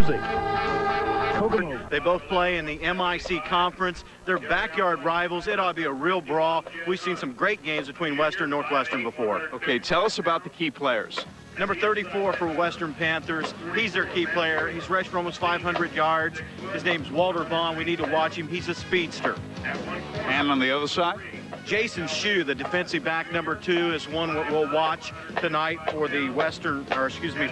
music. Kokomo. They both play in the MIC conference. They're backyard rivals. It ought to be a real brawl. We've seen some great games between Western and Northwestern before. Okay, tell us about the key players. Number 34 for Western Panthers. He's their key player. He's rushed for almost 500 yards. His name's Walter Vaughn. We need to watch him. He's a speedster. And on the other side? Jason Shue, the defensive back, number 2, is one we'll watch tonight for the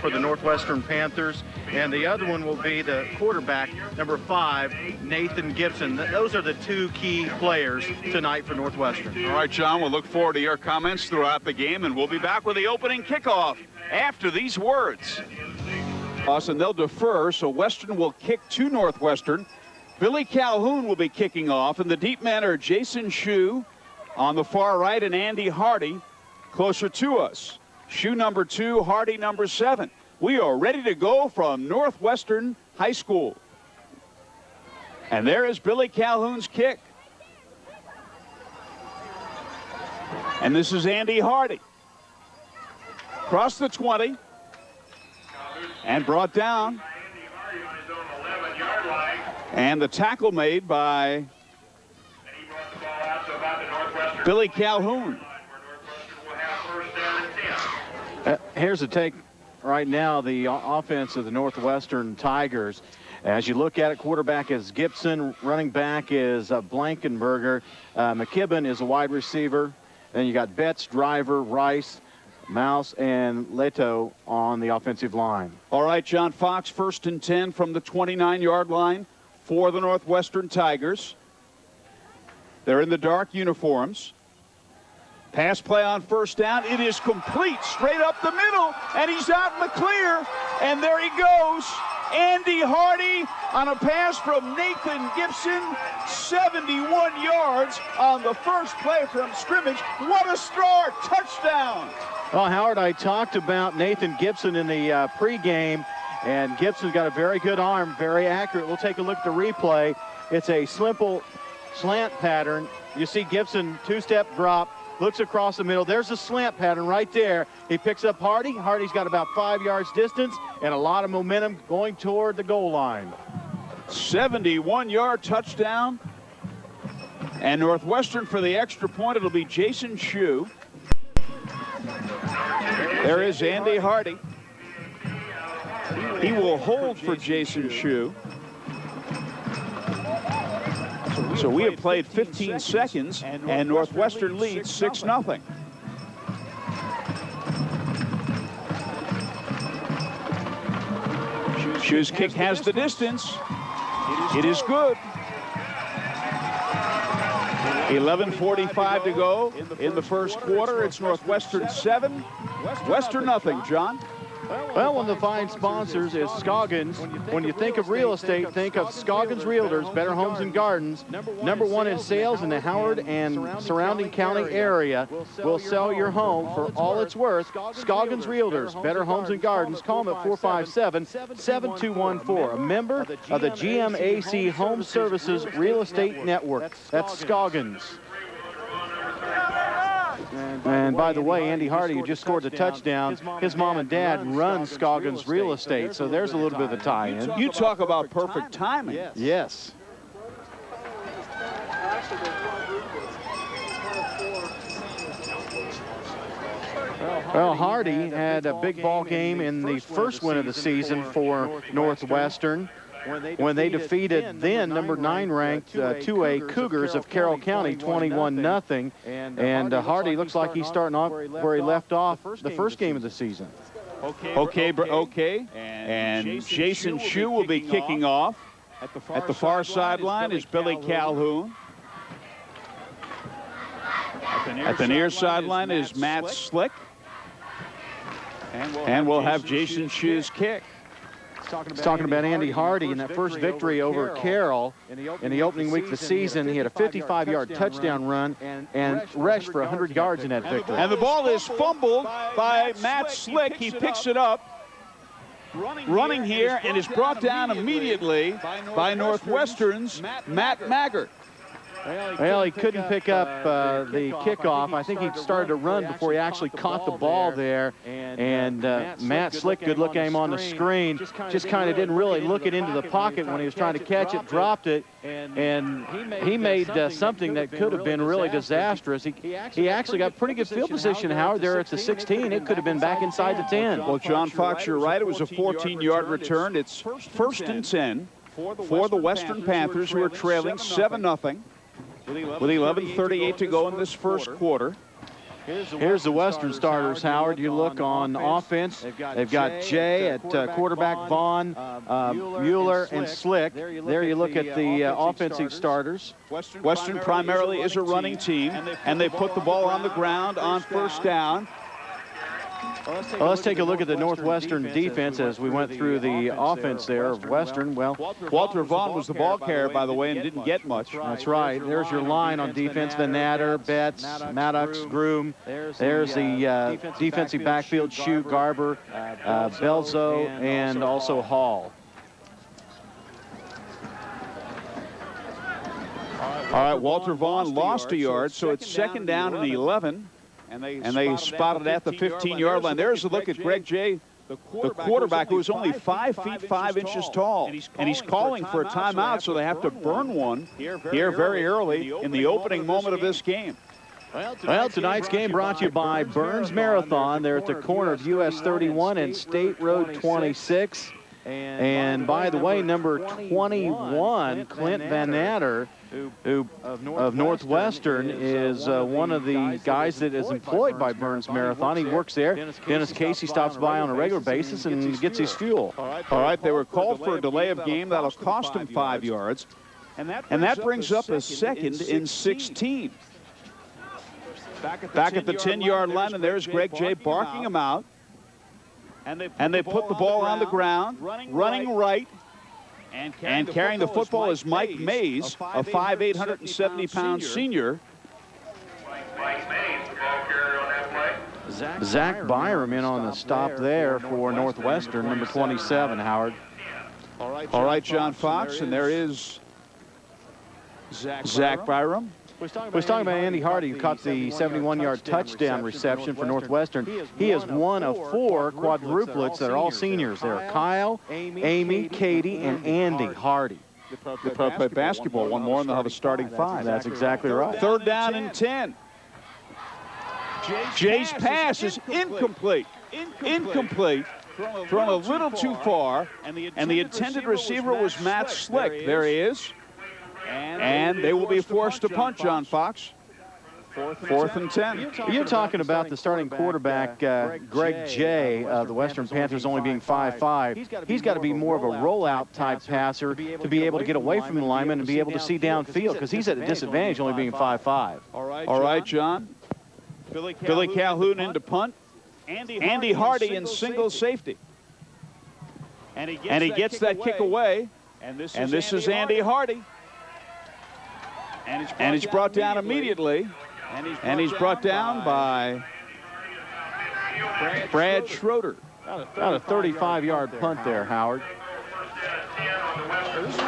for the Northwestern Panthers. And the other one will be the quarterback, number 5, Nathan Gibson. Those are the 2 key players tonight for Northwestern. All right, John, we'll look forward to your comments throughout the game, and we'll be back with the opening kickoff after these words. Austin, they'll defer, so Western will kick to Northwestern. Billy Calhoun will be kicking off, and the deep men are Jason Shue on the far right and Andy Hardy closer to us. Shue number 2, Hardy number 7. We are ready to go from Northwestern High School. And there is Billy Calhoun's kick. And this is Andy Hardy. Across the 20. And brought down. And the tackle made by Billy Calhoun. Here's a take right now, the offense of the Northwestern Tigers. As you look at it, quarterback is Gibson, running back is Blankenberger, McKibben is a wide receiver. Then you got Betts, Driver, Rice, Mouse, and Leto on the offensive line. All right, John Fox, 1st and 10 from the 29-yard line for the Northwestern Tigers. They're in the dark uniforms. Pass play on 1st down. It is complete, straight up the middle, and he's out in the clear. And there he goes, Andy Hardy on a pass from Nathan Gibson, 71 yards on the first play from scrimmage. What a start, touchdown. Well, Howard, I talked about Nathan Gibson in the pregame, and Gibson's got a very good arm, very accurate. We'll take a look at the replay. It's a simple slant pattern. You see Gibson, 2-step drop, looks across the middle. There's a slant pattern right there. He picks up Hardy. Hardy's got about 5 yards distance and a lot of momentum going toward the goal line. 71-yard touchdown. And Northwestern for the extra point, it'll be Jason Shue. There is Andy Hardy. He will hold for Jason Shue. So we have played 15 seconds, and Northwestern leads 6-0. Shue's kick has the distance. It is good. 11:45 to go in the first quarter. It's Northwestern 7, Western nothing, John. Well, one of the fine sponsors is Scoggins. When you think of real estate, think of Scoggins Realtors, Better Homes and Gardens. Number 1 in sales in the Howard and surrounding county area. Will sell your home for all it's worth. Scoggins Realtors, Better Homes and Gardens. Call them at 457-7214. A member of the GMAC Home Services Real Estate Network. That's Scoggins. And by the way, Andy Hardy, who just scored the touchdown, his mom and dad run Scoggins Real Estate, so there's a little bit of a tie-in. You talk about perfect timing. Yes. Well, Hardy had a big ball game in the first win of the season for Northwestern, when they defeated then number 9 ranked 2A Cougars of Carroll County 21-0. And Hardy looks like he's starting off where he left off the first game of the season. Okay. And Jason Shue will be kicking off. At the far sideline is Billy Calhoun. At the near sideline is Matt Slick. And we'll have Jason Shue's kick. He's talking about Andy Hardy in that first victory over Carroll in the opening week of the season. He had a 55-yard touchdown run and rushed for 100 yards in that victory. And the ball is fumbled by Matt Slick. He picks it up, running here, and is brought down immediately by Northwestern's Matt Maggart. Well, he couldn't pick up the kickoff. I think he started to run before he actually caught the ball there. And Matt Slick, good look aim on the screen, just kind of didn't really look it into the pocket when he was trying to catch it, dropped it, and he made something that could have been really disastrous. He actually got pretty good field position, Howard, there at the 16. It could have been back inside the 10. Well, John Fox, you're right. It was a 14-yard return. It's 1st and 10 for the Western Panthers, who are trailing 7-0. With 11:38 to go in this first quarter. Here's the Western starters, Howard. You look on offense. They've got Jay at quarterback, Vaughn, Mueller, and Slick. There you look at the offensive starters. Western primarily is a running team, and they put the ball on the ground on first down. Well, let's take a look at the Northwestern defense as we went through the offense there of Western. Well, Walter Vaughn was the ball carrier, by the way, and didn't get much. That's right. There's your line on defense. Van Natter, Betts, Maddox, Groom. There's the defensive backfield, Shue, Garber, Belzo, and also Hall. All right, Walter Vaughn lost a yard, so it's 2nd down and 11. And they spotted at the 15-yard line. There's a look at Greg Jay, the quarterback, who is only 5 feet 5 inches tall. And he's calling for a timeout, so they have to burn one here very early in the opening moment of this game. Well, tonight's game brought to you by Burns Marathon. They're at the corner of US 31 and State Road 26. And by the way, number 21, Clint Van Natter, who of Northwestern, is one of the guys that is employed by Burns Marathon. He works there. Dennis Casey stops by on a regular basis and gets his fuel. All right, they were called for a delay of game. That'll cost him 5 yards. And that brings up a 2nd and 16. Back at the 10-yard line, and there's Greg Jay barking him out. And they put the ball on the ground, running right. And carrying the football is Mike Mays, a 5'8", 170-pound senior. Mike Mays, the ball carrier on that play. Zach Byram in on the stop there for Northwestern, number 27, Howard. All right, John Fox, and there is Zach Byram. We was talking about Andy Hardy, who caught the 71-yard touchdown reception for Northwestern. He is one of 4 quadruplets that are all seniors. They're Kyle, Amy, Katie, and Andy Hardy. They play basketball one more, and they'll have a starting 5. That's exactly right. 3rd down and 10. Jay's pass is incomplete. Thrown a little too far, and the intended receiver was Matt Slick. There he is. And they will be forced to punt, John Fox. 4th and 10. You're talking about the starting quarterback, Greg Jay, the Western Panthers, only being 5'5". He's got to be more of a rollout type passer to be able to get away from the lineman and be able to see downfield, because he's at a disadvantage only being 5'5". All right, John. Billy Calhoun into punt. Andy Hardy in single safety. And he gets that kick away. And this is Andy Hardy. And he's brought down immediately. And he's brought down by Brad Schroeder. About a 35-yard punt there, Howard.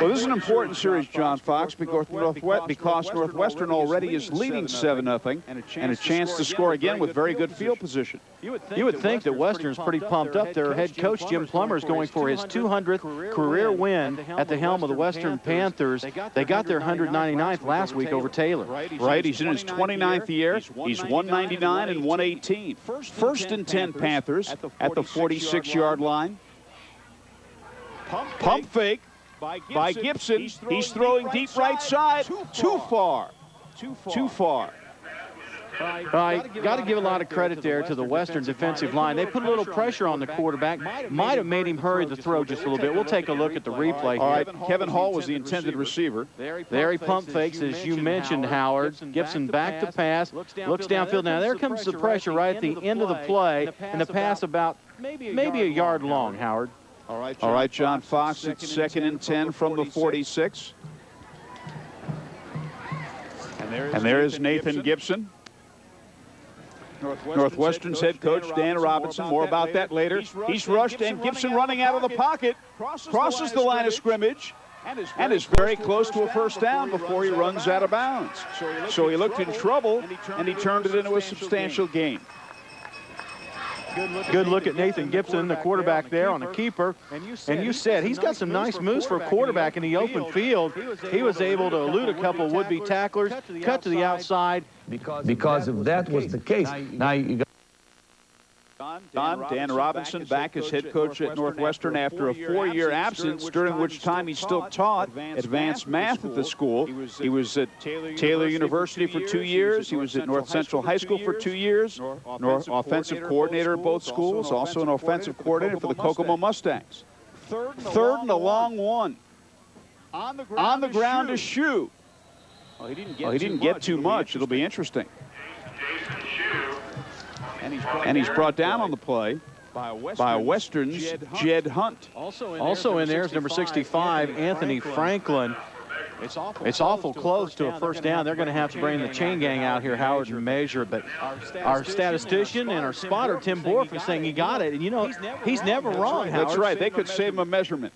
Well, this is an important series, John Fox, because Northwestern already is leading 7-0 and a chance to score again with very good field position. You would think that Western's pretty pumped up. Their head coach, Jim Plummer, is going for his 200th career win at the helm of the Western Panthers. They got their 199th last week over Taylor. Right, he's in his 29th year. He's 199 and 118. 1st and 10 Panthers at the 46-yard line. Pump fake by Gibson. He's throwing deep right side. Too far. Right, got to give a lot of credit there to the Western defensive line. They put a little pressure on the quarterback. Might have made him hurry the throw just a little bit. We'll take a look at the replay. All right, Kevin Hall was the intended receiver. There he pump fakes, as you mentioned, Howard. Gibson back to pass, looks downfield. Now there comes the pressure right at the end of the play, and the pass about maybe a yard long, Howard. All right, John Fox, it's 2nd and 10 from the 46. And there is Nathan Gibson. Northwestern's head coach, Dan Robinson. More about that later. He's rushed, and Gibson running out of the pocket. Crosses the line of scrimmage and is very close to a first down before he runs out of bounds. So he looked in trouble, and he turned it into a substantial gain. Good look at Nathan Gibson, the quarterback there on a keeper. And you said he's got some nice moves for a quarterback in the open field. He was able to elude a couple would-be tacklers, cut to the outside. Because if that was the case, now you got Dan Robinson back as head coach at Northwestern after a 4-year absence, during which time he still taught advanced math at the school. He was at Taylor University for 2 years. He was at North Central High School for 2 years. Offensive coordinator at both schools, also an offensive coordinator for the Kokomo Mustangs. Third and a long one. On the ground is Shue. He didn't get too much. It'll be interesting. And he's brought down on the play by Western's Jed Hunt. Also in there is number 65, Anthony Franklin. It's awful close to a first down. They're going to have to bring the chain gang out here, Howard, and measure it. But our statistician and our spotter, Tim Borf, is saying he got it. And, you know, he's never wrong, Howard. That's right. They could save him a measurement.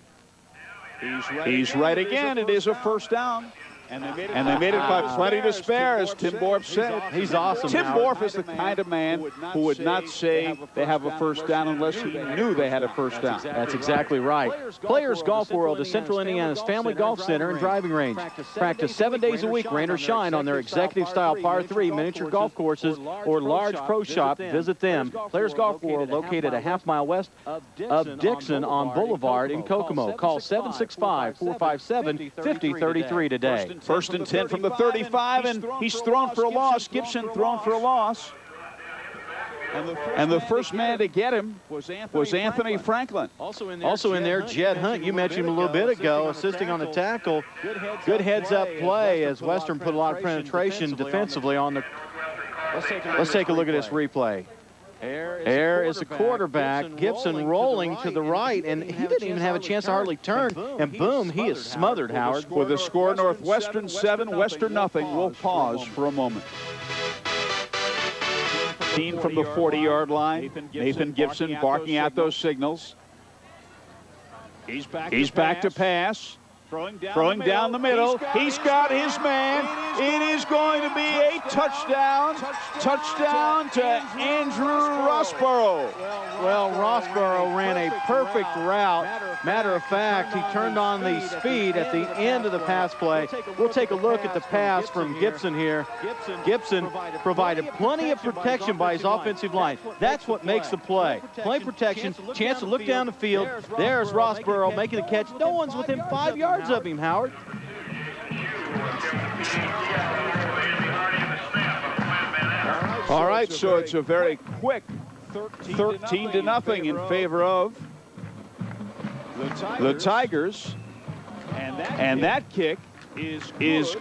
He's right again. It is a first down. And they made it by plenty to spare, as Tim Borf said. He's awesome. Tim Borf is the kind of man who would not say they have a first down unless he knew they had a first down. That's exactly right. Players Golf World is Central Indiana's family golf center and driving range. Practice 7 days a week, rain or shine, on their executive-style par 3 miniature golf courses or large pro shop. Visit them. Players Golf World, located a half-mile west of Dixon on Boulevard in Kokomo. Call 765-457-5033 today. First and 10 from the 35, and he's thrown for a loss. Gibson thrown for a loss. And the first man to get him was Anthony Franklin. Also in there, Jed Hunt. You mentioned him a little bit ago, assisting on the tackle. Good heads-up play as Western put a lot of penetration defensively on the. Let's take a look at this replay. Air is the quarterback. Gibson rolling to the right, and he didn't even have a chance to hardly turn. And boom, he is smothered, Howard. With the score, Northwestern 7, Western nothing. We'll pause for a moment. From the 40-yard line, Nathan Gibson barking out those signals. He's back to pass. Throwing down the middle. He's got his man. It is going to be a touchdown. Touchdown to Andrew Rossborough. Well, Rossborough ran a perfect route. Matter of fact, he turned on the speed at the end of the pass play. We'll take a look at the pass from Gibson here. Gibson provided plenty of protection by his offensive line. That's what makes the play. Play protection, chance to look down the field. There's Rossborough making the catch. No one's within 5 yards of him, Howard. All right, so it's a very quick 13-0 in favor of the Tigers. And that kick is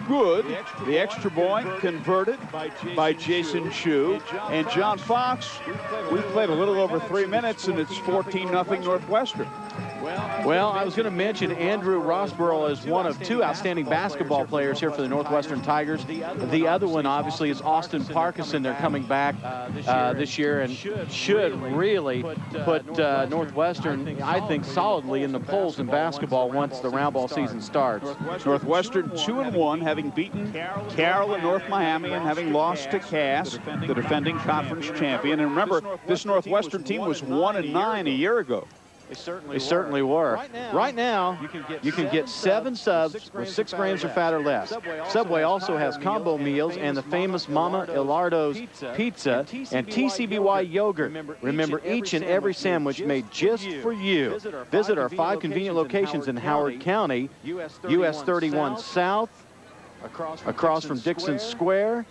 good. The extra point converted by Jason Shue. And John Fox, we've played a little over 3 minutes, and it's 14-0 Northwestern. Well, I was going to mention Andrew Rossborough is one of 2 outstanding basketball players here for the Northwestern Tigers. The other one, obviously, is Austin Parkinson. They're coming back this year and should really put Northwestern, I think, solidly in the polls in basketball once the round ball season starts. Northwestern 2-1, having beaten Carroll and North Miami and having lost to Cass, the defending conference champion. And remember, this Northwestern team was 1-9 a year ago. They certainly were. Right now, you can get 7 subs with 6 grams or fat or less. Subway also has combo meals and the famous Mama Ilardo's pizza and TCBY yogurt. Remember, each and every sandwich made just for you. Visit our 5 convenient locations in Howard County, US 31 South, across from Dixon Square,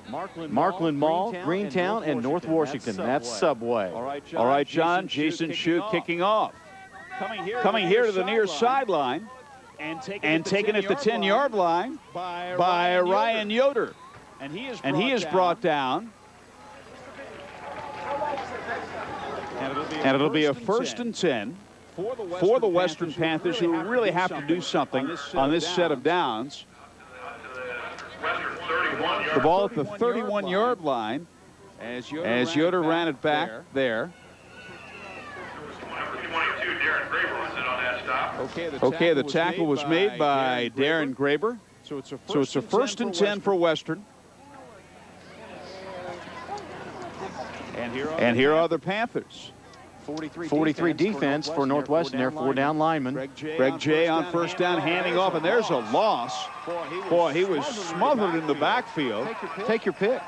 Markland Mall, Greentown, and North Washington. That's Subway. All right, John, Jason Shue kicking off. Coming here to the near sideline and taken at the 10-yard line by Ryan Yoder. And he is brought down. And it'll be a 1st and 10 for the Western Panthers, who really have to do something on this set of downs. The ball at the 31-yard line as Yoder ran it back there. Okay, the tackle was made by Darren Graber. So it's a first and 10 for Western. And here are the Panthers. 43 defense for Northwestern there, 4 down linemen. Greg J on first down, handing off, and there's a loss. Boy, he was smothered in the backfield. Take your pick.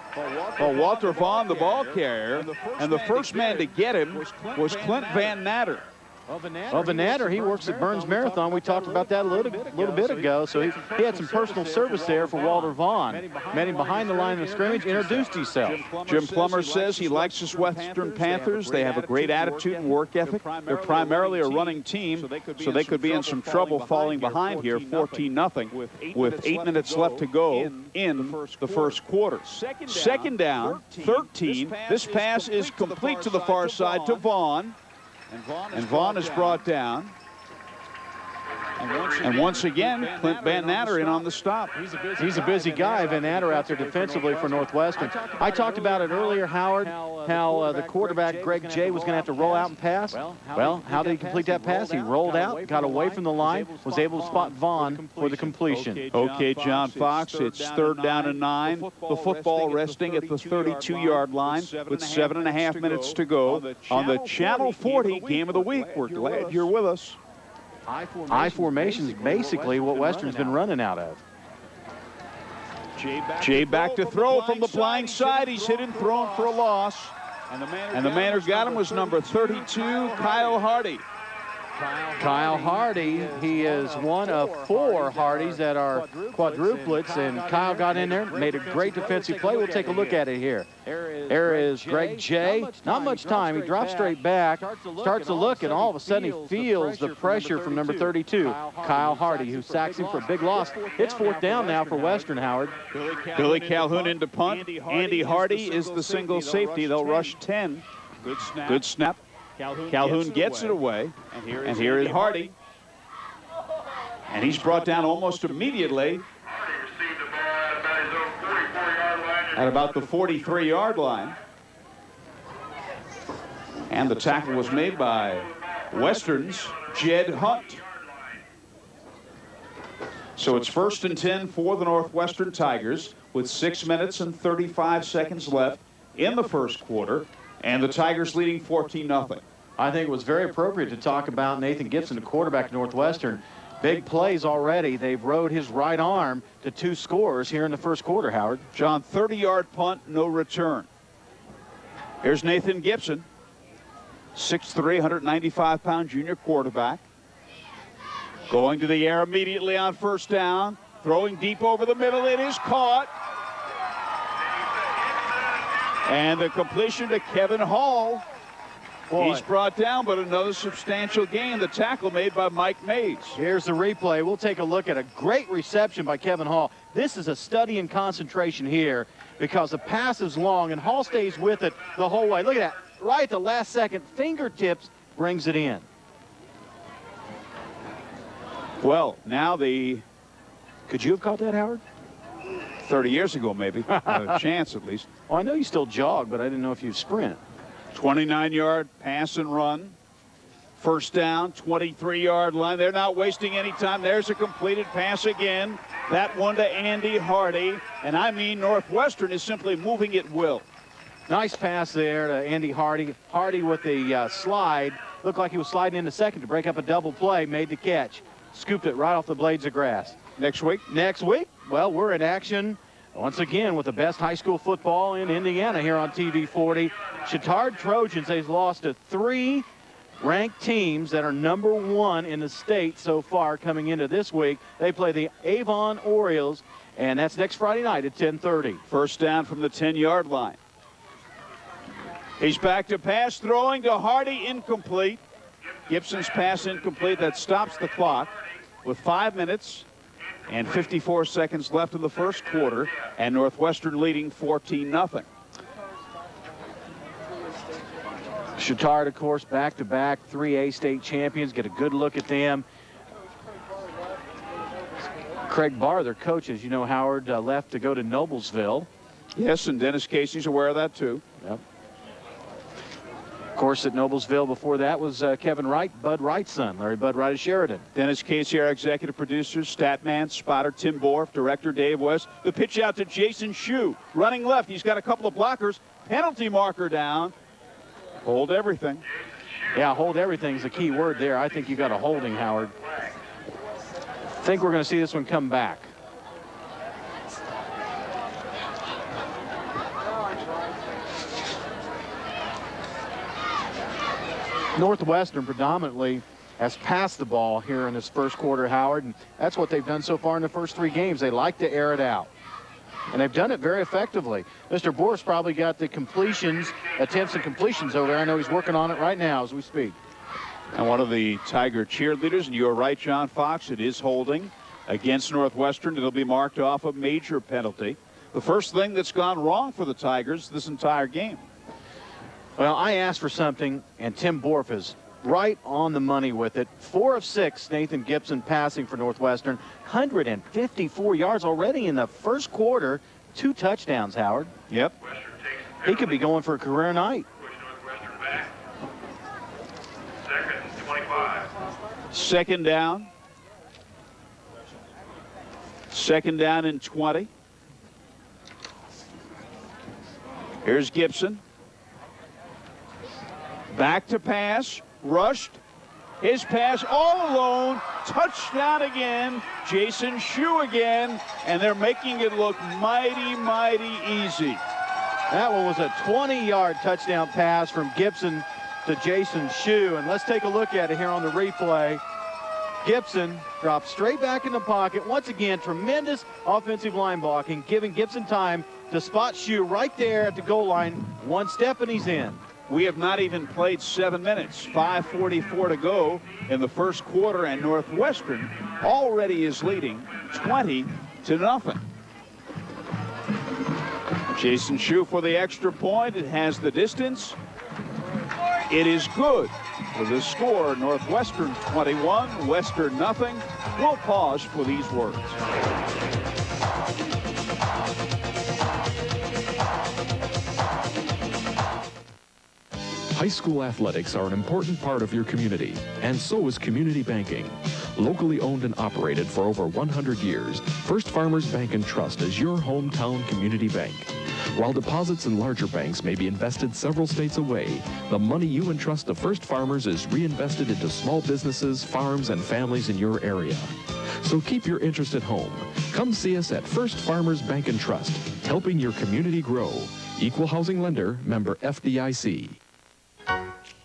Well, Walter Vaughn, the ball carrier, and the first man to get him was Clint Van Natter. Well, Van Natter, he works at Burns Marathon. We talked about that a little bit ago. So he had some personal service there for Walter Vaughn. Met him behind the line of scrimmage, introduced himself. Jim Plummer says he likes his Western Panthers. They have a great attitude and work ethic. They're primarily a running team, so they could be in some trouble falling behind here 14-0 with 8 minutes left to go in the first quarter. Second down, 13. This pass is complete to the far side to Vaughn. And Vaughn is brought down. And once again, Clint Van Natter in on the stop. He's a busy guy, Van Natter, out there defensively for Northwestern. I talked about it earlier, Howard, how the quarterback, Greg J, was going to have to roll out and pass. Well, how did he complete that pass? He rolled out, got away from the line, was able to spot Vaughn for the completion. Okay, John Fox, it's 3rd down and 9. The football resting at the 32-yard line with 7.5 minutes to go on the Channel 40 Game of the Week. We're glad you're with us. I formation is basically what Western's been running out of. Jay back to throw from the blind side. He's hit and thrown for a loss. And the man who got him was number 32, Kyle Hardy. Kyle Hardy, he is one of 4 Hardys that are quadruplets, and Kyle got in there, made a great defensive play. We'll take a look at it here. There is Greg J. Not much time. He drops straight back, starts to look, and all of a sudden he feels the pressure from number 32, Kyle Hardy, who sacks him for a big loss. It's 4th down now for Western, Howard. Billy Calhoun into punt. Andy Hardy is the single safety. They'll rush 10. Good snap. Calhoun gets it away, and here is Hardy. And he's brought down almost immediately at about the 43-yard line. And the tackle was made by Western's Jed Hunt. So it's 1st and 10 for the Northwestern Tigers with 6 minutes and 35 seconds left in the first quarter. And the Tigers leading 14-0. I think it was very appropriate to talk about Nathan Gibson, the quarterback of Northwestern. Big plays already. They've rode his right arm to 2 scores here in the first quarter, Howard. John, 30-yard punt, no return. Here's Nathan Gibson, 6'3", 195-pound junior quarterback. Going to the air immediately on first down. Throwing deep over the middle. It is caught. And the completion to Kevin Hall. Boy. He's brought down, but another substantial gain. The tackle made by Mike Mays. Here's the replay. We'll take a look at a great reception by Kevin Hall. This is a study in concentration here because the pass is long, and Hall stays with it the whole way. Look at that. Right at the last second, fingertips brings it in. Well, now the... Could you have caught that, Howard? 30 years ago, maybe. A chance, at least. Well, I know you still jog, but I didn't know if you sprint. 29-yard pass and run. First down, 23-yard line. They're not wasting any time. There's a completed pass again. That one to Andy Hardy. And I mean, Northwestern is simply moving at will. Nice pass there to Andy Hardy. Hardy with the slide. Looked like he was sliding into second to break up a double play. Made the catch. Scooped it right off the blades of grass. Next week? Next week, well, we're in action once again with the best high school football in Indiana here on TV 40. Chittard Trojans, they've lost to 3 ranked teams that are #1 in the state so far coming into this week. They play the Avon Orioles, and that's next Friday night at 10:30. First down from the 10-yard line. He's back to pass, throwing to Hardy, incomplete. Gibson's pass incomplete. That stops the clock with 5 minutes and 54 seconds left in the first quarter, and Northwestern leading 14-0. Chittard, of course, back-to-back 3A state champions. Get a good look at them. Craig Barr, their coach, as you know, Howard, left to go to Noblesville. Yes, and Dennis Casey's aware of that, too. Yep. Of Of course, at Noblesville before that was Kevin Wright, Bud Wright's son, Larry Bud Wright of Sheridan. Dennis Casey, our executive producer, Statman, spotter Tim Borf, director Dave West. The pitch out to Jason Shue, running left. He's got a couple of blockers. Penalty marker down. Hold everything. Yeah, hold everything is the key word there. I think you got a holding, Howard. I think we're going to see this one come back. Northwestern predominantly has passed the ball here in this first quarter, Howard, and that's what they've done so far in the first 3 games. They like to air it out, and they've done it very effectively. Mr. Boris probably got the attempts and completions over there. I know he's working on it right now as we speak. And one of the Tiger cheerleaders, and you're right, John Fox, it is holding against Northwestern. It'll be marked off a major penalty. The first thing that's gone wrong for the Tigers this entire game. Well, I asked for something, and Tim Borf is right on the money with it. 4 of 6, Nathan Gibson passing for Northwestern. 154 yards already in the first quarter. 2 touchdowns, Howard. Yep. He could be going for a career night. Second and 25. Second down. Second down and 20. Here's Gibson. Back to pass, rushed, his pass all alone, touchdown again, Jason Shue again, and they're making it look mighty, mighty easy. That one was a 20-yard touchdown pass from Gibson to Jason Shue, and let's take a look at it here on the replay. Gibson drops straight back in the pocket. Once again, tremendous offensive line blocking, giving Gibson time to spot Shue right there at the goal line. 1 step and he's in. We have not even played 7 minutes. 5:44 to go in the first quarter, and Northwestern already is leading 20-0. Jason Shue for the extra point. It has the distance. It is good. For the score, Northwestern 21, Western nothing. We'll pause for these words. High school athletics are an important part of your community, and so is community banking. Locally owned and operated for over 100 years, First Farmers Bank and Trust is your hometown community bank. While deposits in larger banks may be invested several states away, the money you entrust to First Farmers is reinvested into small businesses, farms, and families in your area. So keep your interest at home. Come see us at First Farmers Bank and Trust, helping your community grow. Equal housing lender, member FDIC.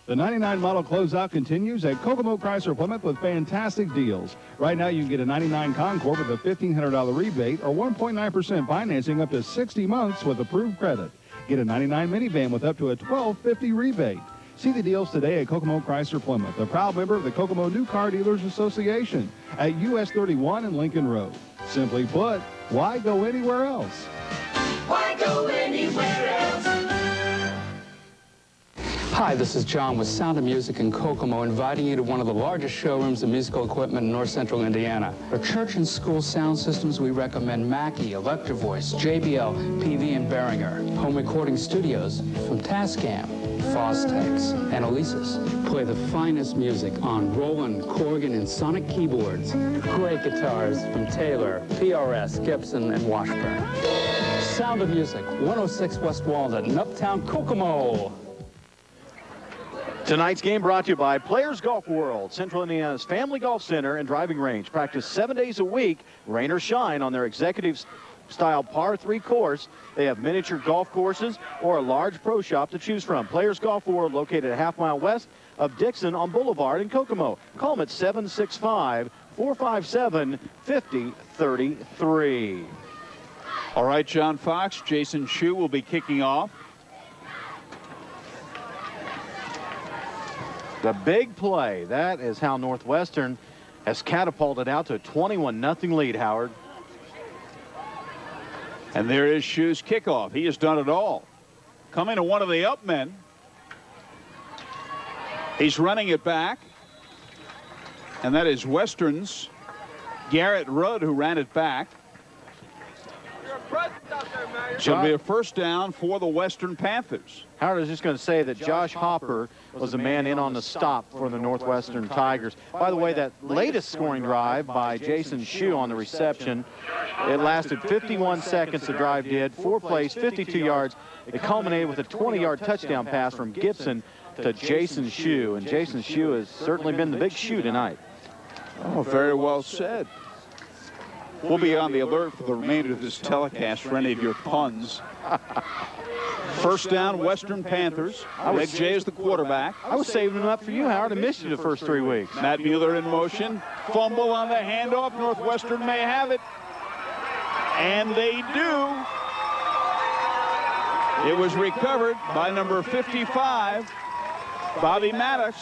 The 99 model closeout continues at Kokomo Chrysler Plymouth with fantastic deals. Right now, you can get a 99 Concord with a $1,500 rebate or 1.9% financing up to 60 months with approved credit. Get a 99 minivan with up to a $1,250 rebate. See the deals today at Kokomo Chrysler Plymouth, a proud member of the Kokomo New Car Dealers Association at US 31 and Lincoln Road. Simply put, why go anywhere else? Why go anywhere else? Hi, this is John with Sound of Music in Kokomo, inviting you to one of the largest showrooms of musical equipment in north central Indiana. For church and school sound systems, we recommend Mackie, Electro-Voice, JBL, PV, and Behringer. Home recording studios from Tascam, Fostex, and Alesis. Play the finest music on Roland, Corgan, and Sonic keyboards. Great guitars from Taylor, PRS, Gibson, and Washburn. Sound of Music, 106 West Walnut in Uptown Kokomo. Tonight's game brought to you by Players Golf World, Central Indiana's family golf center and driving range. Practice 7 days a week, rain or shine, on their executive-style par 3 course. They have miniature golf courses or a large pro shop to choose from. Players Golf World, located a half-mile west of Dixon on Boulevard in Kokomo. Call them at 765-457-5033. All right, John Fox, Jason Shue will be kicking off. The big play. That is how Northwestern has catapulted out to a 21-0 lead, Howard. And there is Shue's kickoff. He has done it all. Coming to one of the up men. He's running it back. And that is Western's Garrett Rudd, who ran it back. You're a presence out there, man. It's going to be a first down for the Western Panthers. Howard, is just going to say that Josh Hopper was the man in on the stop for the Northwestern Tigers. By the way, that latest scoring drive by Jason Shue on the reception, it lasted 51 seconds, the drive did, 4 plays, 52 yards. It culminated with a 20-yard touchdown pass from Gibson to Jason Shue, and Jason Shue has certainly been the big shoe tonight. Oh, very well said. We'll be on the alert for the remainder of this telecast for any of your puns. First down, Western Panthers. Greg Jay is the quarterback. I was saving them up for you, Howard. I missed you the first 3 weeks. Matt Mueller in motion. Fumble on the handoff. Northwestern may have it. And they do. It was recovered by number 55, Bobby Maddox.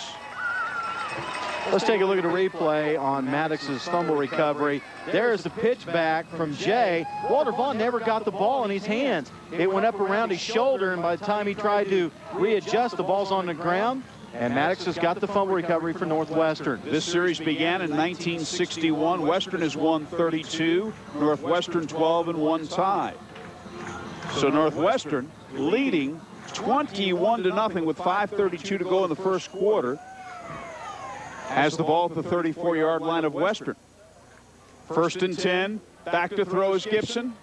Let's take a look at a replay on Maddox's fumble recovery. There's the pitch back from Jay. Walter Vaughn never got the ball in his hands. It went up around his shoulder, and by the time he tried to readjust, the ball's on the ground, and Maddox has got the fumble recovery for Northwestern. This series began in 1961. Western has won 32, Northwestern 12 and 1 tied. So Northwestern leading 21-0 with 5:32 to go in the first quarter. Has the ball at the 34-yard line of Western. First and 10, back to throw is Gibson.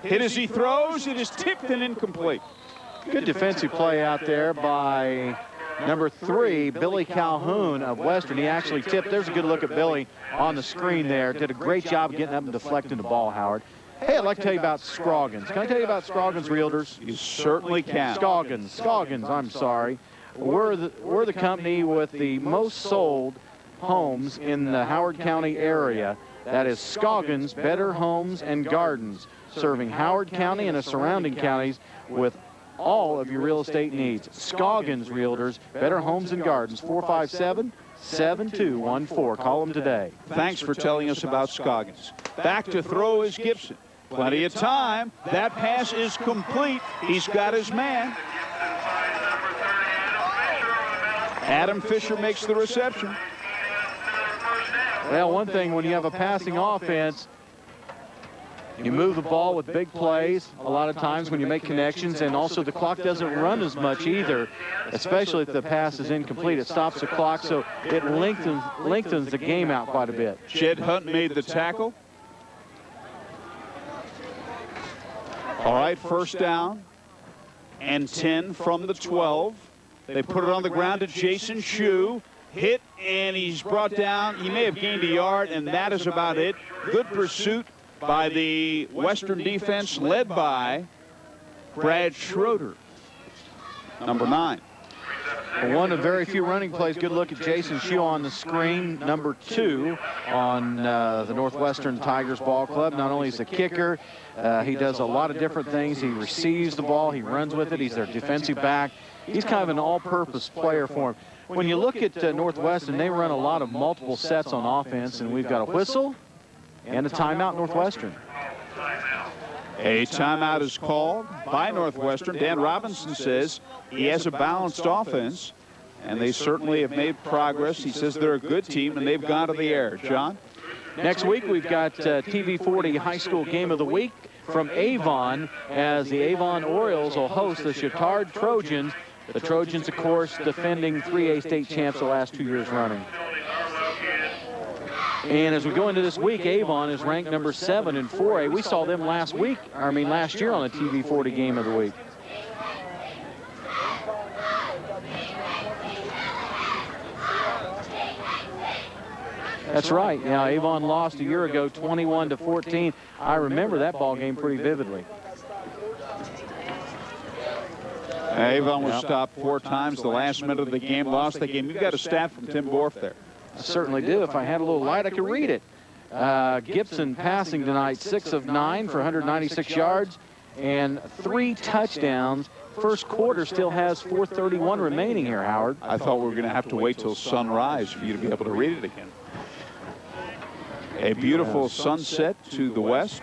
Hit as he throws, it is tipped and incomplete. Good defensive play out there by number 3, Billy Calhoun of Western. He actually tipped. There's a good look at Billy on the screen there. Did a great job getting up and deflecting the ball, Howard. Hey, I'd like to tell you about Scroggins. Can I tell you about Scroggins Realtors? You certainly can. Scoggins, I'm sorry. We're the company with the most sold homes in the Howard County area. That is Scoggins Better Homes and Gardens, serving Howard County and the surrounding counties with all of your real estate needs. Scoggins Realtors, Better Homes and Gardens, 457-7214. Call them today. Thanks for telling us about Scoggins. Back to throw is Gibson. Plenty of time. That pass is complete. He's got his man. Adam Fisher makes the reception. Well, one thing, when you have a passing offense, you move the ball with big plays a lot of times when you make connections, and also the clock doesn't run as much either, especially if the pass is incomplete. It stops the clock, so it lengthens the game out quite a bit. Jed Hunt made the tackle. All right, first down and 10 from the 12. They put it on the ground to Jason Shue. Hit, and he's brought down. He may have gained a yard, and that is about it. Good pursuit by the Western defense, led by Brad Schroeder, number 9. One of very few running plays. Good look at Jason Shue on the screen, number 2 on the Northwestern Tigers Ball Club. Not only is a kicker, he does a lot of different things. He receives the ball, he runs with it, he's their defensive back. He's kind of an all-purpose player for him. When you look at Northwestern, they run a lot of multiple sets on offense, and we've got a whistle and a timeout Northwestern. A timeout is called by Northwestern. Dan Robinson says he has a balanced offense, and they certainly have made progress. He says they're a good team, and they've gone to the air. John? Next week, we've got TV40 High School Game of the Week from Avon, as the Avon Orioles will host the Chittard Trojans. The Trojans, of course, defending 3A state champs the last 2 years running. And as we go into this week, Avon is ranked number 7 in 4A. We saw them last year on the TV40 Game of the Week. That's right. Yeah, Avon lost a year ago, 21-14. I remember that ball game pretty vividly. Avon was stopped 4 times. The last minute of the game, lost the game. You've got a stat from Tim Borf there. I certainly do. If I had a little light, I could read it. Gibson passing tonight, 6 of 9 for 196 yards and 3 touchdowns. First quarter still has 4:31 remaining here, Howard. I thought we were going to have to wait till sunrise for you to be able to read it again. A beautiful sunset to the west.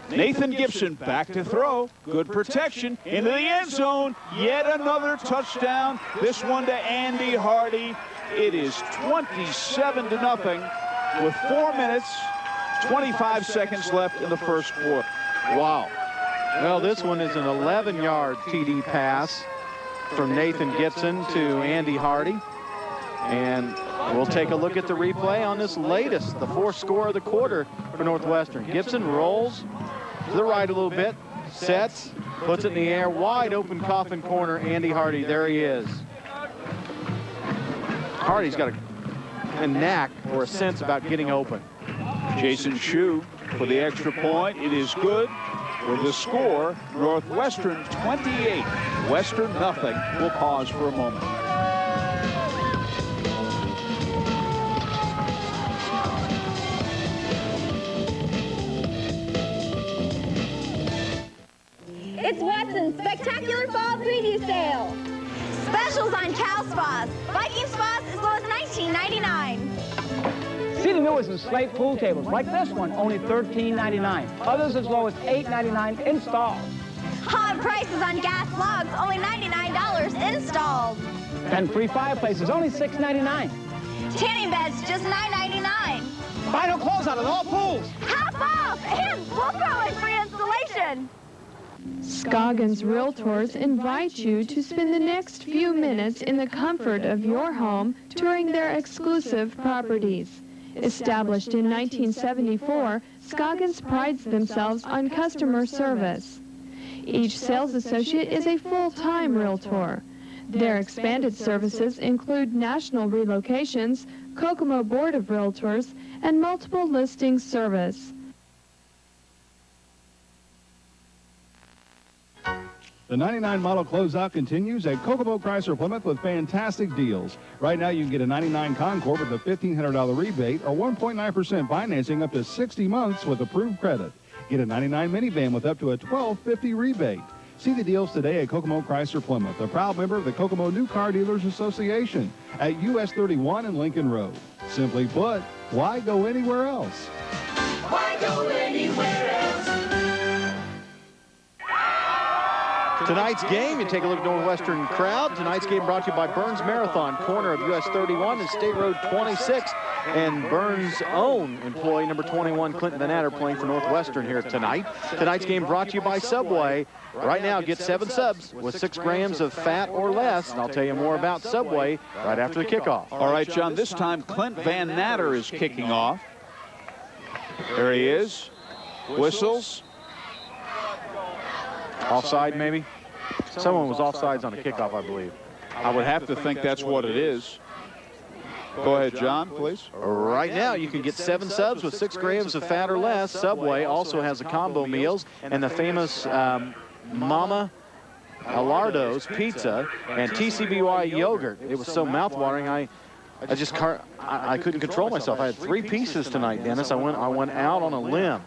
Nathan Gibson back to throw. Good protection into the end zone. Yet another touchdown. This one to Andy Hardy. It is 27-0 with 4 minutes, 25 seconds left in the first quarter. Wow. Well, this one is an 11-yard TD pass from Nathan Gibson to Andy Hardy. And we'll take a look at the replay on this latest, the fourth score of the quarter for Northwestern. Gibson rolls to the right a little bit, sets, puts it in the air, wide open coffin corner, Andy Hardy, there he is. Hardy's got a knack or a sense about getting open. Jason Shue for the extra point. It is good. With the score, Northwestern 28, Western nothing. We'll pause for a moment. It's Watson's Spectacular Fall Preview Sale. Specials on Cal Spas. Viking Spas as low as $19.99. See the newest in slate pool tables, like this one, only $13.99. Others as low as $8.99 installed. Hot prices on gas logs, only $99 installed. And free fireplaces, only $6.99. Tanning beds, just $9.99. Final closeout at all pools. Half off, and we'll throw in free installation. Scoggins Realtors invite you to spend the next few minutes in the comfort of your home touring their exclusive properties. Established in 1974, Scoggins prides themselves on customer service. Each sales associate is a full-time realtor. Their expanded services include national relocations, Kokomo Board of Realtors, and multiple listing service. The 99 model closeout continues at Kokomo Chrysler Plymouth with fantastic deals. Right now, you can get a 99 Concord with a $1,500 rebate or 1.9% financing up to 60 months with approved credit. Get a 99 minivan with up to a $1,250 rebate. See the deals today at Kokomo Chrysler Plymouth, a proud member of the Kokomo New Car Dealers Association at US 31 and Lincoln Road. Simply put, why go anywhere else? Why go anywhere else? Tonight's game, you take a look at Northwestern crowd. Tonight's game brought to you by Burns Marathon, corner of US 31 and State Road 26. And Burns' own employee, number 21, Clinton Van Adder, playing for Northwestern here tonight. Tonight's game brought to you by Subway. Right now, get 7 subs with 6 grams of fat or less. And I'll tell you more about Subway right after the kickoff. All right, John, this time Clint Van Natter is kicking off. There he is. Whistles. Offside, maybe? Someone was offsides on a kickoff, I believe. I would have to think that's what it is. Go ahead, John, please. Right now, you can get 7 subs with 6 grams of fat or less. Subway also has the combo meals and the famous Mama Alardo's pizza and TCBY yogurt. It was so mouthwatering, I couldn't control myself. I had 3 pieces tonight, Dennis. I went out on a limb.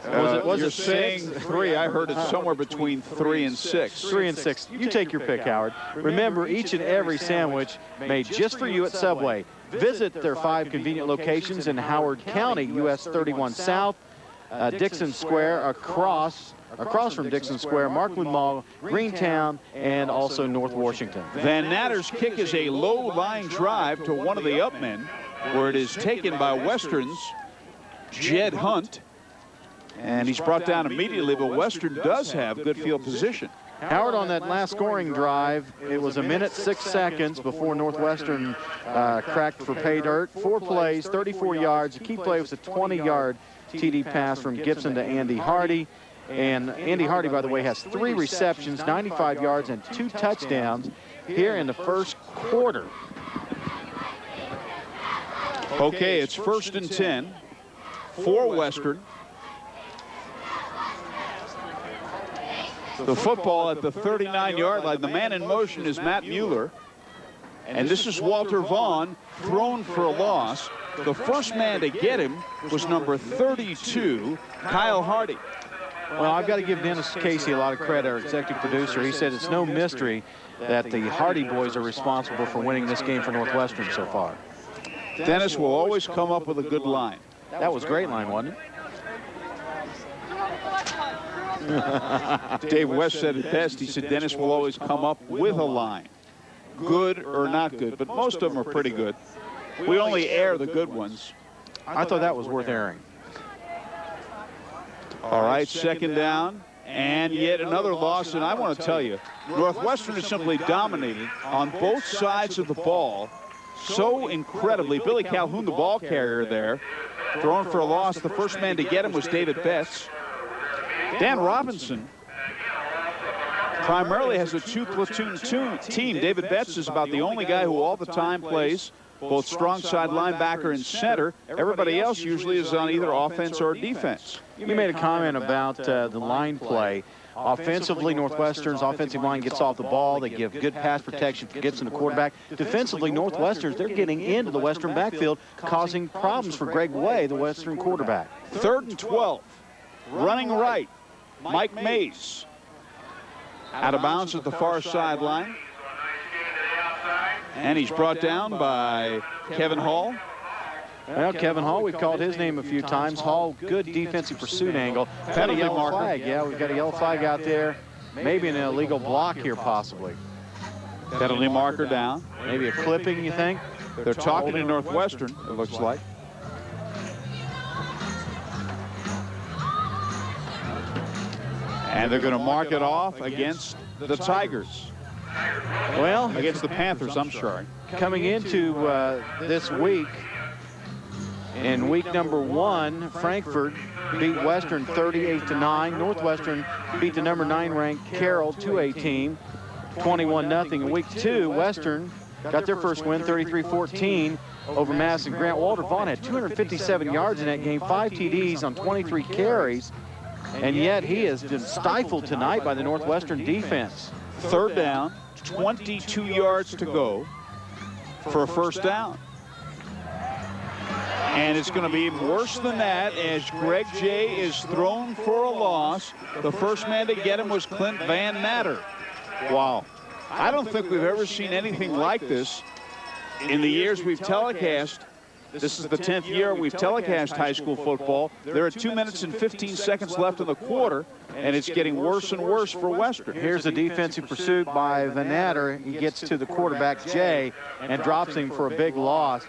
Was you're it 6? saying 3. I heard it's somewhere between 3 and 6. 3 and 6. You take your pick, Howard. Remember, each and every sandwich made just for you at Subway. Visit their 5 convenient locations in Howard County, US 31 South, Dixon Square, across from Dixon Square, Markland Mall, Greentown, and also North Washington. Van Natter's kick is a low-line drive to one of the upmen, where it is taken by Western's Jed Hunt. And he's brought down immediately, but Western does have good field position. Howard, on that last scoring drive, it was 1 minute 6 seconds before Northwestern cracked for pay dirt. 4 plays, 34 yards. The key play was a 20-yard TD pass from Gibson to Andy Hardy. And Andy Hardy, by the way, has 3 receptions, 95 yards, and 2 touchdowns here in the first quarter. Okay, it's 1st and 10 for Western. The football at the 39-yard line. The man in motion is Matt Mueller. And this is Walter Vaughn, thrown for a loss. The first man to get him was number 32, Kyle Hardy. Well, I've got to give Dennis Casey a lot of credit, our executive producer. He said it's no mystery that the Hardy boys are responsible for winning this game for Northwestern so far. Dennis will always come up with a good line. That was a great line, wasn't it? Dave West said it best. He said Dennis will always come up with a line, good or not good, but most of them are pretty good. We only air the good ones. I thought that was worth airing. All right, second down. And yet another loss, and I want to tell you, Northwestern is simply dominated on both sides of the ball so incredibly. Billy Calhoun, the ball carrier there, throwing for a loss. The first man to get him was David Betts. Dan Robinson primarily has a two-platoon team. David Betts is about the only guy who all the time plays both strong side linebacker and center. Everybody else usually is on either offense or defense. You made a comment about the line play. Offensively, Northwestern's offensive line gets off the ball. They give good pass protection for Gibson, the quarterback. Defensively, Northwestern's, they're getting into the Western backfield, causing problems for Greg Way, the Western quarterback. 3rd and 12. Running right, Mike Mays. Out of bounds at the far sideline. And he's brought down by Kevin Hall. Well, Kevin Hall, we've called his name a few times. Hall, good defensive pursuit angle. Got a yellow flag. Yeah, we've got a yellow flag out there. Maybe an illegal block here, possibly. Penalty marker down. Maybe a clipping, you think? They're talking to Northwestern, it looks like. And they're going to mark it off against the Tigers. Well, against the Panthers, I'm sorry. Coming into this week, in week number 1, Frankfort beat Western 38-9. Northwestern beat the number 9 ranked Carroll 2-18, 21-0. In week 2, Western got their first win, 33-14 over Madison Grant. Walter Vaughn had 257 yards in that game, 5 TDs on 23 carries, and yet he has been stifled tonight by the Northwestern defense. 3rd down, 22 yards to go for a first down. And it's going to be worse than that as Greg Jay is thrown for a loss. The first man to get him was Clint Van Natter. Wow. I don't think we've ever seen anything like this in the years we've telecast. This is the 10th year we've telecast high school football. There are 2 minutes and 15 seconds left in the quarter, and it's getting worse and worse for Western. Here's a defensive pursuit by Van Natter. He gets to the quarterback, Jay, and drops him for a big loss.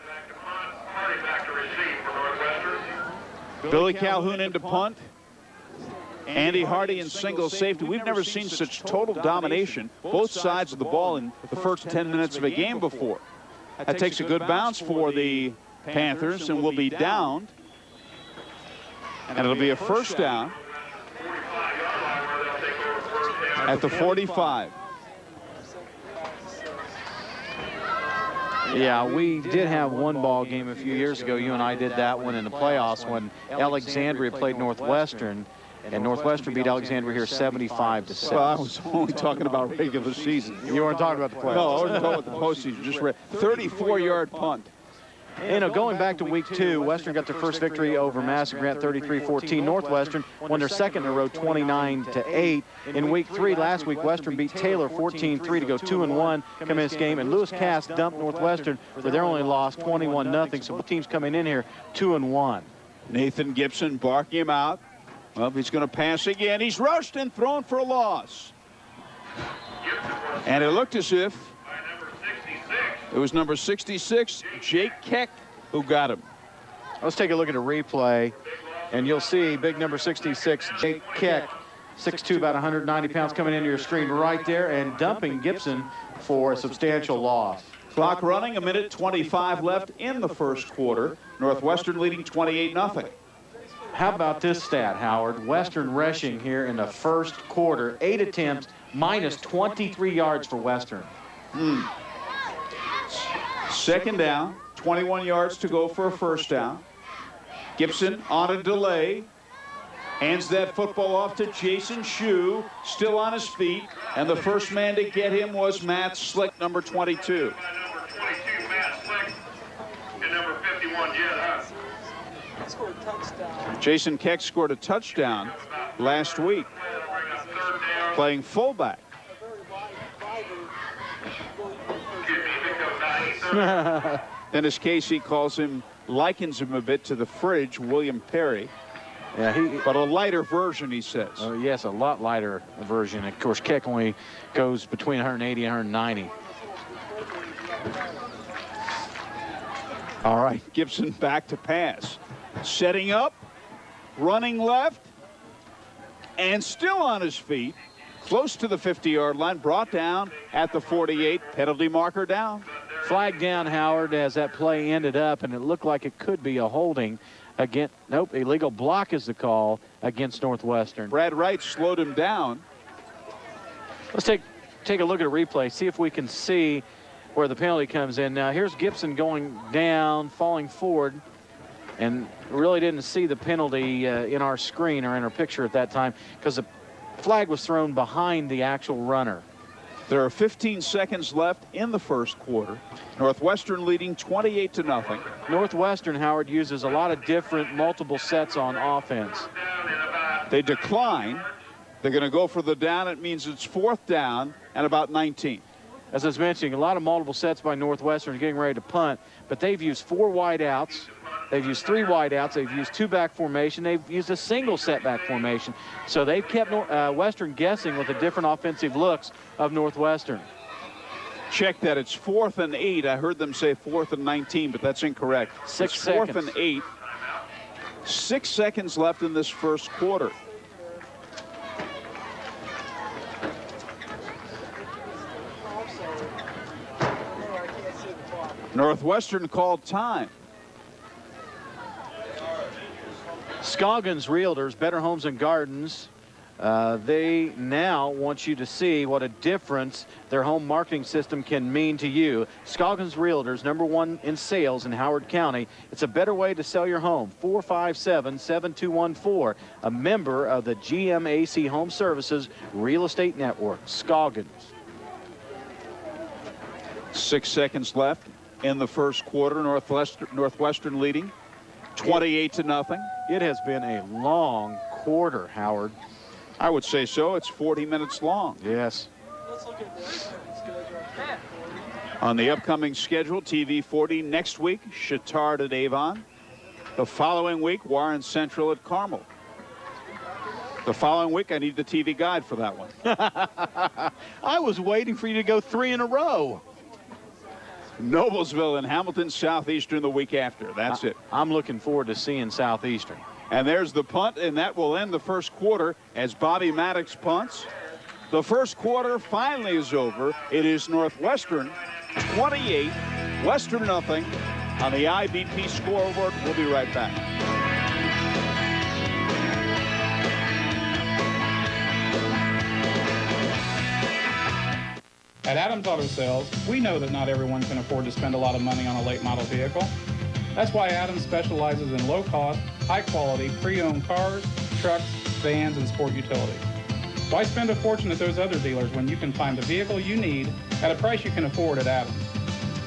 Billy Calhoun into punt. Andy Hardy in single safety. We've never seen such total domination, both sides of the ball, in the first 10 minutes of a game before. That takes a good bounce for the Panthers and will be downed. And it'll be a first down at the 45. Yeah, we did have one ball game a few years ago. You and I did that one in the playoffs when Alexandria played Northwestern, and Northwestern beat Alexandria here 75-6. Well, I was only talking about regular season. You weren't talking about the playoffs. No, I wasn't talking about the postseason. Just 34-yard punt. You know, going back to week 2, Western got their first victory over Madison Grant 33-14. Northwestern won their second in a row 29-8. In week 3 last week, Western beat Taylor 14-3 to go 2-1 come in this game. And Lewis Cass dumped Northwestern for their only loss 21-0. So both teams coming in here 2-1. Nathan Gibson barking him out. Well, he's going to pass again. He's rushed and thrown for a loss. And it looked as if it was number 66, Jake Keck, who got him. Let's take a look at a replay, and you'll see big number 66, Jake Keck, 6'2", about 190 pounds, coming into your screen right there and dumping Gibson for a substantial loss. Clock running, 1:25 left in the first quarter. Northwestern leading 28-0. How about this stat, Howard? Western rushing here in the first quarter, 8 attempts, minus 23 yards for Western. Second down, 21 yards to go for a first down. Gibson on a delay, hands that football off to Jason Shue, still on his feet, and the first man to get him was Matt Slick, number 22. Number 22, Matt Slick, and number 51, Jed Hunt. Jason Keck scored a touchdown last week, playing fullback. Dennis Casey likens him a bit to the Fridge, William Perry. Yeah, but a lighter version, he says. Oh, yes, a lot lighter version. Of course, Keck only goes between 180 and 190. All right, Gibson back to pass. Setting up, running left, and still on his feet, close to the 50-yard line, brought down at the 48, penalty marker down. Flag down, Howard, as that play ended up, and it looked like it could be a holding against, nope, illegal block is the call against Northwestern. Brad Wright slowed him down. Let's take a look at a replay, see if we can see where the penalty comes in. Now, here's Gibson going down, falling forward, and really didn't see the penalty in our screen or in our picture at that time because the flag was thrown behind the actual runner. There are 15 seconds left in the first quarter. Northwestern leading 28-0. Northwestern, Howard, uses a lot of different multiple sets on offense. They decline. They're going to go for the down. It means it's 4th down and about 19. As I was mentioning, a lot of multiple sets by Northwestern getting ready to punt, but they've used 4 wideouts. They've used 3 wideouts. They've used 2-back formation. They've used a single setback formation. So they've kept Western guessing with the different offensive looks of Northwestern. Check that. It's 4th and 8. I heard them say 4th and 19, but that's incorrect. 6 it's seconds. 4th and 8. 6 seconds left in this first quarter. Northwestern called time. Scoggins Realtors, Better Homes and Gardens, they now want you to see what a difference their home marketing system can mean to you. Scoggins Realtors, #1 in sales in Howard County. It's a better way to sell your home. 457-7214, a member of the GMAC Home Services Real Estate Network. Scoggins. 6 seconds left in the first quarter. Northwestern leading 28-0. It has been a long quarter, Howard. I would say so. It's 40 minutes long. Yes. On the upcoming schedule, TV 40 next week, Chittard at Avon. The following week, Warren Central at Carmel. The following week, I need the TV guide for that one. I was waiting for you to go 3 in a row. Noblesville and Hamilton Southeastern the week after. That's it. I'm looking forward to seeing Southeastern. And there's the punt, and that will end the first quarter as Bobby Maddox punts. The first quarter finally is over. It is Northwestern 28, Western nothing on the IBP scoreboard. We'll be right back. At Adams Auto Sales, we know that not everyone can afford to spend a lot of money on a late model vehicle. That's why Adams specializes in low-cost, high-quality, pre-owned cars, trucks, vans, and sport utilities. Why spend a fortune at those other dealers when you can find the vehicle you need at a price you can afford at Adams?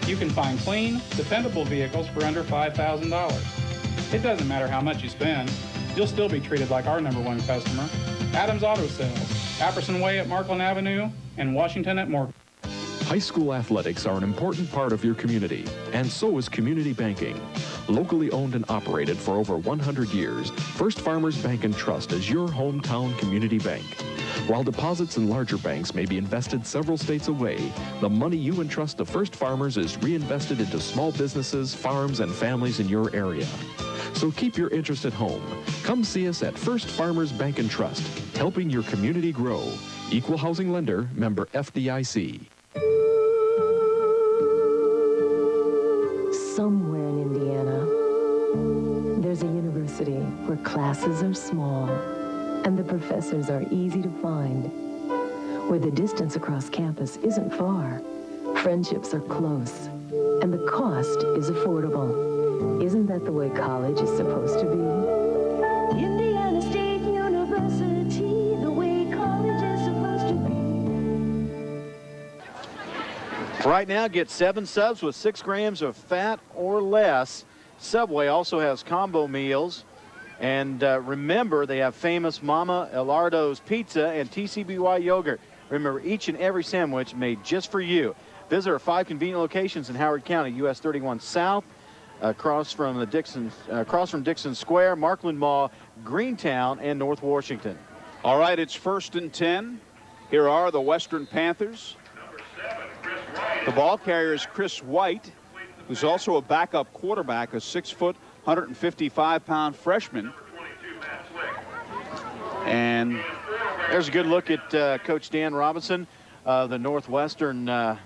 You can find clean, dependable vehicles for under $5,000. It doesn't matter how much you spend. You'll still be treated like our #1 customer. Adams Auto Sales, Apperson Way at Markland Avenue and Washington at Morgan. High school athletics are an important part of your community, and so is community banking. Locally owned and operated for over 100 years, First Farmers Bank and Trust is your hometown community bank. While deposits in larger banks may be invested several states away, the money you entrust to First Farmers is reinvested into small businesses, farms, and families in your area. So keep your interest at home. Come see us at First Farmers Bank and Trust, helping your community grow. Equal housing lender, member FDIC. Somewhere in Indiana, there's a university where classes are small and the professors are easy to find, where the distance across campus isn't far, friendships are close, and the cost is affordable. Isn't that the way college is supposed to be? Indiana State University, the way college is supposed to be. Right now, get 7 subs with 6 grams of fat or less. Subway also has combo meals. And remember, they have famous Mama Elardo's Pizza and TCBY Yogurt. Remember, each and every sandwich made just for you. Visit our 5 convenient locations in Howard County, US 31 South, across from Dixon Square, Markland Mall, Greentown, and North Washington. All right, it's 1st and 10. Here are the Western Panthers. The ball carrier is Chris White, who's also a backup quarterback, a 6-foot, 155-pound freshman. And there's a good look at Coach Dan Robinson, the Northwestern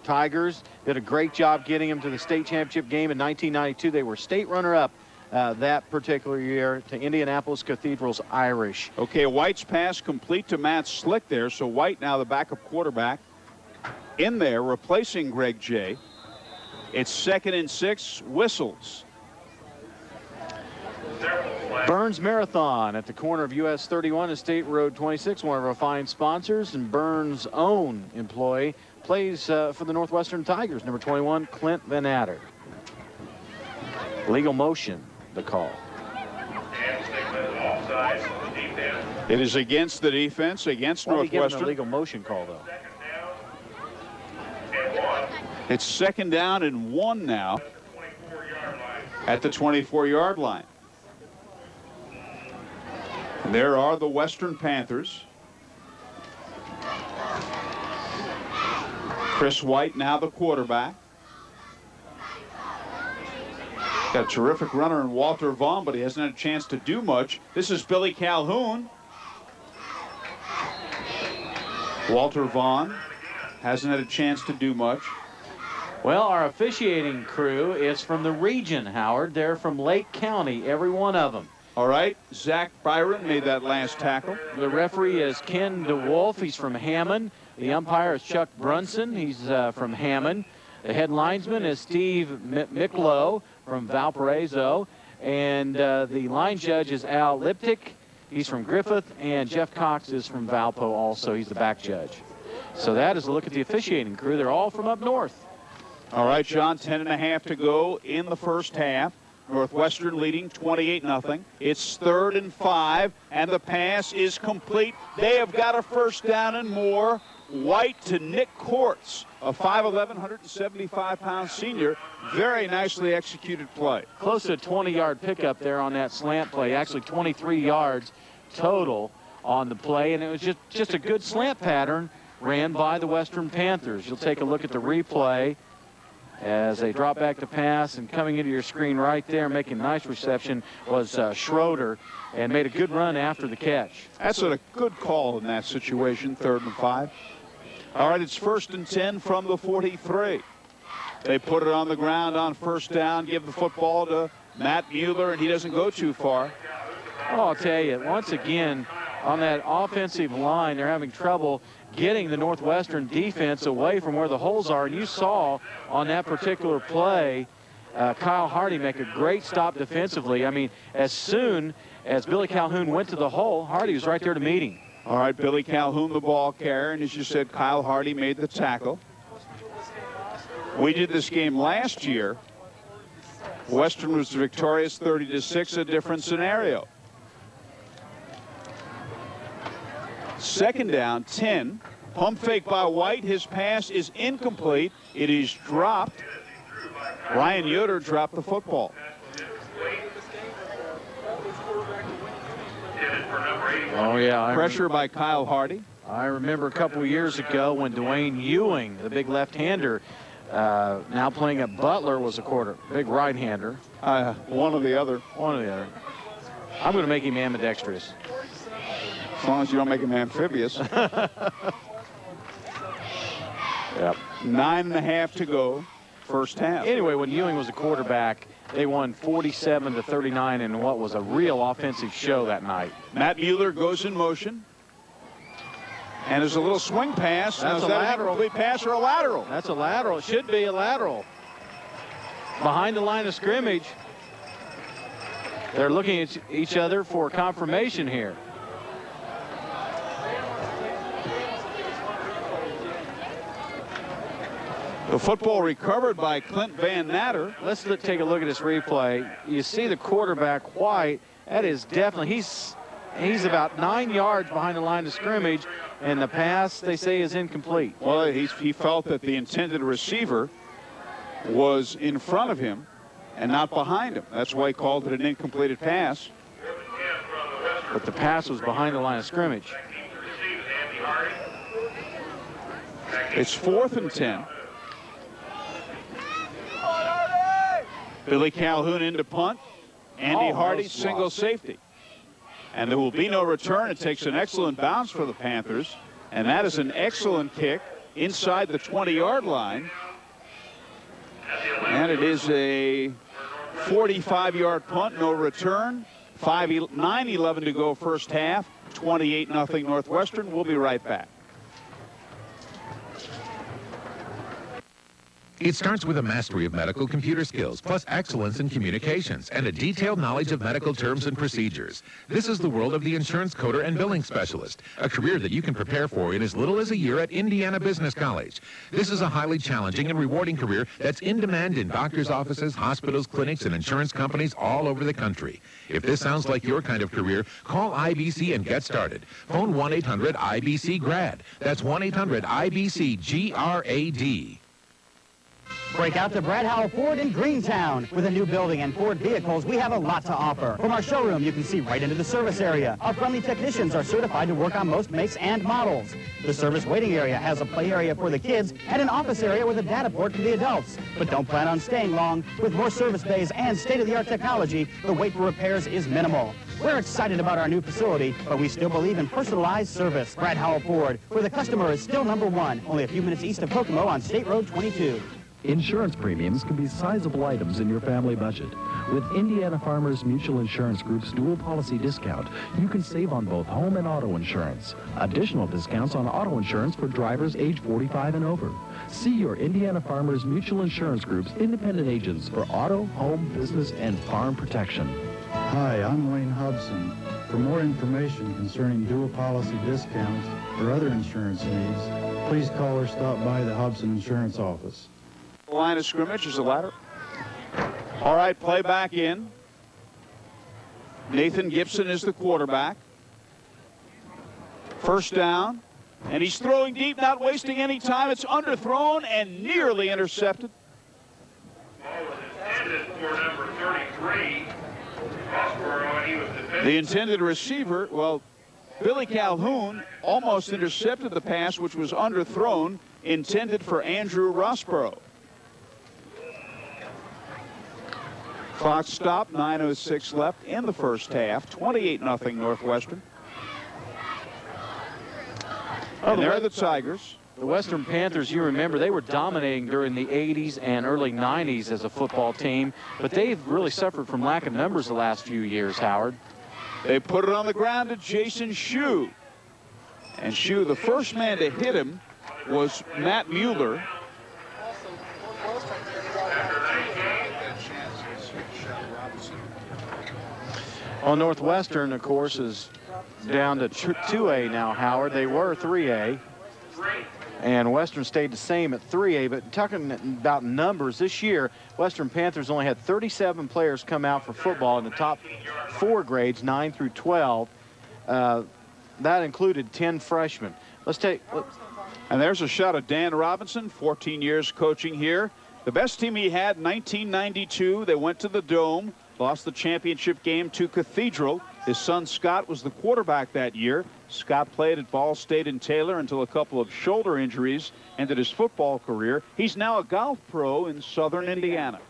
Tigers. Did a great job getting them to the state championship game in 1992. They were state runner-up that particular year to Indianapolis Cathedral's Irish. Okay, White's pass complete to Matt Slick there. So White now the backup quarterback in there replacing Greg J. It's 2nd and 6, whistles. Burns Marathon at the corner of US 31 and State Road 26, one of our fine sponsors, and Burns' own employee plays for the Northwestern Tigers, number 21, Clint Van Adder. Legal motion, the call. It is against the defense, against Northwestern. A legal motion call, though. It's 2nd down and 1 now at the 24-yard line. And there are the Western Panthers. Chris White now the quarterback. Got a terrific runner in Walter Vaughn, but he hasn't had a chance to do much. This is Billy Calhoun. Walter Vaughn hasn't had a chance to do much. Well, our officiating crew is from the region, Howard. They're from Lake County, every one of them. All right, Zach Byron made that last tackle. The referee is Ken DeWolf. He's from Hammond. The umpire is Chuck Brunson. He's from Hammond. The head linesman is Steve Miklow from Valparaiso. And the line judge is Al Liptic. He's from Griffith. And Jeff Cox is from Valpo also. He's the back judge. So that is a look at the officiating crew. They're all from up north. All right, John, 10.5 to go in the first half. Northwestern leading 28-0. It's 3rd and 5, and the pass is complete. They have got a first down and more. White to Nick Kortz, a 5'11", 175-pound senior. Very nicely executed play. Close to a 20-yard pickup there on that slant play. Actually 23 yards total on the play, and it was just a good slant pattern ran by the Western Panthers. You'll take a look at the replay as they drop back to pass, and coming into your screen right there, making a nice reception, was Schroeder, and made a good run after the catch. That's a good call in that situation, 3rd and 5. All right, it's 1st and 10 from the 43. They put it on the ground on first down, give the football to Matt Mueller, and he doesn't go too far. Oh, I'll tell you, once again, on that offensive line, they're having trouble getting the Northwestern defense away from where the holes are. And you saw on that particular play, Kyle Hardy make a great stop defensively. I mean, as soon as Billy Calhoun went to the hole, Hardy was right there to meet him. All right, Billy Calhoun, the ball carrier, and as you said, Kyle Hardy made the tackle. We did this game last year. Western was victorious 30-6, a different scenario. 2nd down, 10. Pump fake by White. His pass is incomplete. It is dropped. Ryan Yoder dropped the football. Oh, yeah. Pressure by Kyle Hardy. I remember a couple years ago when Dwayne Ewing, the big left-hander, now playing at Butler, was a big right-hander. One or the other. One or the other. I'm going to make him ambidextrous. As long as you don't make him amphibious. Yep. 9.5 to go, first half. Anyway, when Ewing was a quarterback, they won 47-39 in what was a real offensive show that night. Matt Mueller goes in motion. And there's a little swing pass. That's now, a lateral. An incomplete pass or a lateral? That's a lateral. It should be a lateral. Behind the line of scrimmage. They're looking at each other for confirmation here. The football recovered by Clint Van Natter. Let's take a look at this replay. You see the quarterback, White. That is definitely, he's about 9 yards behind the line of scrimmage, and the pass, they say, is incomplete. Well, he felt that the intended receiver was in front of him and not behind him. That's why he called it an incompleted pass. But the pass was behind the line of scrimmage. It's 4th and 10. Billy Calhoun into punt. Andy Hardy, single safety. and there will be no return. It takes an excellent bounce for the Panthers, and that is an excellent kick inside the 20-yard line. And it is a 45-yard punt, no return. 9:11 to go first half. 28-0 Northwestern. We'll be right back. It starts with a mastery of medical computer skills, plus excellence in communications, and a detailed knowledge of medical terms and procedures. This is the world of the insurance coder and billing specialist, a career that you can prepare for in as little as a year at Indiana Business College. This is a highly challenging and rewarding career that's in demand in doctors' offices, hospitals, clinics, and insurance companies all over the country. If this sounds like your kind of career, call IBC and get started. Phone 1-800-IBC-GRAD. That's 1-800-IBC-GRAD. Break out to Brad Howell Ford in Greentown. With a new building and Ford vehicles, we have a lot to offer. From our showroom, you can see right into the service area. Our friendly technicians are certified to work on most makes and models. The service waiting area has a play area for the kids and an office area with a data port for the adults. But don't plan on staying long. With more service bays and state-of-the-art technology, the wait for repairs is minimal. We're excited about our new facility, but we still believe in personalized service. Brad Howell Ford, where the customer is still number one, only a few minutes east of Kokomo on State Road 22. Insurance premiums can be sizable items in your family budget. With Indiana Farmers Mutual Insurance Group's dual policy discount, you can save on both home and auto insurance. Additional discounts on auto insurance for drivers age 45 and over. See your Indiana Farmers Mutual Insurance Group's independent agents for auto, home, business, and farm protection. Hi, I'm Wayne Hobson. For more information concerning dual policy discounts or other insurance needs, please call or stop by the Hobson Insurance Office. Line of scrimmage is the ladder. All right, play back in. Nathan Gibson is the quarterback. First down, and he's throwing deep, not wasting any time. It's underthrown and nearly intercepted. Ball was intended for number 33, Rossborough, and he was defended. The intended receiver, well, Billy Calhoun almost intercepted the pass, which was underthrown, intended for Andrew Rossborough. Clock stopped, 9:06 left in the first half, 28-0 Northwestern. And there are the Tigers. The Western Panthers, you remember, they were dominating during the 80s and early 90s as a football team, but they've really suffered from lack of numbers the last few years, Howard. They put it on the ground to Jason Shue. And Shue, the first man to hit him was Matt Mueller. Well, Northwestern, of course, is down to 2A now, Howard. They were 3A. And Western stayed the same at 3A. But talking about numbers, this year, Western Panthers only had 37 players come out for football in the top 4 grades, 9 through 12. That included 10 freshmen. And there's a shot of Dan Robinson, 14 years coaching here. The best team he had in 1992, they went to the Dome. Lost the championship game to Cathedral. His son Scott was the quarterback that year. Scott played at Ball State and Taylor until a couple of shoulder injuries ended his football career. He's now a golf pro in Southern Indiana.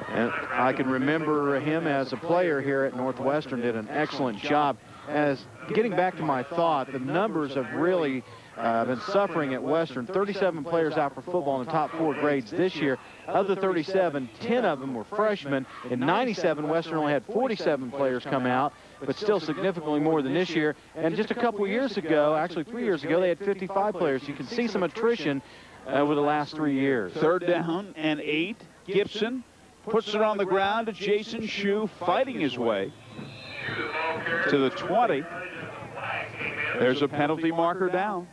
And I can remember him as a player here at Northwestern, did an excellent job. As getting back to my thought, the numbers have really been suffering at Western. 37 players out for football in the top 4 grades this year. Of the 37, 10 of them were freshmen. In 97, Western only had 47 players come out, but still significantly more than this year. And just a couple of years ago, actually 3 years ago, they had 55 players. You can see some attrition over the last 3 years. Third down and 8. Gibson puts it on the ground to Jason Shue, fighting his way to the 20. There's a penalty marker down.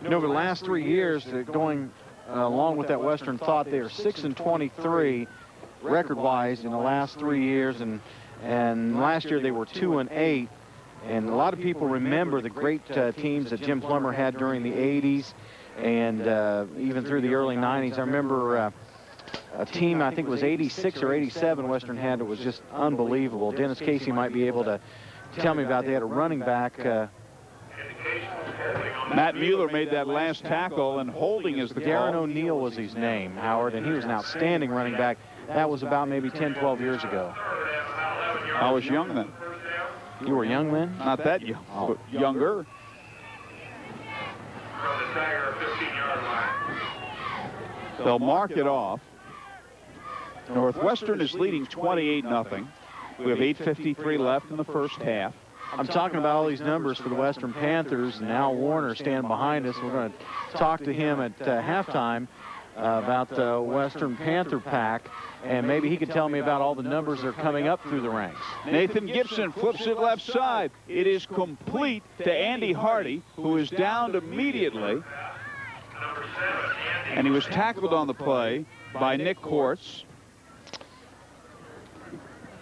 You know, over the last 3 years, going along with that Western thought, they are 6-23 record-wise in the last 3 years, and last year they were 2-8. And a lot of people remember the great teams that Jim Plummer had during the 80s and even through the early 90s. I remember a team, I think it was 86 or 87 Western had, that was just unbelievable. Dennis Casey might be able to tell me about. They had a running back. Matt Mueller made that last tackle, and holding is the Darren call. O'Neill was his name, Howard, and he was an outstanding running back. That was about maybe 10, 12 years ago. I was young then. You were young then? Not that young, but younger. From the Tiger 15-yard line. They'll mark it off. Northwestern is leading 28-0. We have 8:53 left in the first half. I'm talking about all these numbers for the Western Panthers, and Al Warner standing behind us. We're going to talk to him at halftime about the Western Panther pack, and maybe he can tell me about all the numbers that are coming up through the ranks. Nathan Gibson flips it left side. It is complete to Andy Hardy, who is downed immediately. And he was tackled on the play by Nick Kortz.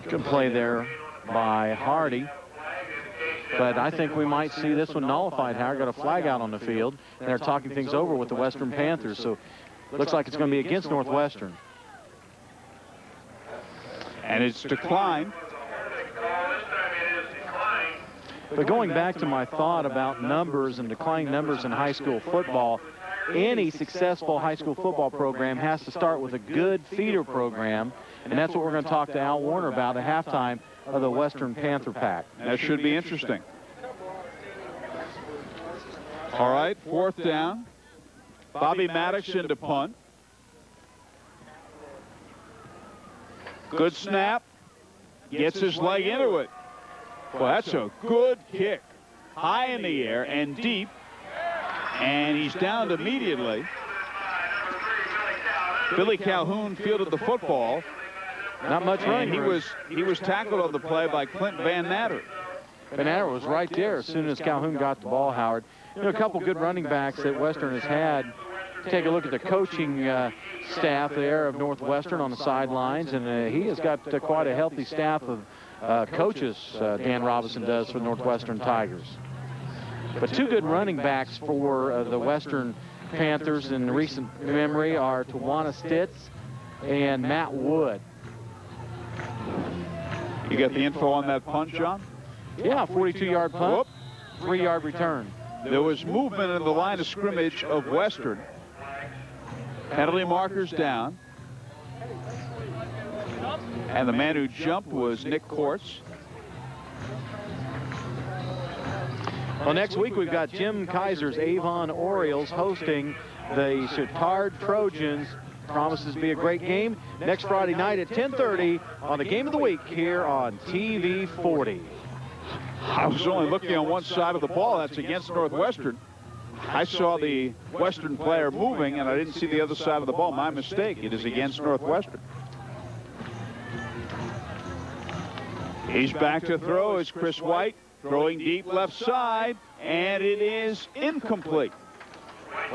Good play there by Hardy. But I think we might see this one nullified. Howard got a flag out on the field. And they're talking things over with the Western Panthers. So looks like it's going to be against Northwestern. And it's declined. But going back to my thought about numbers and declining numbers in high school football, any successful high school football program has to start with a good feeder program, and that's what we're going to talk to Al Warner about at halftime of the Western Panther pack. That should be interesting. All right, 4th down. Bobby Maddox into punt. Good snap. Gets his leg into it. Well, that's a good kick. High in the air and deep. And he's downed immediately. Billy Calhoun fielded the football. Not much running. He was tackled on the play by Clint Van Natter. Van Natter was right there as soon as Calhoun got the ball, Howard. You know, a couple good running backs that Western has had. Take a look at the coaching staff there of Northwestern on the sidelines, and he has got quite a healthy staff of coaches, Dan Robinson does, for the Northwestern Tigers. But two good running backs for the Western Panthers in recent memory are Tawana Stitz and Matt Wood. You got the info on that punt, John? Yeah, 42-yard punt, 3-yard return. There was movement in the line of scrimmage of Western. Penalty markers down. And the man who jumped was Nick Kortz. Well, next week we've got Jim Kaiser's Avon Orioles hosting the Chittard Trojans. Promises to be a great game. Next Friday night at 10:30 on the Game of the Week here on TV 40. I was only looking on one side of the ball. That's against Northwestern. I saw the Western player moving, and I didn't see the other side of the ball. My mistake. It is against Northwestern. He's back to throw. It's Chris White throwing deep left side, and it is incomplete.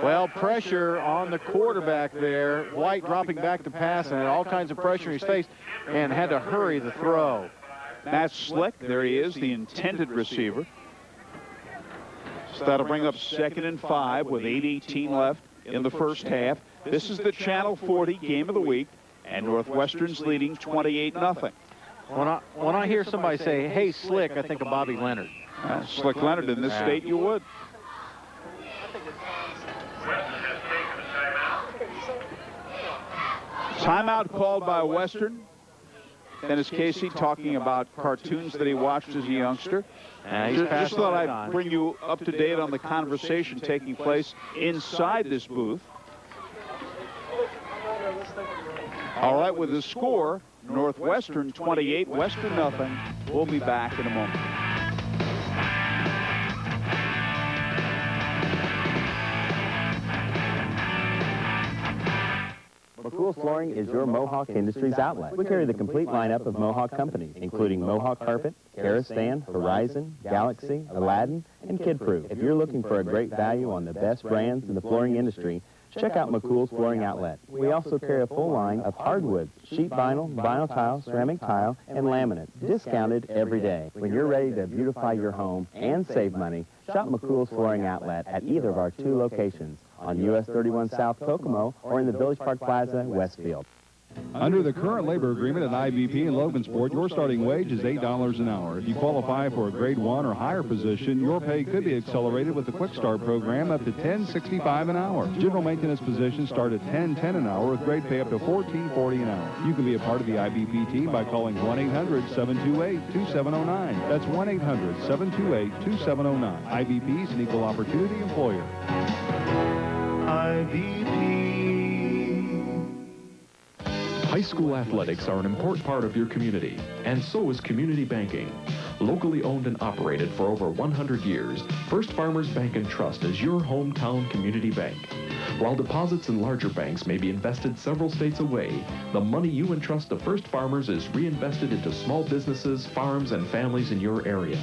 Well, pressure on the quarterback there. White dropping back to pass and had all kinds of pressure in his face and had to hurry the throw. Matt Slick, there he is, the intended receiver. So that'll bring up 2nd and 5 with 8:18 left in the first half. This is the Channel 40 Game of the Week, and Northwestern's leading 28-0. When I hear somebody say, hey, Slick, I think of Bobby Leonard. Slick Leonard in this state, you would. Timeout called by Western. Dennis Casey talking about cartoons that he watched as a youngster. Just thought I'd bring you up to date on the conversation taking place inside this booth. All right, with the score, Northwestern 28, Western nothing. We'll be back in a moment. McCool's Flooring is your Mohawk Industries outlet. We carry the complete lineup of Mohawk companies, including Mohawk Carpet, Karastan, Horizon, Galaxy, Aladdin, and Kidproof. If you're looking for a great value on the best brands in the flooring industry, check out McCool's Flooring Outlet. We also carry a full line of hardwoods, sheet vinyl, vinyl tile, ceramic tile, and laminate, discounted every day. When you're ready to beautify your home and save money, shop McCool's Flooring Outlet at either of our 2 locations, on US 31 South Kokomo or in the Village Park Plaza, Westfield. Under the current labor agreement at IBP and Logansport, your starting wage is $8 an hour. If you qualify for a grade 1 or higher position, your pay could be accelerated with the Quick Start program up to $10.65 an hour. General maintenance positions start at $10.10 an hour with grade pay up to $14.40 an hour. You can be a part of the IBP team by calling 1-800-728-2709. That's 1-800-728-2709. IBP is an equal opportunity employer. IBP. High school athletics are an important part of your community, and so is community banking. Locally owned and operated for over 100 years, First Farmers Bank and Trust is your hometown community bank. While deposits in larger banks may be invested several states away, the money you entrust to First Farmers is reinvested into small businesses, farms, and families in your area.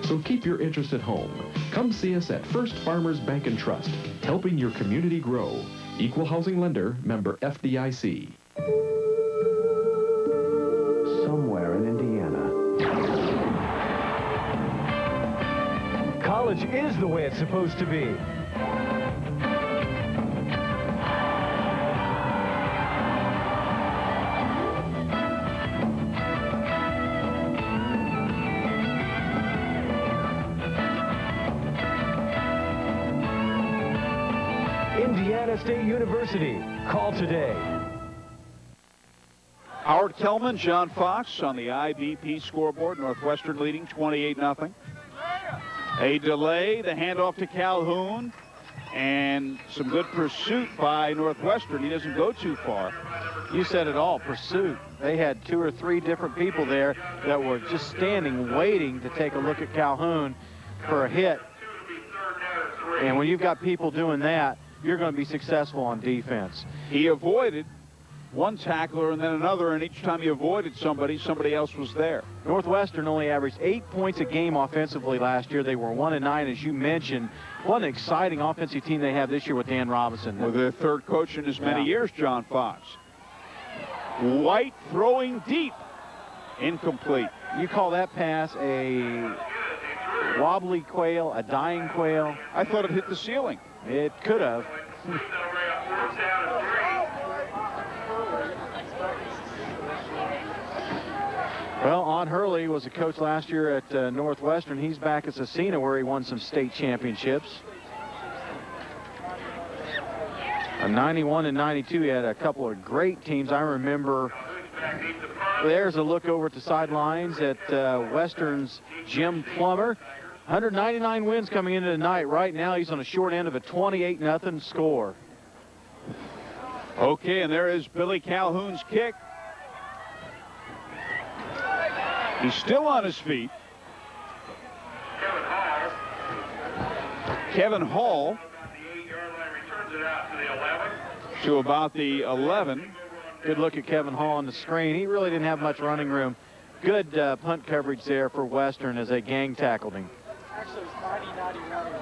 So keep your interest at home. Come see us at First Farmers Bank and Trust, helping your community grow. Equal housing lender, member FDIC. Somewhere in Indiana. College is the way it's supposed to be. Indiana State University. Call today. Howard Kellman, John Fox on the IBP scoreboard. Northwestern leading 28-0. A delay, the handoff to Calhoun, and some good pursuit by Northwestern. He doesn't go too far. You said it all, pursuit. They had 2 or 3 different people there that were just standing, waiting to take a look at Calhoun for a hit. And when you've got people doing that, you're going to be successful on defense. He avoided one tackler and then another, and each time he avoided somebody, somebody else was there. Northwestern only averaged 8 points a game offensively last year. They were 1-9, as you mentioned. What an exciting offensive team they have this year with Dan Robinson. With their third coach in as many years, John Fox. White throwing deep. Incomplete. You call that pass a wobbly quail, a dying quail? I thought it hit the ceiling. It could have. Well, Odd Hurley was a coach last year at Northwestern. He's back at Cecina where he won some state championships. In 91 and 92, he had a couple of great teams. I remember, there's a look over at the sidelines at Western's Jim Plummer. 199 wins coming into tonight. Right now, he's on a short end of a 28-0 score. Okay, and there is Billy Calhoun's kick. He's still on his feet. Kevin Hall to about the 11. Good look at Kevin Hall on the screen. He really didn't have much running room. Good punt coverage there for Western as they gang tackled him. Actually, it was 90-90 running.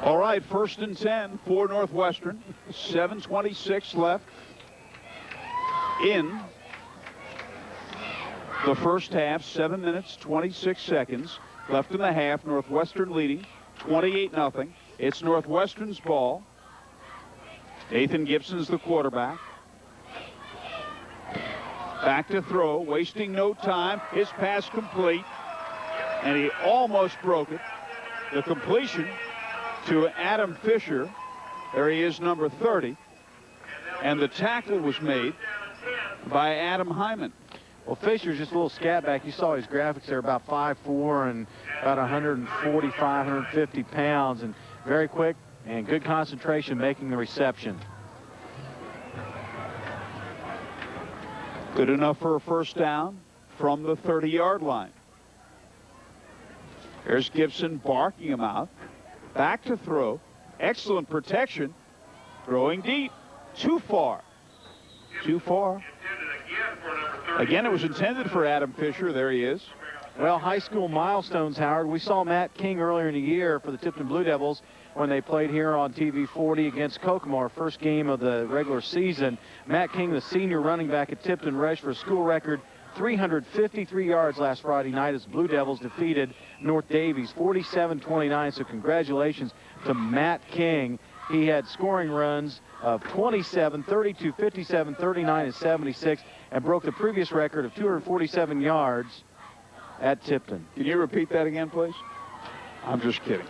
All right, 1st and 10 for Northwestern. 7:26 left in the first half. 7 minutes, 26 seconds left in the half. Northwestern leading 28-0. It's Northwestern's ball. Nathan Gibson's the quarterback. Back to throw, wasting no time. His pass complete, and he almost broke it. The completion to Adam Fisher. There he is, number 30. And the tackle was made by Adam Hyman. Well, Fisher's just a little scat back. You saw his graphics there, about 5'4" and about 145, 150 pounds, and very quick and good concentration making the reception. Good enough for a first down from the 30-yard line. There's Gibson barking him out. Back to throw. Excellent protection. Throwing deep. Too far. Too far. Again, it was intended for Adam Fisher. There he is. Well, high school milestones, Howard. We saw Matt King earlier in the year for the Tipton Blue Devils when they played here on TV 40 against Kokomo, our first game of the regular season. Matt King, the senior running back at Tipton, rushed for a school record 353 yards last Friday night as Blue Devils defeated North Davies 47-29. So congratulations to Matt King. he had scoring runs of 27, 32, 57, 39, and 76, and broke the previous record of 247 yards at Tipton. Can you repeat that again, please? I'm just kidding.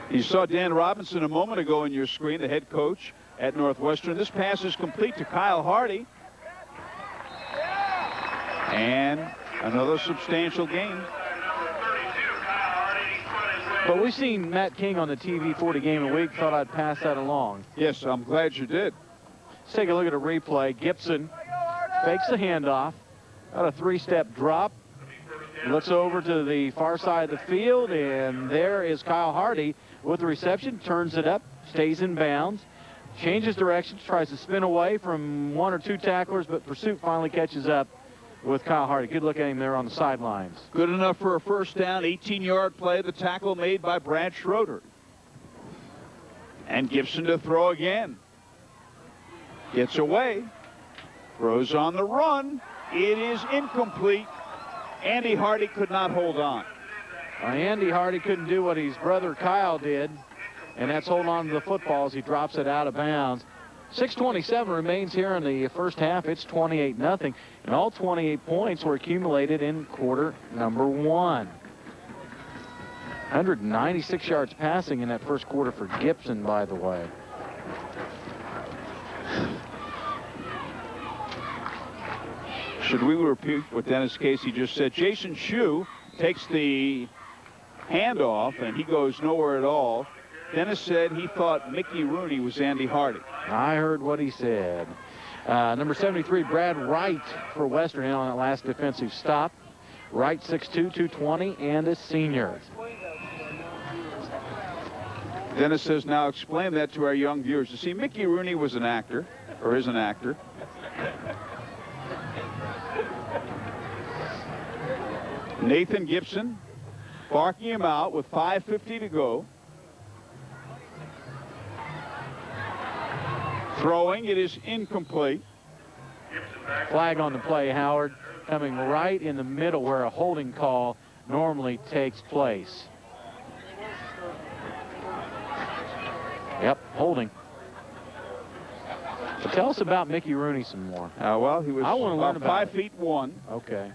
You saw Dan Robinson a moment ago on your screen, the head coach at Northwestern. This pass is complete to Kyle Hardy. And another substantial gain. But we've seen Matt King on the TV 40 game a week. Thought I'd pass that along. Yes, I'm glad you did. Let's take a look at a replay. Gibson fakes the handoff. Got a three-step drop. Looks over to the far side of the field, and there is Kyle Hardy with the reception. Turns it up, stays in bounds, changes direction, tries to spin away from one or two tacklers, but pursuit finally catches up with Kyle Hardy. Good look at him there on the sidelines. Good enough for a first down, 18-yard play. The tackle made by Brad Schroeder. And Gibson to throw again. Gets away. Throws on the run. It is incomplete. Andy Hardy could not hold on. Andy Hardy couldn't do what his brother Kyle did, and that's hold on to the football as he drops it out of bounds. 6:27 remains here in the first half. It's 28-0, and all 28 points were accumulated in quarter number 1. 196 yards passing in that first quarter for Gibson, by the way. Should we repeat what Dennis Casey just said? Jason Shue takes the handoff, and he goes nowhere at all. Dennis said he thought Mickey Rooney was Andy Hardy. I heard what he said. Number 73, Brad Wright for Western on that last defensive stop. Wright 6'2", 220, and a senior. Dennis says, now explain that to our young viewers. You see, Mickey Rooney was an actor, or is an actor. Nathan Gibson barking him out with 5:50 to go. Throwing, it is incomplete. Flag on the play, Howard, coming right in the middle where a holding call normally takes place. Yep, holding. So tell us about Mickey Rooney some more. Well, he was I want to learn about 5'1". Okay.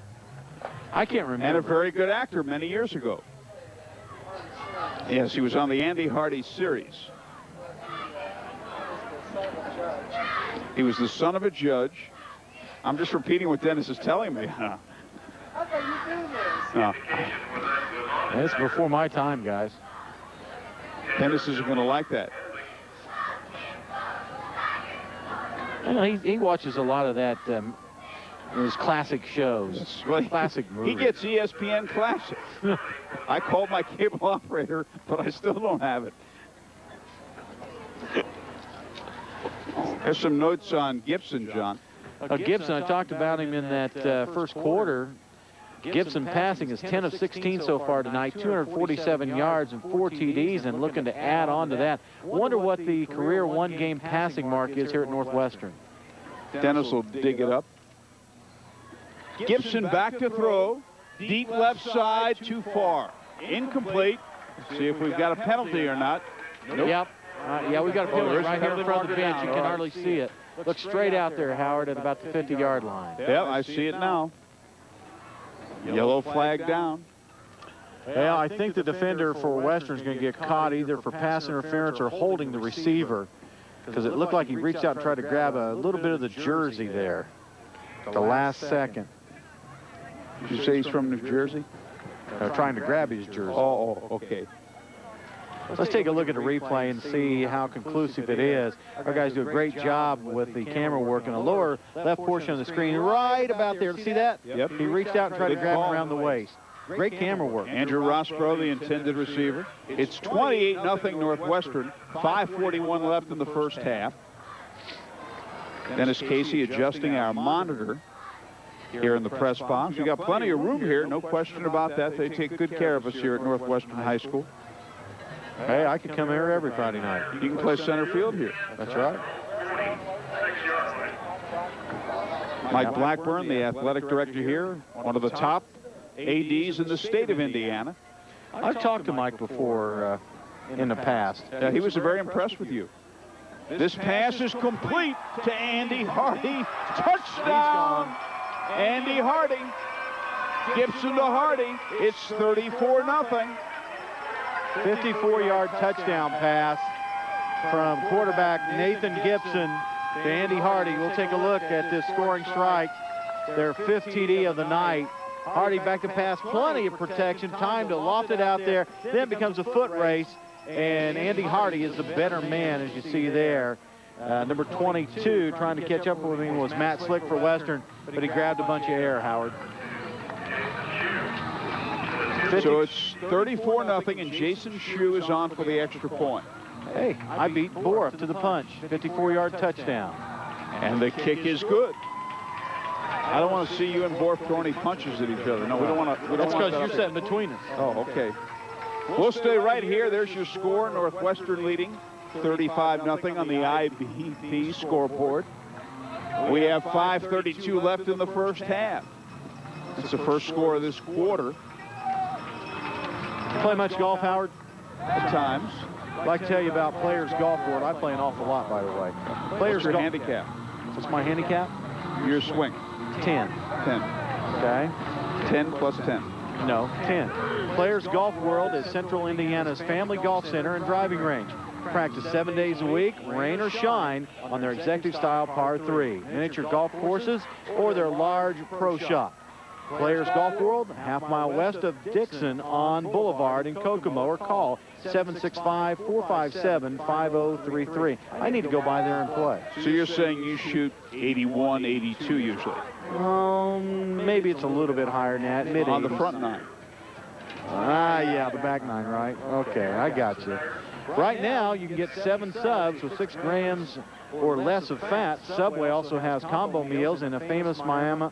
I can't remember. And a very good actor many years ago. Yes, he was on the Andy Hardy series. He was the son of a judge. I'm just repeating what Dennis is telling me. How can you do this? It's before my time, guys. Dennis isn't going to like that. You know, he watches a lot of that, those classic shows, Well, classic movies. He gets ESPN Classic. I called my cable operator, but I still don't have it. There's some notes on Gibson, John. Gibson, I talked about him in that first quarter. Gibson passing is 10 of 16 so far tonight, 247 yards and 4 TDs, and looking to add on to that. Wonder what the career one-game passing mark is here at Northwestern. Dennis will dig it up. Gibson back to throw. Deep left side, too far. Incomplete. See if we've got a penalty or not. Nope. Yep. Yeah, we got a penalty right here in front of the bench. You can hardly see it. Look straight out there, Howard, at about the 50-yard line. Yep, I see it now. Yellow flag down. Well, I think the defender for Western is going to get caught either for pass interference or holding the receiver, because it looked like he reached out and tried to grab a little bit of the jersey there at the last second. Did you say he's from New Jersey? Trying to grab his jersey. Oh, okay. Let's take a look at the replay and see how conclusive it is. Our guys do a great job with the camera work in the lower left portion of the screen, right about there. See that? Yep. He reached out and tried to grab him around the waist. Great camera work. Andrew Rossborough, the intended receiver. It's 28-0 Northwestern. 5:41 left in the first half. Dennis Casey adjusting our monitor here in the press box. We got plenty of room here, no question about that. They take good care of us here at Northwestern High School. Hey, I could come here every Friday night. You can play center field here. That's right. Mike Blackburn, the athletic director here, one of the top ADs in the state of Indiana. I've talked to Mike before, in the past. Yeah, he was very impressed with you. This pass is complete to Andy Hardy. Touchdown, Andy Hardy. Gibson to Hardy. It's 34-0. 54-yard touchdown pass from quarterback Nathan Gibson to Andy Hardy. We'll take a look at this scoring strike, their 5th TD of the night. Hardy back to pass, plenty of protection, time to loft it out there, then becomes a foot race, and Andy Hardy is the better man, as you see there. Number 22 trying to catch up with him was Matt Slick for Western, but he grabbed a bunch of air, Howard. So it's 34-0, and Jason Shue is on for the extra point. Hey, I beat Borough to the punch. 54-yard touchdown. And the kick is good. I don't want to see you and Borf throw any punches at each other. No, we don't want to. That's because you're sitting between us. Oh, okay. We'll stay right here. There's your score. Northwestern leading 35-0 on the IBP scoreboard. We have 5:32 left in the first half. It's the first score of this quarter. Play much golf, Howard? At times. I'd like to tell you about Players Golf Board. I play an awful lot, by the way. What's your handicap? What's my handicap? Your swing. 10. 10. Okay. 10 plus 10. No, 10. Players Golf World is Central Indiana's family golf center and driving range. Practice 7 days a week, rain or shine, on their executive style par 3, miniature golf courses, or their large pro shop. Players Golf World, half-mile west of Dixon on Boulevard in Kokomo, or call 765-457-5033. I need to go by there and play. So you're saying you shoot 81, 82 usually? Maybe it's a little bit higher than that, mid-80s. On the front nine. Yeah, the back nine, right? Okay, I got you. Right now, you can get 7 subs with 6 grams or less of fat. Subway also has combo meals and a famous Mama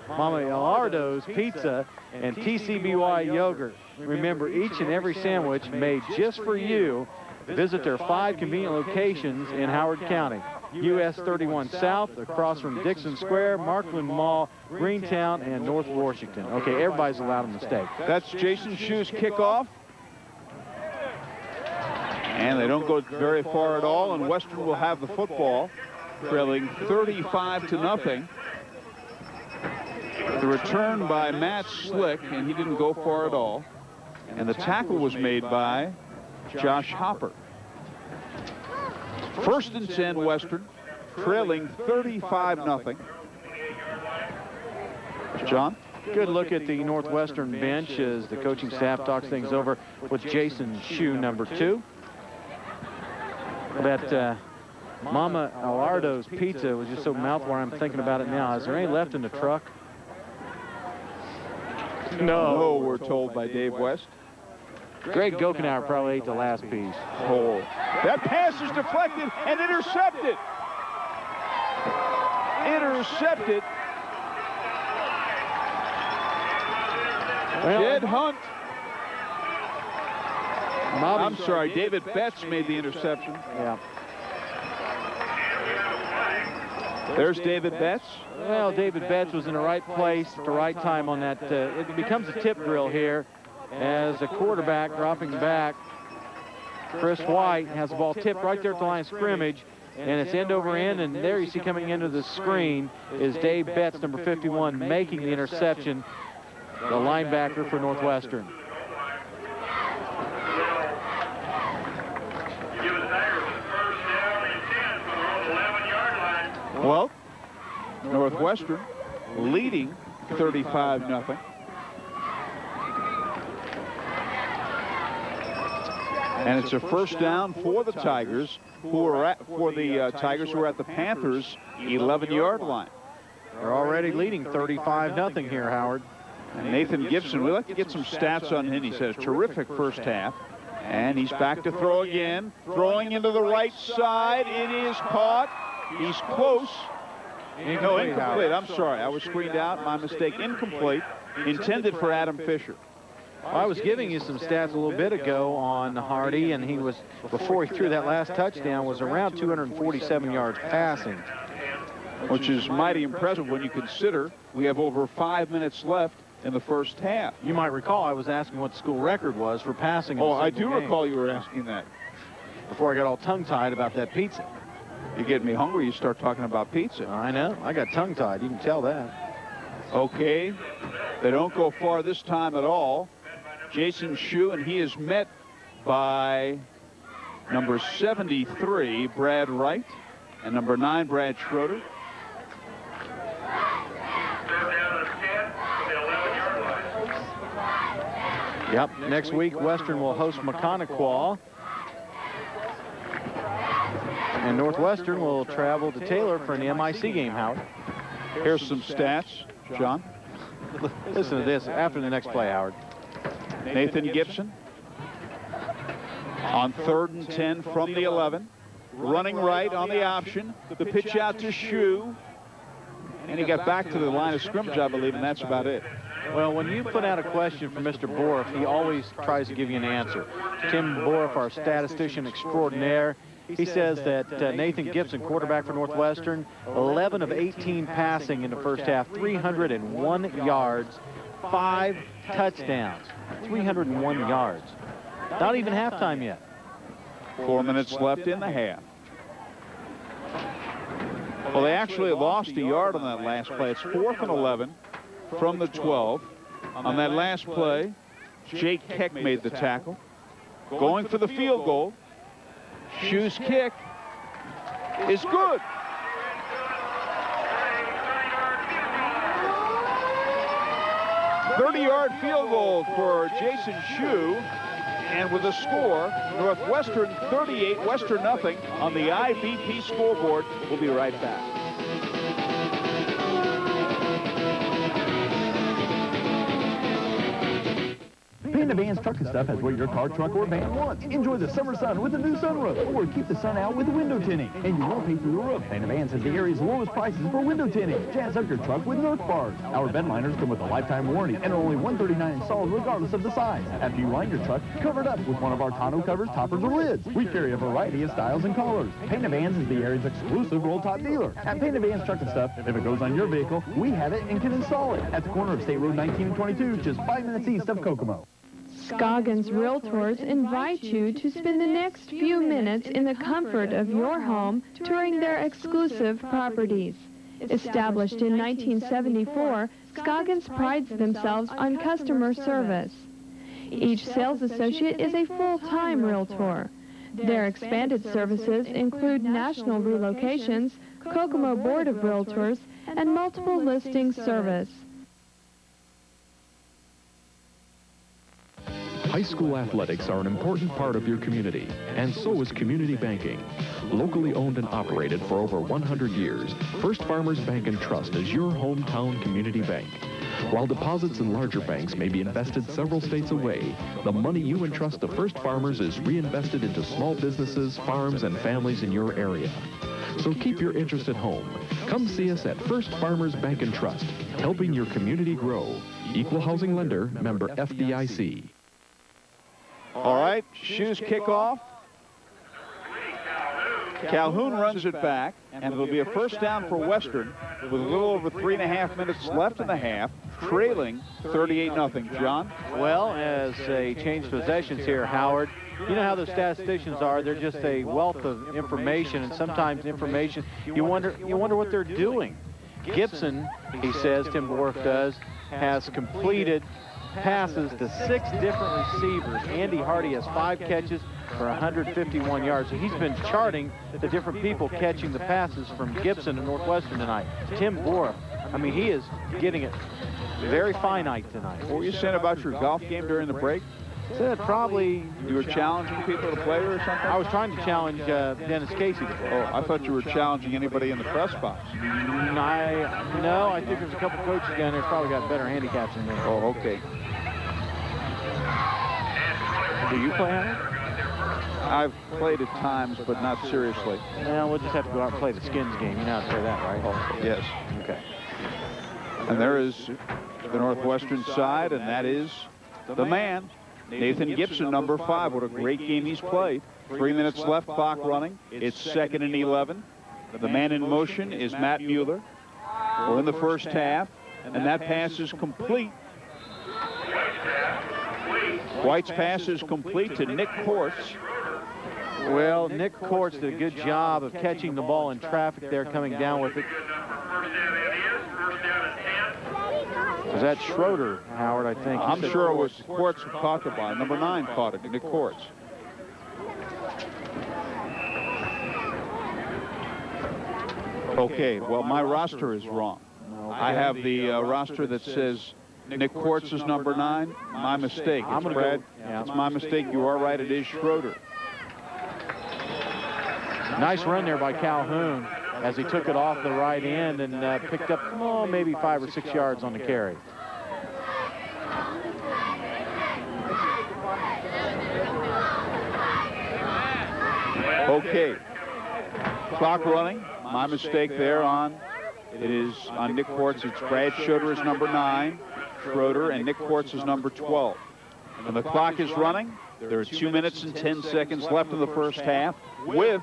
Alardo's pizza and TCBY yogurt. Remember, each and every sandwich made just for you. Visit their 5 convenient locations in Howard County. US 31 South, across from Dixon Square, Markland Mall, Greentown, and North Washington. Okay, everybody's allowed a mistake. That's Jason Shue's kickoff. And they don't go very far at all, and Western will have the football, trailing 35-0. The return by Matt Slick, and he didn't go far at all. And the tackle was made by Josh Hopper. 1st and 10 Western, trailing 35-0. John? Good look at the Northwestern bench as the coaching staff talks things over with Jason Shue, number 2. That Mama Alardo's pizza was just so mouth-watering, I'm thinking about it now. Is there any left in the truck? No, we're told by Dave West. Greg Gokenauer probably ate the last piece. Oh, that pass is deflected and intercepted. Intercepted. Jed Hunt. I'm sorry, David Betts made the interception. Yeah. There's David Betts. Well, David Betts was in the right place at the right time on that. It becomes a tip drill here as the quarterback dropping back. Chris White has the ball tipped right there at the line of scrimmage, and it's end over end, and there you see coming into the screen is Dave Betts, number 51, making the interception, the linebacker for Northwestern. Well, Northwestern leading 35-0. And it's a first down for the Tigers, who are at Tigers who are at the Panthers' 11-yard line. They're already leading 35-0 here, Howard. And Nathan Gibson, we'd like to get some stats on him. He says terrific first half. And he's back to throw again. Throwing into the right side. It is caught. He's close. No, incomplete. I'm sorry. I was screened out. My mistake. Incomplete. Intended for Adam Fisher. I was giving you some stats a little bit ago on Hardy, and he was, before he threw that last touchdown, was around 247 yards passing. Which is mighty impressive when you consider we have over 5 minutes left in the first half. You might recall I was asking what the school record was for passing in Oh, a I single do game recall you were asking that. before I got all tongue-tied about that pizza. You get me hungry, you start talking about pizza. I know. I got tongue-tied. You can tell that. Okay. They don't go far this time at all. Jason Shue, and he is met by number 73, Brad Wright, and number 9, Brad Schroeder. Yep. Next week, Western will host Maconaquah. And Northwestern will travel to Taylor for an MIC game, Howard. Here's some stats, John. Listen to this after the next play, Howard. Nathan Gibson on 3rd and 10 from the 11. Running right on the option. The pitch out to Shue. And he got back to the line of scrimmage, I believe, and that's about it. Well, when you put out a question for Mr. Boroff, he always tries to give you an answer. Tim Boroff, our statistician extraordinaire, he says that Nathan Gibson, quarterback for Northwestern, 11 of 18 passing in the first half, 301 yards, 5 touchdowns, 301 yards. Not even halftime yet. 4 minutes left in the half. Well, they actually lost a yard on that last play. It's 4th and 11 from the 12. On that last play, Jake Keck made the tackle. Going for the field goal. Shue's kick is good. "30-yard field goal for Jason Shue. And with a score, Northwestern 38, Western nothing on the IVP scoreboard. We'll be right back. Panda Van's Truck and Stuff has what your car, truck, or van wants. Enjoy the summer sun with a new sunroof, or keep the sun out with window tinting, and you won't pay through the roof. Panda Vans has the area's lowest prices for window tinting. Jazz up your truck with North Bars. Our bed liners come with a lifetime warranty and are only $139 installed regardless of the size. After you line your truck, cover it up with one of our tonneau covers, toppers, or lids. We carry a variety of styles and colors. Panda Vans is the area's exclusive roll-top dealer. At Panda Vans Truck and Stuff, if it goes on your vehicle, we have it and can install it. At the corner of State Road 19 and 22, just 5 minutes east of Kokomo. Scoggins Realtors invite you to spend the next few minutes in the comfort of your home touring their exclusive properties. Established in 1974, Scoggins prides themselves on customer service. Each sales associate is a full-time realtor. Their expanded services include national relocations, Kokomo Board of Realtors, and multiple listing service. High school athletics are an important part of your community, and so is community banking. Locally owned and operated for over 100 years, First Farmers Bank and Trust is your hometown community bank. While deposits in larger banks may be invested several states away, the money you entrust to First Farmers is reinvested into small businesses, farms, and families in your area. So keep your interest at home. Come see us at First Farmers Bank and Trust, helping your community grow. Equal housing lender, member FDIC. All right, Shue's kickoff. Calhoun runs it back, and it'll be a first down for Western with a little over 3.5 minutes left in the half, trailing 38-0. John? Well, as they change possessions here, Howard, you know how the statisticians are. They're just a wealth of information, and sometimes information, you wonder what they're doing. Gibson, he says, Tim Boroff does, has completed passes to 6 different receivers. Andy Hardy has 5 catches for 151 yards. So he's been charting the different people catching the passes from Gibson to Northwestern tonight. Tim Boroff, I mean, he is getting it very finite tonight. What were you saying about your golf game during the break? Said probably you were challenging people to play or something? I was trying to challenge Dennis Casey to play. Oh, I thought you were challenging anybody in the press box. No, I think there's a couple coaches down there probably got better handicaps than me. Oh, okay. Do you play, Howard? I've played at times, but not seriously. Well, we'll just have to go out and play the Skins game. You know how to play that, right? Oh, yes. Okay. And there is the Northwestern side, and that is the man, Nathan Gibson, number 5. What a great game he's played. 3 minutes left, clock running. It's 2nd and 11. The man in motion is Matt Mueller. We're in the first half, and that pass is complete White's pass is complete to Nick Kortz. Well, Nick Kortz did a good job of catching the ball in traffic there, coming down with it. Was that Schroeder, Howard, I think? I'm sure it was Kortz who caught the ball. Number 9 caught it, Nick Kortz. Okay, well, my roster is wrong. I have the roster that says Nick Kortz is number 9. My mistake. It's Brad. It's my mistake. You are right. It is Schroeder. Nice run there by Calhoun as he took it off the right end and picked up maybe 5 or 6 yards on the carry. Okay. Clock running. My mistake there on, it is on Nick Kortz. It's Brad Schroeder is number 9, Schroeder, and Nick Kortz is number 12. And the clock is running. There are 2 minutes and 10 seconds left in the first half with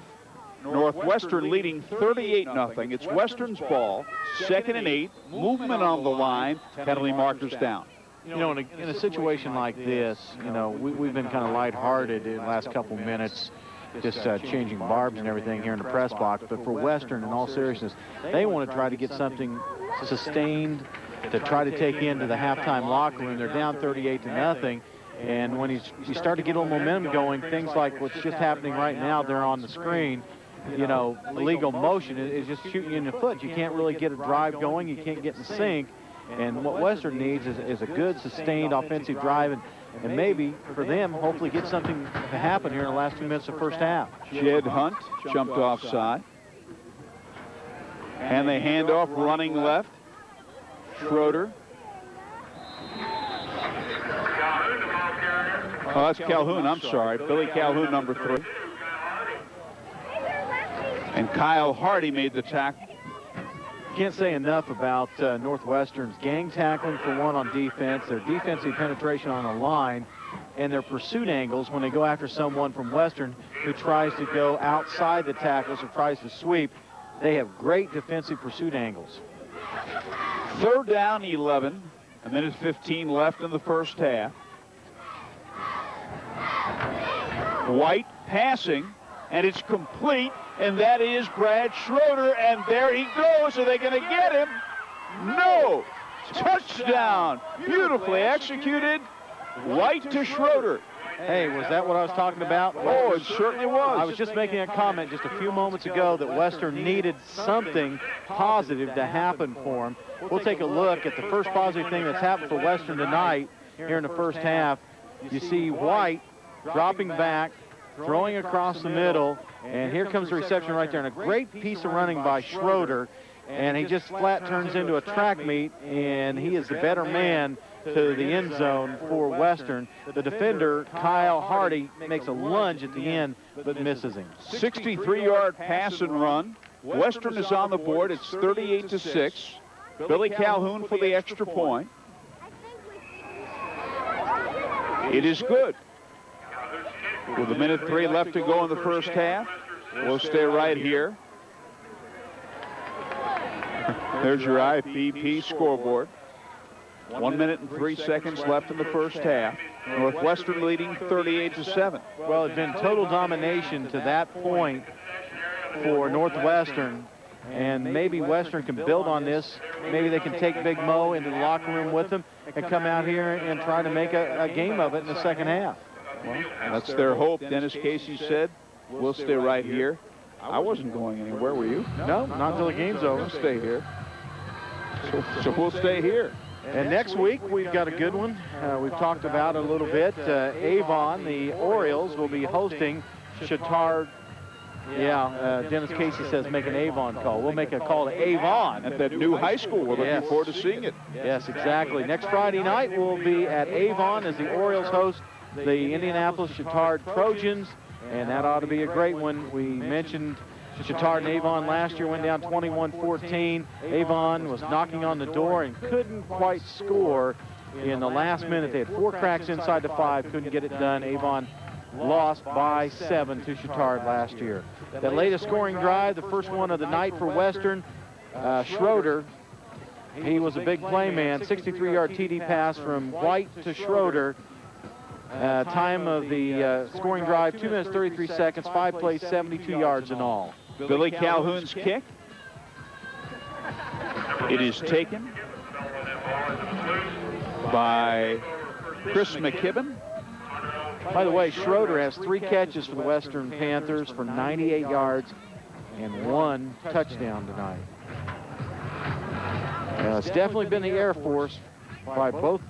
Northwestern leading 38-0. It's Western's ball, 2nd and 8, movement on the line, penalty markers down. You know, in a situation like this, you know, we've been kind of lighthearted in the last couple minutes, just changing barbs and everything here in the press box. But for Western, in all seriousness, they want to try to get something sustained to try to take into the halftime locker room. They're down 38-0. And when you start to get a little momentum going, things like what's just happening right now there on the screen, you know, illegal motion is just shooting you in the foot. You can't really get a drive going. You can't get in sync. And what Western needs is a good, sustained offensive drive, and maybe for them, hopefully get something to happen here in the last 2 minutes of first half. Jed Hunt jumped offside. And they hand off running left. Schroeder. Oh, that's Calhoun, I'm sorry. Billy Calhoun, number 3. And Kyle Hardy made the tackle. Can't say enough about Northwestern's gang tackling for one on defense, their defensive penetration on the line, and their pursuit angles when they go after someone from Western who tries to go outside the tackles or tries to sweep. They have great defensive pursuit angles. 3rd down, 11. A minute 15 left in the first half. White passing, and it's complete, and that is Brad Schroeder, and there he goes. Are they going to get him? No! Touchdown! Beautifully executed. White to Schroeder. Hey, was that what I was talking about? Oh, it certainly was. I was just making a comment just a few moments ago that Western needed something positive to happen for them. We'll take a look at the first positive thing that's happened for Western tonight here in the first half. You see White dropping back, throwing across the middle, and here comes the reception right there. And a great piece of running by Schroeder, and he just flat turns into a track meet, and he is the better man to the end zone for Western. The defender, Kyle Hardy, makes a lunge at the end, but misses him. 63-yard pass and run. Western is on the board. It's 38-6. Billy Calhoun for the extra point. It is good. With 1:03 left to go in the first half, we'll stay right here. There's your IPP scoreboard. 1 minute and 3 seconds left in the first half. Northwestern leading 38-7. Well, it's been total domination to that point for Northwestern, and maybe Western can build on this. Maybe they can take Big Mo into the locker room with them and come out here and try to make a game of it in the second half. Well, that's their hope. Dennis Casey said, we'll stay right here. I wasn't going anywhere, were you? No, not until the game's over. We'll stay here. So we'll stay here. And next week, we've got a good one. We've talked about it a little bit. Avon, the Orioles, will be hosting Chittard. Dennis Casey says make an Avon call. We'll make a call to Avon. At that new high school. We're looking forward to seeing it. Yes, exactly. Next Friday night, we'll be at Avon as the Orioles host the Indianapolis Chittard Trojans, and that ought to be a great one. We mentioned Chittard and Avon last year went down 21-14. Avon was knocking on the door and couldn't quite score in the last minute. They had 4 cracks inside the 5, couldn't get it done. Avon lost by 7 to Chittard last year. That latest scoring drive, the first one of the night for Western, Schroeder He was a big play man. 63-yard TD pass from White to Schroeder. Time of the scoring drive, 2 minutes, 33 seconds, 5 plays, 72 yards in all. Billy Calhoun's kick. It is taken by Chris McKibben. By the way, Schroeder has 3 catches for the Western Panthers for 98 yards and 1 touchdown tonight. It's definitely been the Air Force by both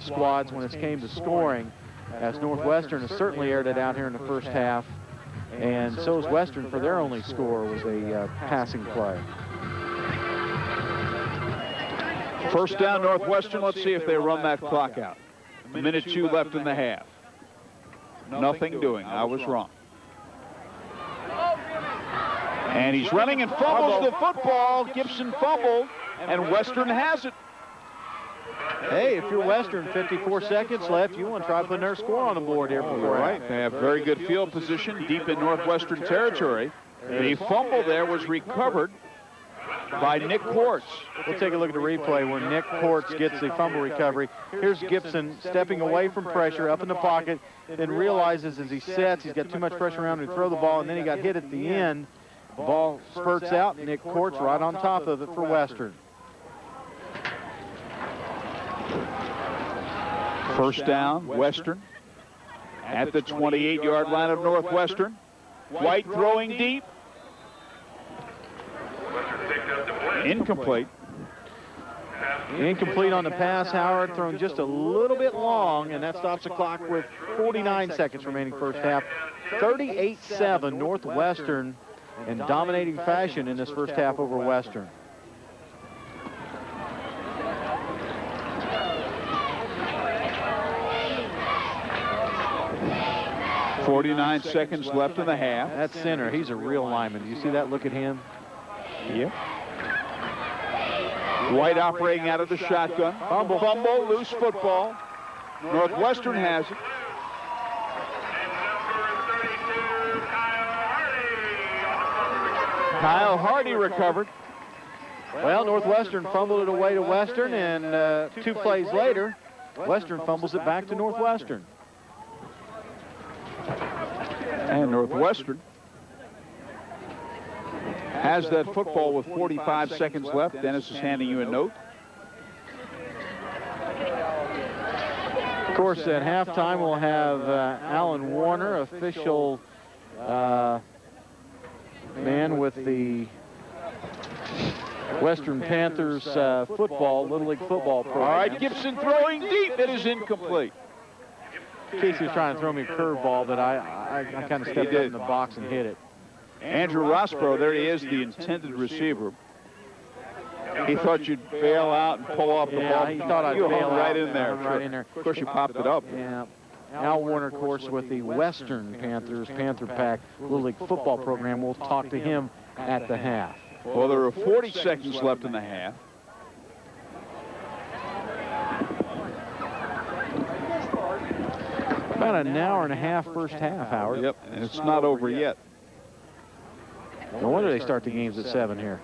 squads when it came to scoring, as Northwestern has certainly aired it out here in the first half, and so is Western for their only score was a passing play. First down, Northwestern. Let's see if they run that clock out. 1:02 left in the half. Nothing doing. I was wrong. And he's running and fumbles the football. Gibson fumbled, and Western has it. Hey, if you're Western, 54 seconds left, you want to try putting their score on the board here before. Right. They have very good field position deep in Northwestern territory. The fumble there was recovered by Nick Quartz. We'll take a look at the replay where Nick Quartz gets the fumble recovery. Here's Gibson stepping away from pressure, up in the pocket, then realizes as he sets he's got too much pressure around him to throw the ball, and then he got hit at the end. The ball spurts out, Nick Quartz right on top of it for Western. First down, Western at the 28-yard line of Northwestern. White throwing deep. Incomplete. Incomplete on the pass. Howard thrown just a little bit long, and that stops the clock with 49 seconds remaining first half. 38-7 Northwestern in dominating fashion in this first half over Western. .49 seconds left in the half. That center, he's a real lineman. Do you see that? Look at him. Yeah. White operating out of the shotgun. Fumble, loose football. Northwestern has it. Kyle Hardy recovered. Well, Northwestern fumbled it away to Western, and 2 plays later, Western fumbles it back to Northwestern. And Northwestern has that football with 45 seconds left. Dennis is handing you a note. Of course, at halftime, we'll have Alan Warner, official man with the Western Panthers football, Little League football program. All right, Gibson throwing deep. It is incomplete. Casey was trying to throw me a curveball, but I kind of stepped up in the box and hit it. Andrew Rossborough, there he is, the intended receiver. He thought you'd bail out and pull off the ball. He thought I'd bail out. Right in there. Right in there. Of course, you popped it up. Yeah. Al Warner, of course, with the Western Panthers Panther Pack Little League football program. We'll talk to him at the half. Well, there are 40 seconds left in the half. About an hour and a half first half, Howard. Yep, and it's not over yet. No wonder they start the games at 7 here.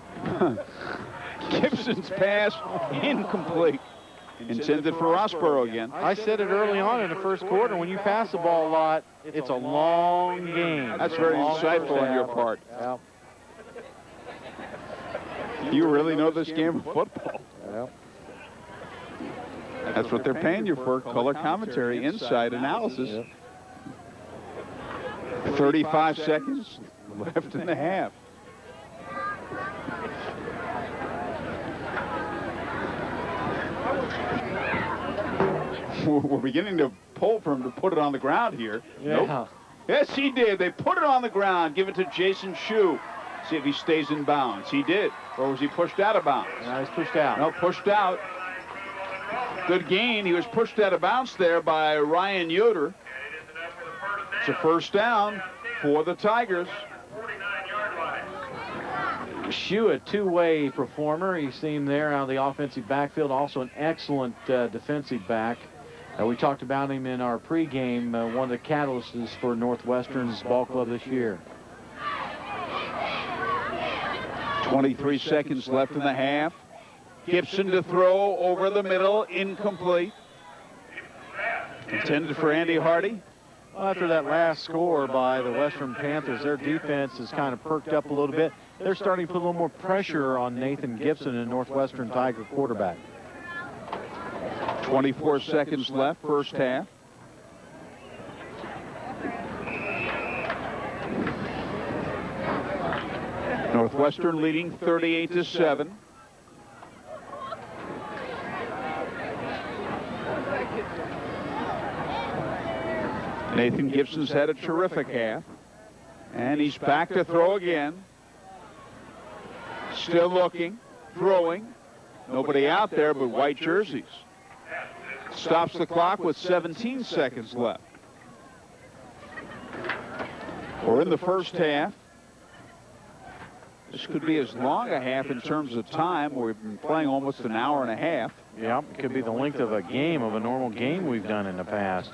Gibson's pass incomplete. Intended for Rossborough again. I said it early on in the first quarter. When you pass the ball a lot, it's a long game. That's very insightful on your part. Yep. You really know this game of football. Yep. That's what they're paying you for, color commentary, inside analysis. Yep. 35 seconds left in the half. We're beginning to pull for him to put it on the ground here. Yeah. Nope. Yes, he did. They put it on the ground. Give it to Jason Shue. See if he stays in bounds. He did. Or was he pushed out of bounds? No, he's pushed out. No, pushed out. Good gain. He was pushed out of bounds there by Ryan Yoder. It's a first down for the Tigers. Shue, a two-way performer. You see him there out of the offensive backfield. Also an excellent defensive back. We talked about him in our pregame, one of the catalysts for Northwestern's ball club this year. 23 seconds left in the half. Gibson to throw over the middle, incomplete. Intended for Andy Hardy. Well, after that last score by the Western Panthers, their defense has kind of perked up a little bit. They're starting to put a little more pressure on Nathan Gibson, a Northwestern Tiger quarterback. 24 seconds left, first half. Northwestern leading 38-7. Nathan Gibson's had a terrific half, and he's back to throw again. Still looking, throwing. Nobody out there but white jerseys. Stops the clock with 17 seconds left. We're in the first half. This could be as long a half in terms of time. We've been playing almost an hour and a half. Yeah, it could be the length of a game, of a normal game we've done in the past.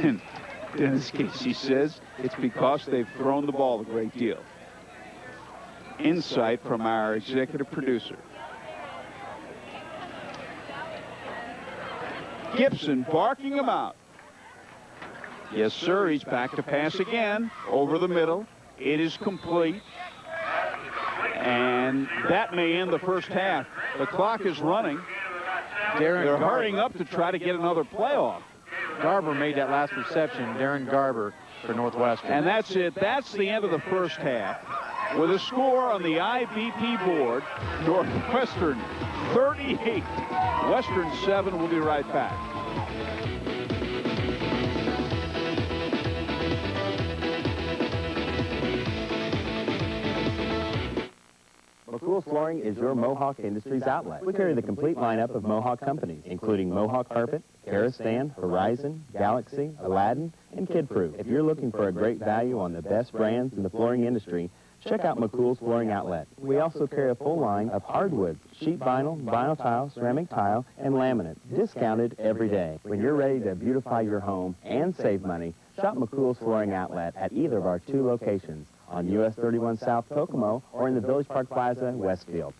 And Dennis Casey says it's because they've thrown the ball a great deal. Insight from our executive producer. Gibson barking him out. Yes, sir, he's back to pass again. Over the middle. It is complete. And that may end the first half. The clock is running. They're hurrying up to try to get another playoff. Garber made that last reception, Darren Garber for Northwestern. And that's it. That's the end of the first half. With a score on the IBP board, Northwestern 38, Western 7. We'll be right back. McCool's Flooring is your Mohawk Industries outlet. We carry the complete lineup of Mohawk companies, including Mohawk Carpet, Karastan, Horizon, Galaxy, Aladdin, and Kidproof. If you're looking for a great value on the best brands in the flooring industry, check out McCool's Flooring Outlet. We also carry a full line of hardwoods, sheet vinyl, vinyl tile, ceramic tile, and laminate, discounted every day. When you're ready to beautify your home and save money, shop McCool's Flooring Outlet at either of our 2 locations, on US 31 South Kokomo or in the Village Park Plaza, Westfield.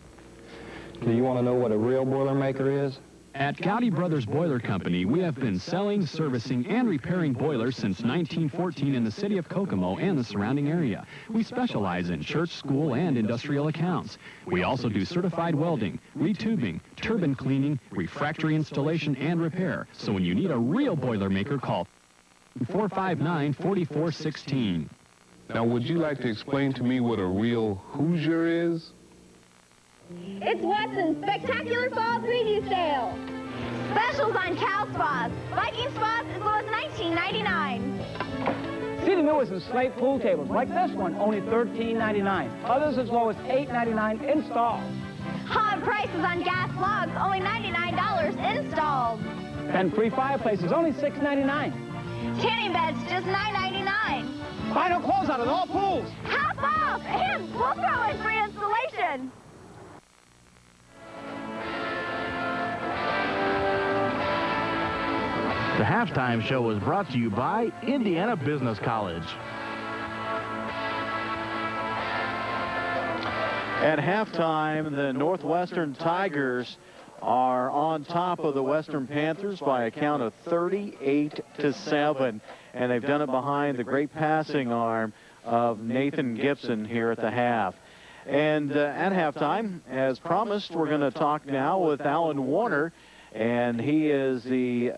Do you want to know what a real Boilermaker is? At Gowdy Brothers Boiler Company, we have been selling, servicing, and repairing boilers since 1914 in the city of Kokomo and the surrounding area. We specialize in church, school, and industrial accounts. We also do certified welding, retubing, turbine cleaning, refractory installation, and repair. So when you need a real Boilermaker, call 459-4416. Now, would you like to explain to me what a real Hoosier is? It's Watson's Spectacular Fall Preview Sale. Specials on Cal Spas. Viking Spas as low as $19.99. See the newest in slate pool tables, like this one, only $13.99. Others as low as $8.99 installed. Hot prices on gas logs, only $99 installed. And free fireplaces, only $6.99. Tanning beds, just $9.99. Final closeout at all pools. Half off, and we'll throw in free installation. The halftime show was brought to you by Indiana Business College. At halftime, the Northwestern Tigers are on top of the Western Panthers by a count of 38-7, and they've done it behind the great passing arm of Nathan Gibson here at the half. And at halftime, as promised, we're going to talk now with Alan Warner, and he is the,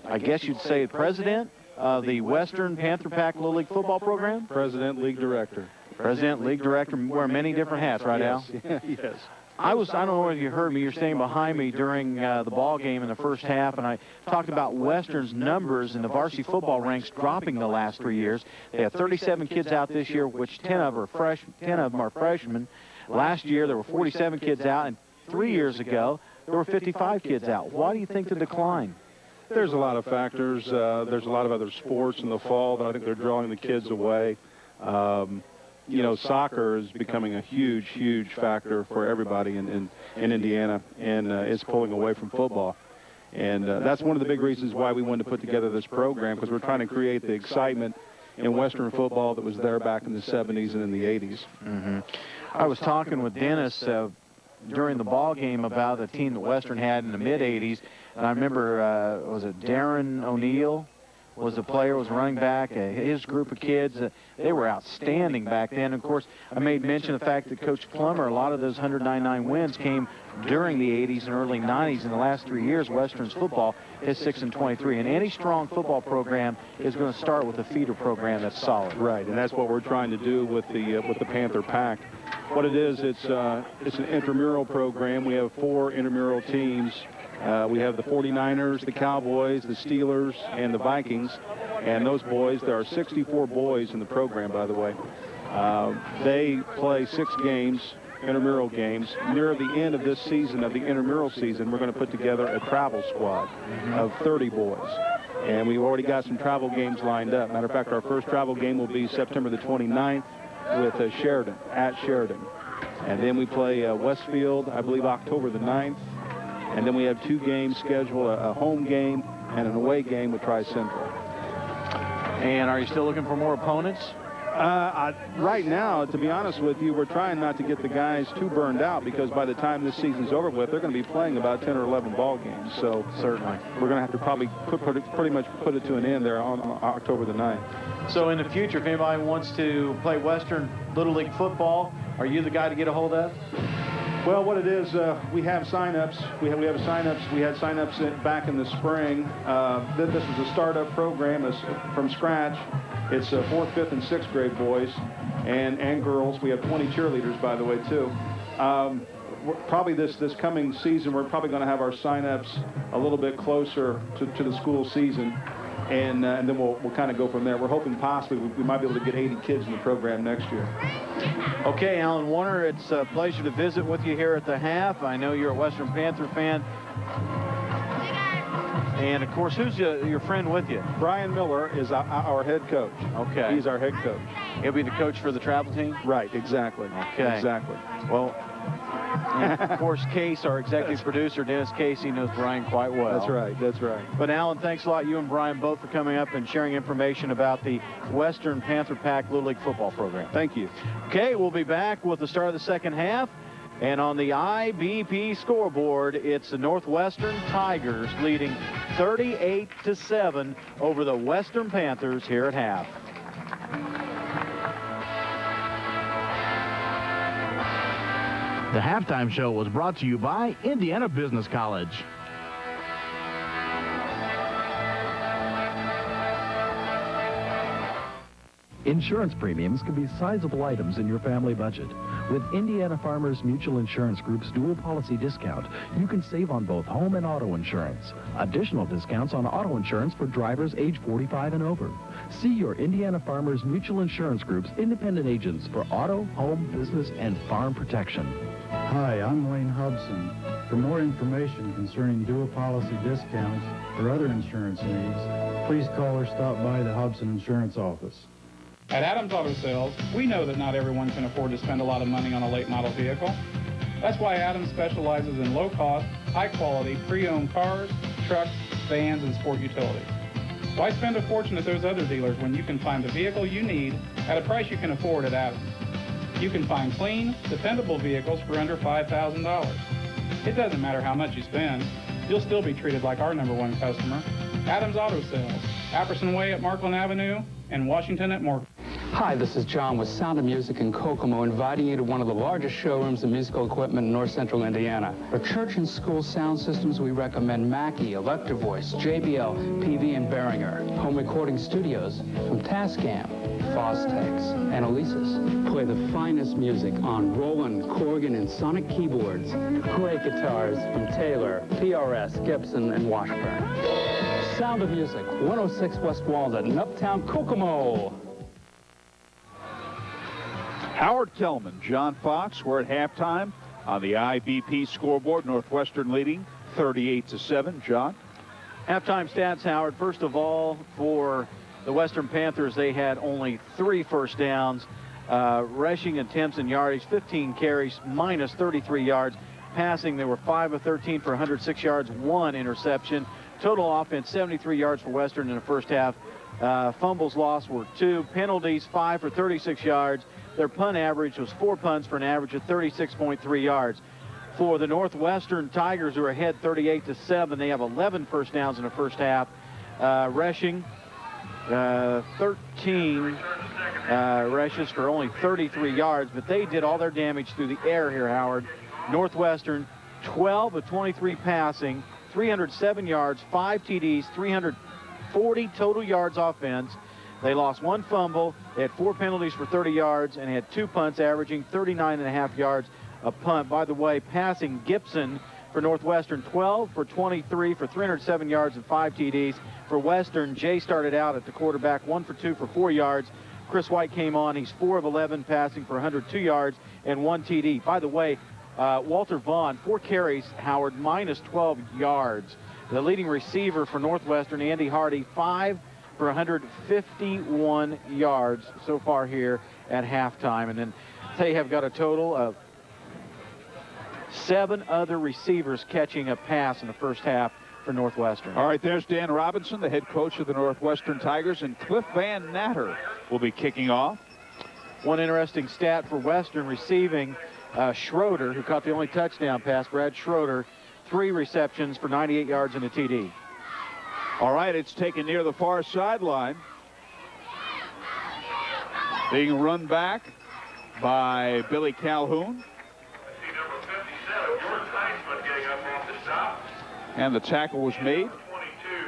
I guess you'd say, president of the Western Panther Pack Little League football program? President, league director. President, league director, wear many different hats, right, Al? Yes. I don't know if you heard me, you're standing behind me during the ball game in the first half, and I talked about Western's numbers in the varsity football ranks dropping the last 3 years. They have 37 kids out this year, which 10 of them are freshmen. Last year, there were 47 kids out, and 3 years ago, there were 55 kids out. Why do you think the decline? There's a lot of factors. There's a lot of other sports in the fall that I think they're drawing the kids away. You know, soccer is becoming a huge, huge factor for everybody in Indiana, and it's pulling away from football. And that's one of the big reasons why we wanted to put together this program, because we're trying to create the excitement in Western football that was there back in the 70s and in the 80s. I was talking with Dennis during the ball game about the team that Western had in the mid-'80s, and I remember, was it Darren O'Neill was the player, was running back, his group of kids, they were outstanding back then. Of course, I made mention of the fact that Coach Plummer, a lot of those 199 wins came during the 80s and early 90s. In the last 3 years, Western's football is 6-23, and any strong football program is going to start with a feeder program that's solid. Right, and that's what we're trying to do with the Panther Pack. What it is, it's an intramural program. We have 4 intramural teams. We have the 49ers, the Cowboys, the Steelers, and the Vikings. And those boys, there are 64 boys in the program, by the way. They play 6 games, intramural games. Near the end of this season, of the intramural season, we're going to put together a travel squad of 30 boys. And we've already got some travel games lined up. Matter of fact, our first travel game will be September the 29th with Sheridan, at Sheridan. And then we play Westfield, I believe, October the 9th. And then we have 2 games scheduled, a home game and an away game with Tri-Central. And are you still looking for more opponents? Right now, to be honest with you, we're trying not to get the guys too burned out, because by the time this season's over with, they're going to be playing about 10 or 11 ball games. So certainly, we're going to have to probably pretty much put it to an end there on October the 9th. So in the future, if anybody wants to play Western Little League football, are you the guy to get a hold of? Well, what it is, we have sign-ups. We had sign-ups back in the spring. This was a startup program from scratch. It's 4th, 5th, and 6th grade boys and girls. We have 20 cheerleaders, by the way, too. Probably this coming season, we're probably going to have our sign-ups a little bit closer to the school season. And then we'll kind of go from there. We're hoping possibly we might be able to get 80 kids in the program next year. Okay, Alan Warner, it's a pleasure to visit with you here at the half. I know you're a Western Panther fan. And, of course, who's your friend with you? Brian Miller is our head coach. Okay. He's our head coach. He'll be the coach for the travel team? Right, exactly. Okay. Exactly. Well, and of course, Case, our executive producer, Dennis Casey, knows Brian quite well. That's right, that's right. But, Alan, thanks a lot, you and Brian, both for coming up and sharing information about the Western Panther Pack Little League football program. Thank you. Okay, we'll be back with the start of the second half. And on the IBP scoreboard, it's the Northwestern Tigers leading 38-7 over the Western Panthers here at half. The halftime show was brought to you by Indiana Business College. Insurance premiums can be sizable items in your family budget. With Indiana Farmers Mutual Insurance Group's dual policy discount, you can save on both home and auto insurance. Additional discounts on auto insurance for drivers age 45 and over. See your Indiana Farmers Mutual Insurance Group's independent agents for auto, home, business, and farm protection. Hi, I'm Wayne Hubson. For more information concerning dual policy discounts or other insurance needs, please call or stop by the Hubson Insurance Office. At Adams Auto Sales, we know that not everyone can afford to spend a lot of money on a late model vehicle. That's why Adams specializes in low-cost, high-quality, pre-owned cars, trucks, vans, and sport utilities. Why spend a fortune at those other dealers when you can find the vehicle you need at a price you can afford at Adams? You can find clean, dependable vehicles for under $5,000. It doesn't matter how much you spend, you'll still be treated like our #1 customer. Adams Auto Sales, Apperson Way at Markland Avenue, and Washington at Morgan. Hi, this is John with Sound of Music in Kokomo, inviting you to one of the largest showrooms of musical equipment in north central Indiana. For church and school sound systems, we recommend Mackie, Electro-Voice, JBL, PV, and Behringer. Home recording studios from Tascam, Fostex, and Alesis. Play the finest music on Roland, Corgan, and Sonic keyboards. Great guitars from Taylor, PRS, Gibson, and Washburn. Sound of Music, 106 West Walnut in Uptown Kokomo. Howard Tillman, John Fox, we're at halftime on the IBP scoreboard. Northwestern leading 38-7. John? Halftime stats, Howard. First of all, for the Western Panthers, they had only 3 first downs. Rushing attempts and yardage, 15 carries, minus 33 yards. Passing, they were 5 of 13 for 106 yards, 1 interception. Total offense, 73 yards for Western in the first half, Fumbles lost were 2. Penalties, 5 for 36 yards. Their punt average was 4 punts for an average of 36.3 yards. For the Northwestern Tigers, who are ahead 38-7, they have 11 first downs in the first half. Rushing, 13 rushes for only 33 yards, but they did all their damage through the air here, Howard. Northwestern, 12 of 23 passing, 307 yards, 5 TDs, 340 total yards offense. They lost 1 fumble. They had 4 penalties for 30 yards and had 2 punts, averaging 39.5 yards a punt. By the way, passing, Gibson for Northwestern, 12 for 23 for 307 yards and 5 TDs. For Western, Jay started out at the quarterback, 1 for 2 for 4 yards. Chris White came on. He's 4 of 11 passing for 102 yards and 1 TD. By the way, Walter Vaughn, 4 carries, Howard, minus 12 yards. The leading receiver for Northwestern, Andy Hardy, 5 for 151 yards so far here at halftime. And then they have got a total of 7 other receivers catching a pass in the first half for Northwestern. All right, there's Dan Robinson, the head coach of the Northwestern Tigers, and Cliff Van Natter will be kicking off. One interesting stat for Western receiving, Schroeder, who caught the only touchdown pass, Brad Schroeder, 3 receptions for 98 yards and a TD. All right, it's taken near the far sideline. Being run back by Billy Calhoun. And the tackle was made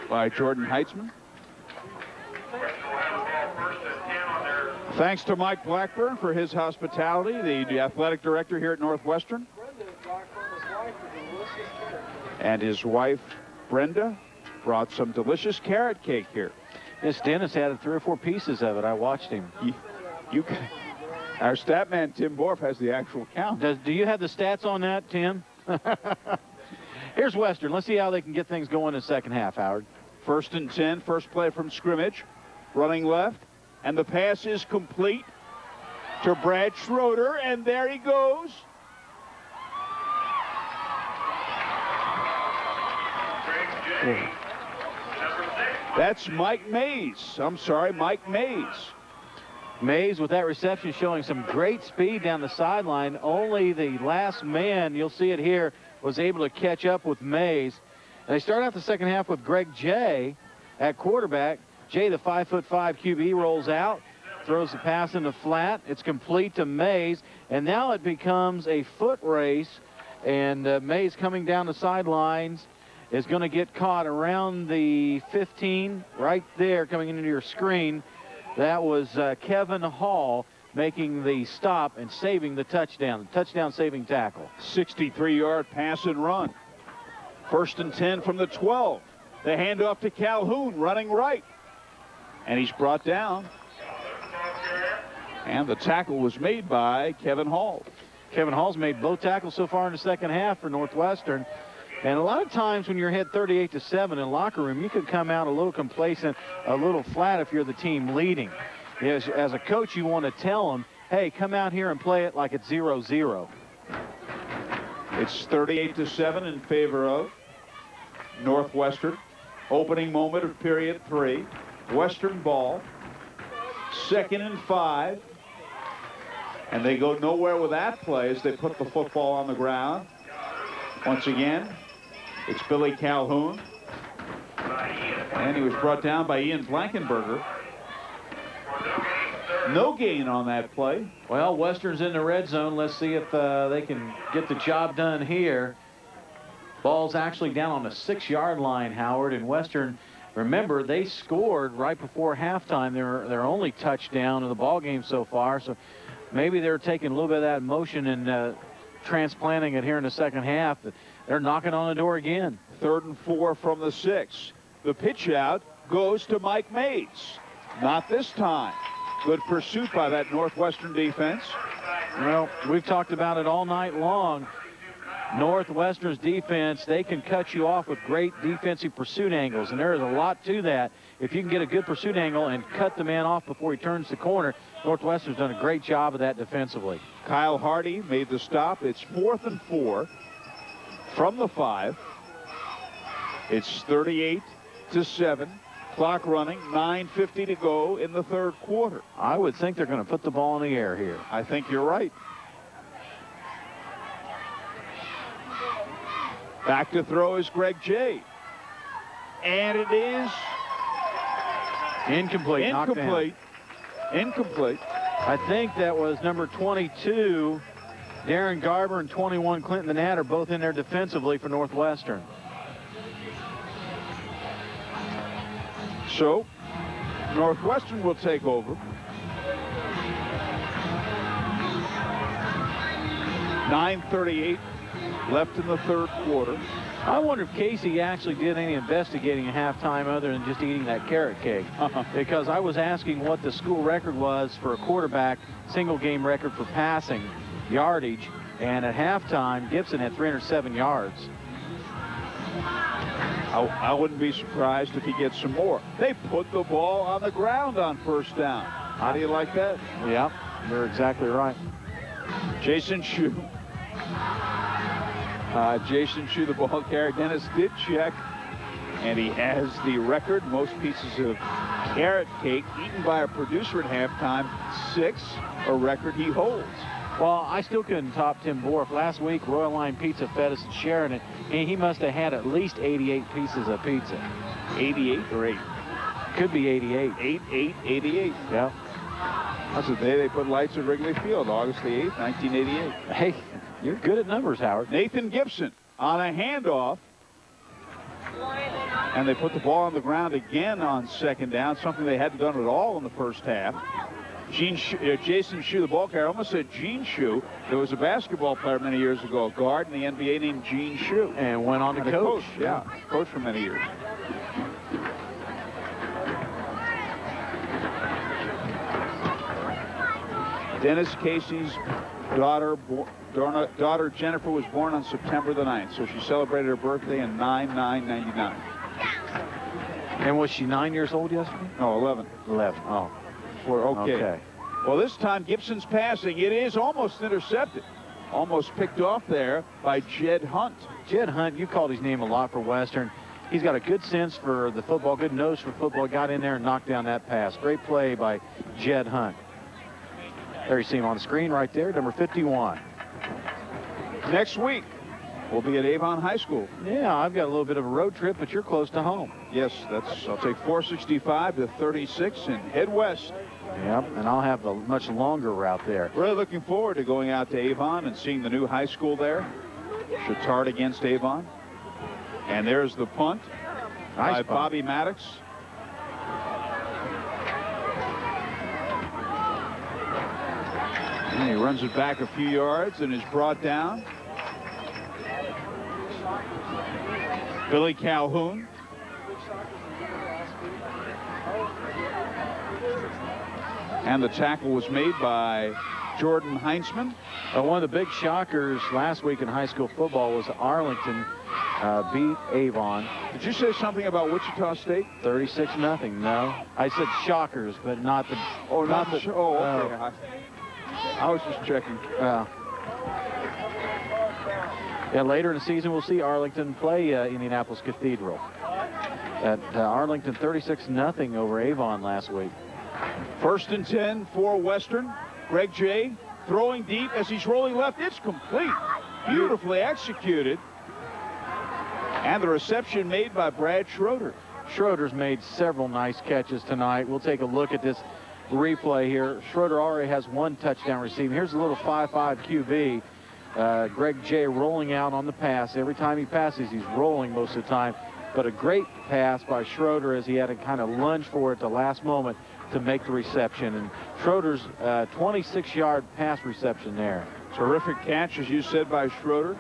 by Jordan Heitzman. Thanks to Mike Blackburn for his hospitality, the athletic director here at Northwestern. And his wife, Brenda, brought some delicious carrot cake here. Yes, Dennis had 3 or 4 pieces of it. I watched him. Our stat man, Tim Borf, has the actual count. Do you have the stats on that, Tim? Here's Western. Let's see how they can get things going in the second half, Howard. 1st and 10, first play from scrimmage. Running left, and the pass is complete to Brad Schroeder, and there he goes. That's Mike Mays. I'm sorry, Mike Mays. Mays with that reception showing some great speed down the sideline. Only the last man, you'll see it here, was able to catch up with Mays. And they start out the second half with Greg Jay at quarterback. Jay, the 5'5" QB, rolls out, throws the pass in the flat. It's complete to Mays, and now it becomes a foot race, and Mays coming down the sidelines is going to get caught around the 15, right there coming into your screen. That was Kevin Hall making the stop and saving the touchdown saving tackle. 63-yard pass and run. 1st and 10 from the 12. The handoff to Calhoun, running right. And he's brought down. And the tackle was made by Kevin Hall. Kevin Hall's made both tackles so far in the second half for Northwestern. And a lot of times when you're ahead 38-7 in the locker room, you could come out a little complacent, a little flat if you're the team leading. As a coach, you want to tell them, hey, come out here and play it like it's 0-0. It's 38-7 in favor of Northwestern. Opening moment of period 3. Western ball. 2nd and 5. And they go nowhere with that play as they put the football on the ground. Once again, it's Billy Calhoun. And he was brought down by Ian Blankenberger. No gain on that play. Well, Western's in the red zone. Let's see if they can get the job done here. Ball's actually down on the 6-yard line, Howard, and Western, remember, they scored right before halftime. Their only touchdown of the ball game so far, so maybe they're taking a little bit of that motion and transplanting it here in the second half. They're knocking on the door again. 3rd and 4 from the 6. The pitch out goes to Mike Mays. Not this time. Good pursuit by that Northwestern defense. Well, we've talked about it all night long. Northwestern's defense, they can cut you off with great defensive pursuit angles, and there is a lot to that. If you can get a good pursuit angle and cut the man off before he turns the corner, Northwestern's done a great job of that defensively. Kyle Hardy made the stop. It's 4th and 4 from the 5. It's 38-7. Clock running, 9:50 to go in the third quarter. I would think they're going to put the ball in the air here. I think you're right. Back to throw is Greg J. And it is incomplete. Incomplete. Incomplete. I think that was number 22, Darren Garber, and 21, Clinton the Nat, are both in there defensively for Northwestern. So, Northwestern will take over. 9:38 left in the third quarter. I wonder if Casey actually did any investigating at halftime other than just eating that carrot cake. Because I was asking what the school record was for a quarterback, single game record for passing yardage, and at halftime, Gibson had 307 yards. I wouldn't be surprised if he gets some more. They put the ball on the ground on first down. How do you like that? Yeah, you're exactly right. Jason Shue. Jason Shue, the ball carrier. Dennis did check, and he has the record. Most pieces of carrot cake eaten by a producer at halftime, 6, a record he holds. Well, I still couldn't top Tim Borf. Last week, Royal Line Pizza fed us at Sheridan, and he must have had at least 88 pieces of pizza. 88 or 8? Could be 88. 88. Yeah. That's the day they put lights at Wrigley Field, August the 8th, 1988. Hey, you're good at numbers, Howard. Nathan Gibson on a handoff. And they put the ball on the ground again on second down, something they hadn't done at all in the first half. Jason Shue, the ball carrier, almost said Gene Shue. There was a basketball player many years ago, a guard in the NBA named Gene Shue. And went on to coach. Yeah, coach for many years. Dennis Casey's daughter Jennifer was born on September the 9th, so she celebrated her birthday in 9/9/99. And was she 9 years old yesterday? No, 11. 11. Oh. Okay. Well, this time Gibson's passing. It is almost intercepted. Almost picked off there by Jed Hunt. Jed Hunt, you called his name a lot for Western. He's got a good sense for the football, good nose for football. Got in there and knocked down that pass. Great play by Jed Hunt. There you see him on the screen right there, number 51. Next week, we'll be at Avon High School. Yeah, I've got a little bit of a road trip, but you're close to home. Yes, I'll take 465 to 36 and head west. Yep, and I'll have a much longer route there. Really looking forward to going out to Avon and seeing the new high school there. Chittard against Avon. And there's the punt by Bobby Maddox. And he runs it back a few yards and is brought down. Billy Calhoun. And the tackle was made by Jordan Heinzman. One of the big shockers last week in high school football was Arlington beat Avon. Did you say something about Wichita State? 36-0. No, I said shockers, but not the. Oh, not the. Oh, okay. I was just checking. Yeah, later in the season, we'll see Arlington play Indianapolis Cathedral. At Arlington, 36-0 over Avon last week. 1st and 10 for Western. Greg J. throwing deep as he's rolling left. It's complete. Beautifully executed. And the reception made by Brad Schroeder. Schroeder's made several nice catches tonight. We'll take a look at this replay here. Schroeder already has 1 touchdown receiving. Here's a little 5.5 QB. Greg J. rolling out on the pass. Every time he passes, he's rolling most of the time. But a great pass by Schroeder as he had to kind of lunge for it at the last moment to make the reception. And Schroeder's 26-yard pass reception there. Terrific catch, as you said, by Schroeder.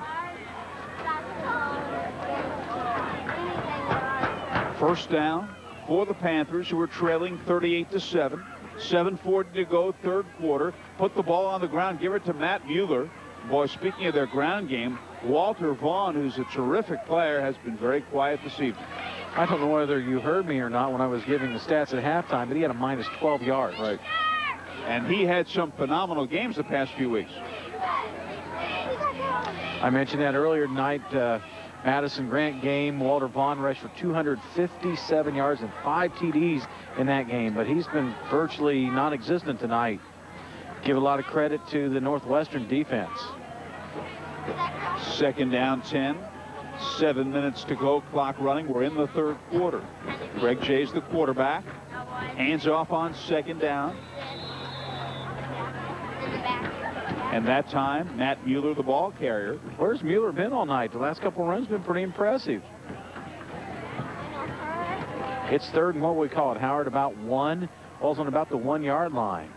First down for the Panthers, who are trailing 38-7. 7:40 to go, third quarter. Put the ball on the ground, give it to Matt Mueller. Boy, speaking of their ground game, Walter Vaughn, who's a terrific player, has been very quiet this evening. I don't know whether you heard me or not when I was giving the stats at halftime, but he had a minus 12 yards. Right. And he had some phenomenal games the past few weeks. I mentioned that earlier tonight. Madison Grant game. Walter Vaughn rushed for 257 yards and 5 TDs in that game, but he's been virtually non-existent tonight. Give a lot of credit to the Northwestern defense. 2nd down 10. 7 minutes to go. Clock running. We're in the 3rd quarter. Greg Jay's the quarterback. Hands off on 2nd down. And that time, Matt Mueller, the ball carrier. Where's Mueller been all night? The last couple runs been pretty impressive. It's 3rd and what we call it, Howard, about 1. Ball's on about the 1-yard line.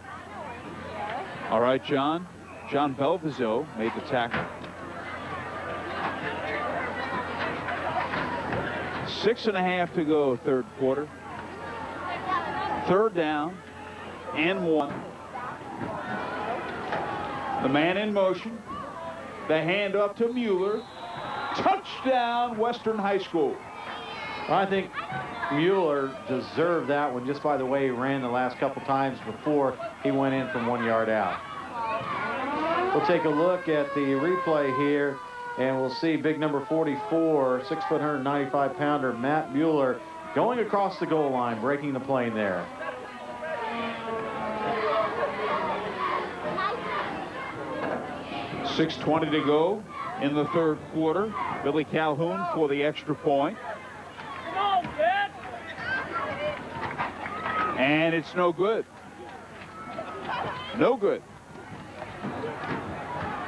All right, John. John Belviso made the tackle. 6.5 to go, 3rd quarter. 3rd down and 1. The man in motion. The hand up to Mueller. Touchdown, Western High School. I think Mueller deserved that one just by the way he ran the last couple times before he went in from 1 yard out. We'll take a look at the replay here, and we'll see big number 44, 6 foot 195 pounder Matt Mueller going across the goal line, breaking the plane there. .620 to go in the 3rd quarter. Billy Calhoun for the extra point. And it's no good. No good.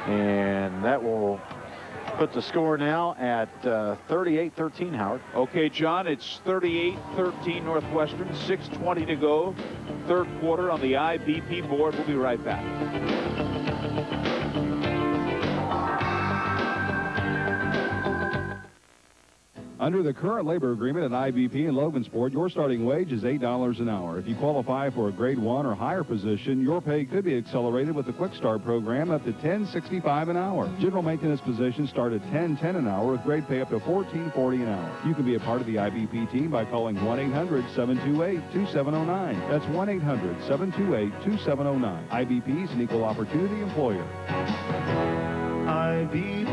And that will put the score now at 38-13, Howard. Okay, John, it's 38-13 Northwestern. 6:20 to go. 3rd quarter on the IBP board. We'll be right back. Under the current labor agreement at IBP and Logansport, your starting wage is $8 an hour. If you qualify for a grade 1 or higher position, your pay could be accelerated with the Quick Start program up to $10.65 an hour. General maintenance positions start at $10.10 an hour with grade pay up to $14.40 an hour. You can be a part of the IBP team by calling 1-800-728-2709. That's 1-800-728-2709. IBP is an equal opportunity employer. IBP.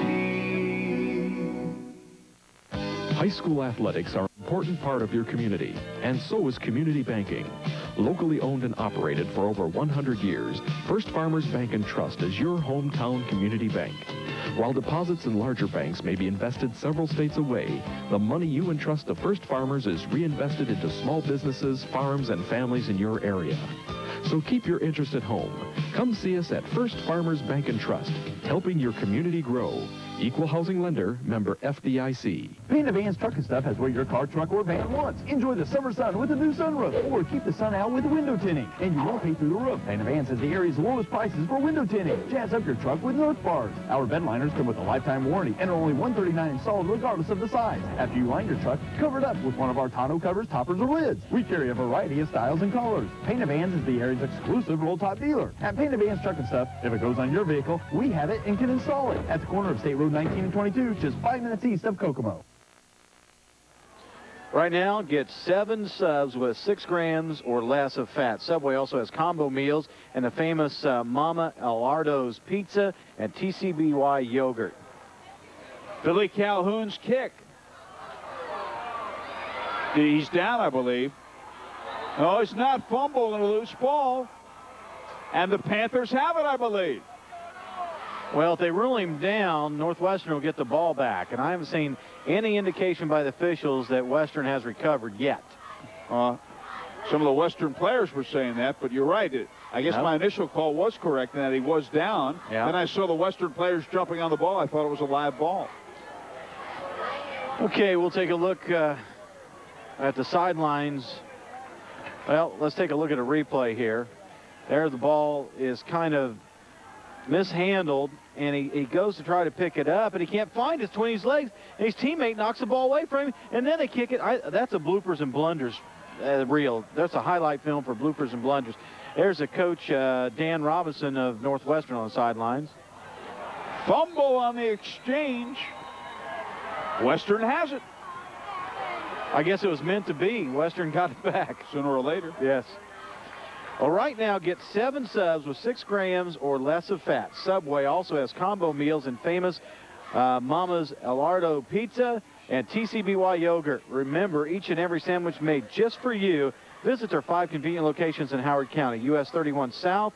High school athletics are an important part of your community, and so is community banking. Locally owned and operated for over 100 years, First Farmers Bank and Trust is your hometown community bank. While deposits in larger banks may be invested several states away, the money you entrust to First Farmers is reinvested into small businesses, farms, and families in your area. So keep your interest at home. Come see us at First Farmers Bank and Trust, helping your community grow. Equal housing lender, member FDIC. Paint Vans Truck and Stuff has what your car, truck, or van wants. Enjoy the summer sun with a new sunroof, or keep the sun out with window tinting, and you won't pay through the roof. Paint Vans has the area's lowest prices for window tinting. Jazz up your truck with North Bars. Our bed liners come with a lifetime warranty and are only $139 installed regardless of the size. After you line your truck, cover it up with one of our tonneau covers, toppers, or lids. We carry a variety of styles and colors. Paint Vans is the area's exclusive roll-top dealer. At Paint Vans Truck and Stuff, if it goes on your vehicle, we have it and can install it at the corner of State Road 19 and 22, just 5 minutes east of Kokomo. Right now, get 7 subs with 6 grams or less of fat. Subway also has combo meals and the famous Mama Alardo's pizza and TCBY yogurt. Billy Calhoun's kick. He's down, I believe. No, it's not. Fumble and a loose ball. And the Panthers have it, I believe. Well, if they rule him down, Northwestern will get the ball back. And I haven't seen any indication by the officials that Western has recovered yet. Some of the Western players were saying that, but you're right. I guess my initial call was correct in that he was down. Yeah. Then I saw the Western players jumping on the ball. I thought it was a live ball. Okay, we'll take a look at the sidelines. Well, let's take a look at a replay here. There, the ball is kind of mishandled, and he goes to try to pick it up, and he can't find it between his legs, and his teammate knocks the ball away from him, and then they kick it. That's a bloopers and blunders reel. That's a highlight film for bloopers and blunders. There's the coach, Dan Robinson of Northwestern on the sidelines. Fumble on the exchange. Western has it. I guess it was meant to be. Western got it back. Sooner or later. Yes. Well, right now, get 7 subs with 6 grams or less of fat. Subway also has combo meals and famous Mama's Alardo Pizza, and TCBY Yogurt. Remember, each and every sandwich made just for you. Visit their 5 convenient locations in Howard County, US 31 South,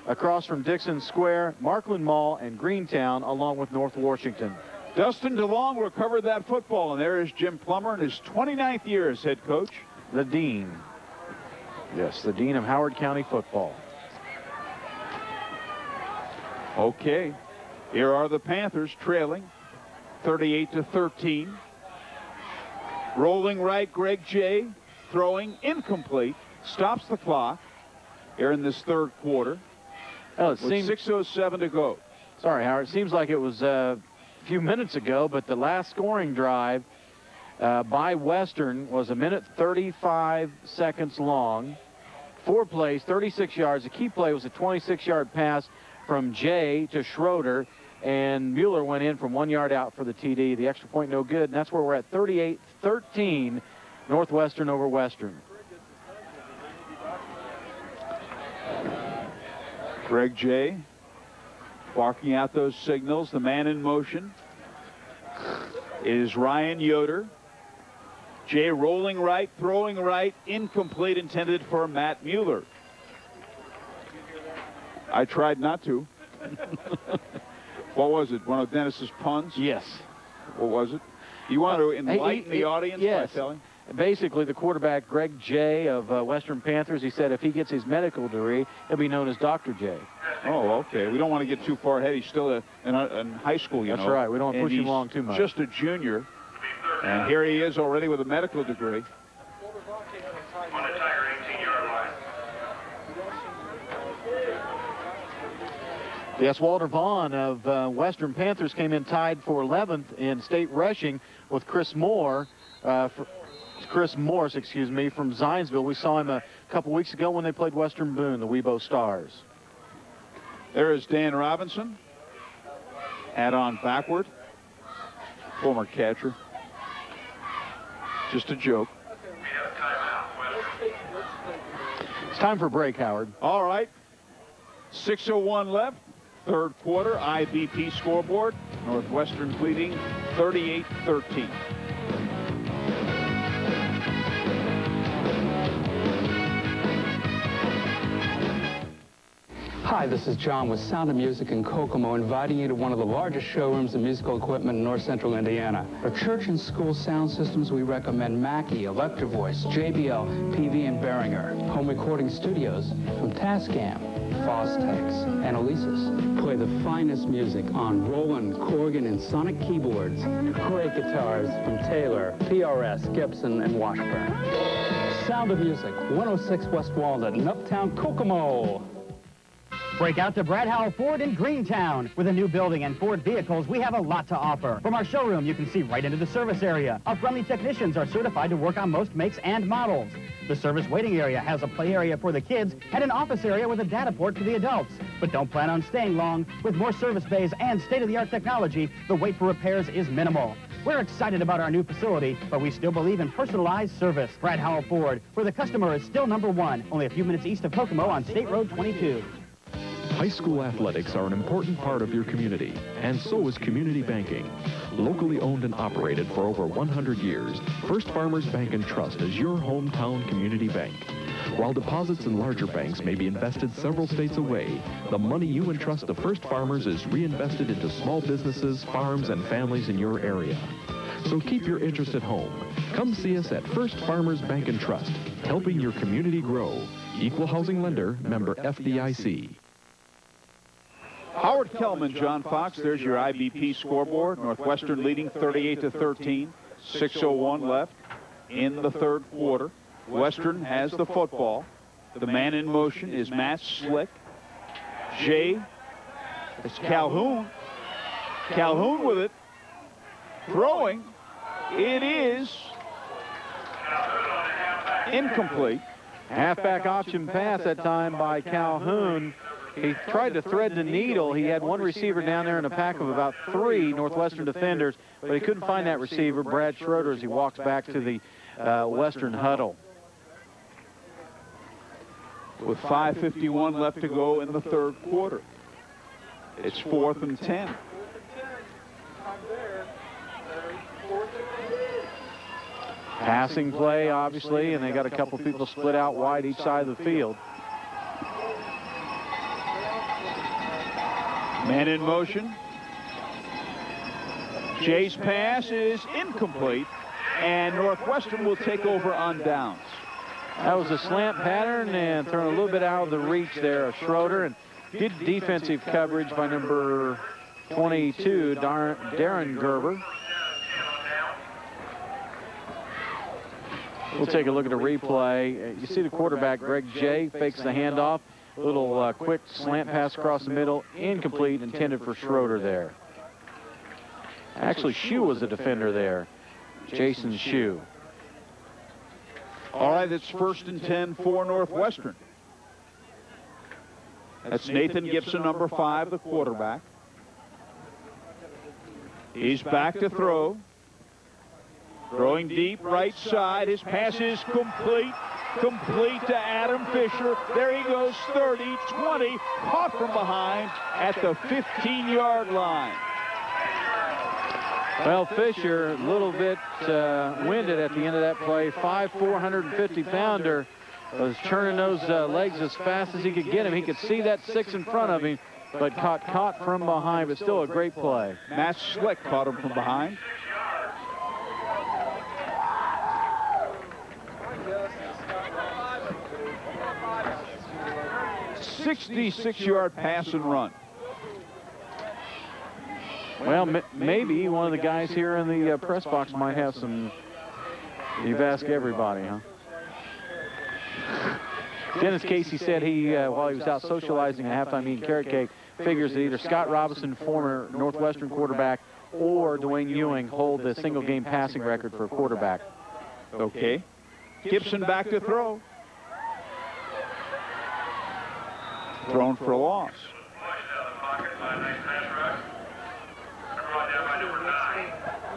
across from Dixon Square, Markland Mall, and Greentown, along with North Washington. Dustin DeLong recovered that football, and there is Jim Plummer in his 29th year as head coach. The dean. Yes, the dean of Howard County football. Okay, here are the Panthers trailing 38-13. Rolling right, Greg J. Throwing incomplete. Stops the clock here in this third quarter. Oh, with 6:07 to go. Sorry, Howard. It seems like it was a few minutes ago, but the last scoring drive by Western was 1:35 long. 4 plays, 36 yards. The key play was a 26-yard pass from Jay to Schroeder, and Mueller went in from 1 yard out for the TD. The extra point no good, and that's where we're at. 38-13, Northwestern over Western. Greg J. barking out those signals. The man in motion is Ryan Yoder. Jay rolling right, throwing right, incomplete, intended for Matt Mueller. I tried not to. What was it? One of Dennis's puns? Yes. What was it? You want to enlighten the audience by telling? Basically, the quarterback, Greg J. of Western Panthers, he said if he gets his medical degree, he'll be known as Dr. J. Oh, okay. We don't want to get too far ahead. He's still in high school, you know. That's right. We don't push him along too much. Just a junior. And here he is already with a medical degree. On the Tiger 18-yard line. Yes, Walter Vaughn of Western Panthers came in tied for 11th in state rushing with Chris Morse, excuse me, from Zionsville. We saw him a couple weeks ago when they played Western Boone, the Webo Stars. There is Dan Robinson. Add on backward. Former catcher. Just a joke. It's time for break, Howard. All right. 6:01 left. Third quarter. IBP scoreboard. Northwestern leading 38-13. Hi, this is John with Sound of Music in Kokomo, inviting you to one of the largest showrooms of musical equipment in north central Indiana. For church and school sound systems, we recommend Mackie, Electro-Voice, JBL, PV, and Behringer. Home recording studios from Tascam, Fostex, and Alesis. Play the finest music on Roland, Corgan, and Sonic keyboards. Great guitars from Taylor, PRS, Gibson, and Washburn. Sound of Music, 106 West Walnut in Uptown Kokomo. Break out to Brad Howell Ford in Greentown. With a new building and Ford vehicles, we have a lot to offer. From our showroom, you can see right into the service area. Our friendly technicians are certified to work on most makes and models. The service waiting area has a play area for the kids and an office area with a data port for the adults. But don't plan on staying long. With more service bays and state-of-the-art technology, the wait for repairs is minimal. We're excited about our new facility, but we still believe in personalized service. Brad Howell Ford, where the customer is still #1, only a few minutes east of Kokomo on State Road 22. High school athletics are an important part of your community, and so is community banking. Locally owned and operated for over 100 years, First Farmers Bank and Trust is your hometown community bank. While deposits in larger banks may be invested several states away, the money you entrust to First Farmers is reinvested into small businesses, farms, and families in your area. So keep your interest at home. Come see us at First Farmers Bank and Trust, helping your community grow. Equal housing lender, member FDIC. Howard Kellman, John Fox. There's your IBP scoreboard. Northwestern leading 38-13. 6:01 left in the third quarter. Western has the football. The man in motion is Matt Slick. Jay, it's Calhoun. Calhoun with it. Throwing. It is incomplete. Halfback option pass that time by Calhoun. He tried to thread the needle. He had one receiver down there in a pack of about 3 Northwestern defenders, but he couldn't find that receiver, Brad Schroeder, as he walks back to the Western huddle. With 5:51 left to go in the third quarter. It's 4th and 10. Passing play, obviously, and they got a couple people split out wide each side of the field. Man in motion. Jay's pass is incomplete, and Northwestern will take over on downs. That was a slant pattern and thrown a little bit out of the reach there of Schroeder, and good defensive coverage by number 22, Darren Gerber. We'll take a look at a replay. You see the quarterback, Greg Jay, fakes the handoff. Little quick slant pass across the middle, incomplete, intended for Schroeder there. Actually, Shue was the defender there, Jason Shue. All right, it's 1st and 10 for Northwestern. That's Nathan Gibson, number 5, the quarterback. He's back to throw. Throwing deep right side. His pass is complete. Complete to Adam Fisher. There he goes, 30, 20, caught from behind at the 15-yard line. Well, Fisher, a little bit winded at the end of that play. 5'4", 150-pounder was turning those legs as fast as he could get him. He could see that 6 in front of him, but caught from behind, but still a great play. Matt Slick caught him from behind. 66-yard pass and run. Well, maybe one of the guys here in the press box might have some. You've asked everybody, huh? Dennis Casey said he, while he was out socializing at halftime eating carrot cake, figures that either Scott Robinson, former Northwestern quarterback, or Dwayne Ewing hold the single-game passing record for a quarterback. Okay. Gibson back to throw. Thrown for a loss.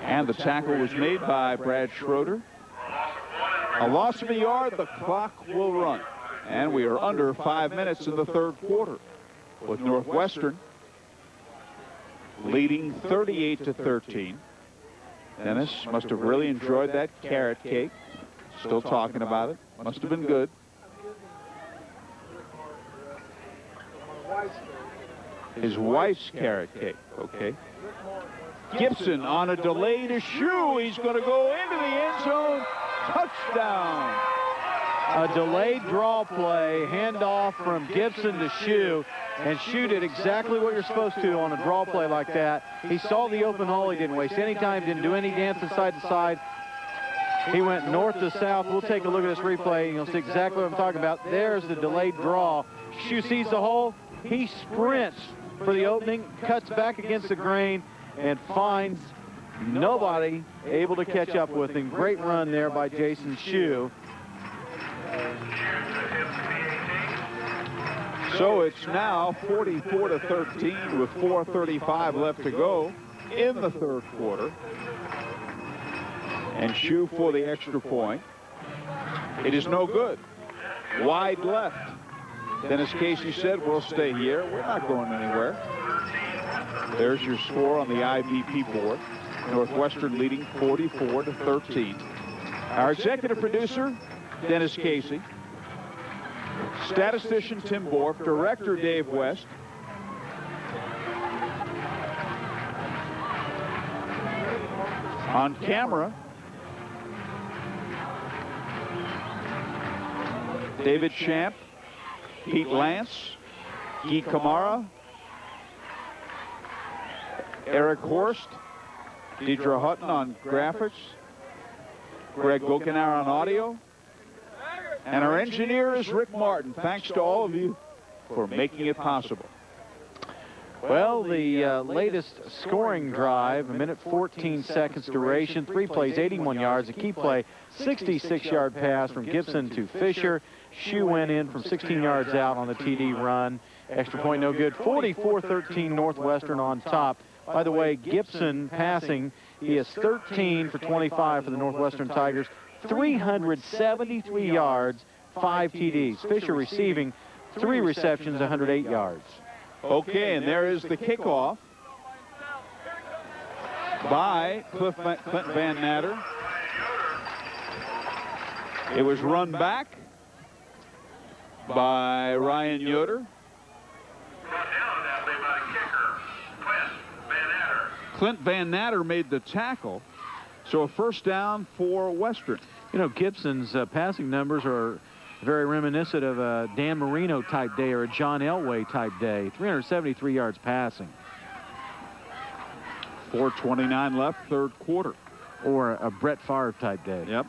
And the tackle was made by Brad Schroeder. A loss of a yard, the clock will run. And we are under 5 minutes in the third quarter, with Northwestern leading 38-13. Dennis must have really enjoyed that carrot cake. Still talking about it. Must have been good. His wife's carrot cake, okay. Gibson on a delay to Shue. He's going to go into the end zone. Touchdown. A delayed draw play, handoff from Gibson to Shue, and Shue did exactly what you're supposed to on a draw play like that. He saw the open hole. He didn't waste any time, didn't do any dancing side to side. He went north to south. We'll take a look at this replay, and you'll see exactly what I'm talking about. There's the delayed draw. Shue sees the hole. He sprints for the opening, cuts back against the grain, and finds nobody able to catch up with him. Great run there by Jason Shue. So it's now 44-13 with 4:35 left to go in the third quarter. And Shue for the extra point. It is no good. Wide left. Dennis Casey said, we'll stay here. We're not going anywhere. There's your score on the IVP board. Northwestern leading 44-13. Our executive producer, Dennis Casey. Statistician Tim Borf. Director Dave West. On camera, David Champ, Pete Lance, Guy Kamara, Eric Horst, Deidre Hutton on graphics, Greg Gokenauer on audio, and our engineer is Rick Martin. Thanks to all of you for making it possible. Well, the latest scoring drive, 1 minute 14 seconds duration, 3 plays, 81 yards. A key play, 66-yard pass from Gibson to Fisher. Shue went in from 16 yards out on the TD run. Extra point no good. 44-13 Northwestern on top. By the way, Gibson passing, he is 13 for 25 for the Northwestern Tigers. 373 yards, 5 TDs. Fisher receiving 3 receptions, 108 yards. Okay, and there is the kickoff. by Clint Van Natter. It was run back by Ryan Yoder. Clint Van Natter made the tackle, so a first down for Western. You know, Gibson's passing numbers are very reminiscent of a Dan Marino type day or a John Elway type day. 373 yards passing. 4:29 left, third quarter. Or a Brett Favre type day. Yep.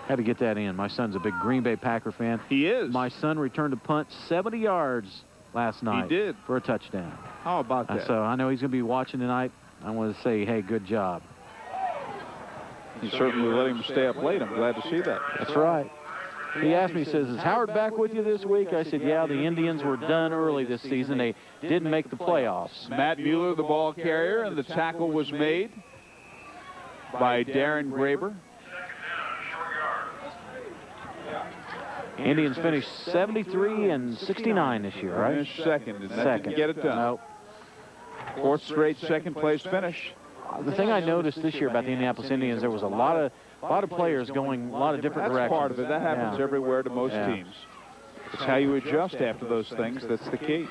Had to get that in. My son's a big Green Bay Packer fan. He is. My son returned a punt 70 yards last night. He did. For a touchdown. How about that? So I know he's going to be watching tonight. I want to say, hey, good job. You certainly let him stay up late. I'm glad to see that. That's right. He asked me, he says, is Howard back with you this week? I said, yeah, the Indians were done early this season. They didn't make the playoffs. Matt Mueller, the ball carrier, and the tackle was made by Darren Graber. Indians finished 73 and 69 this year, right? Finished second, and that didn't get it done. Nope. Fourth straight second-place finish. The thing I noticed this year about the Indianapolis Indians, there was a lot of players going a lot of different directions. That's part of it. That happens everywhere to most teams. It's how you adjust after those things. That's the key.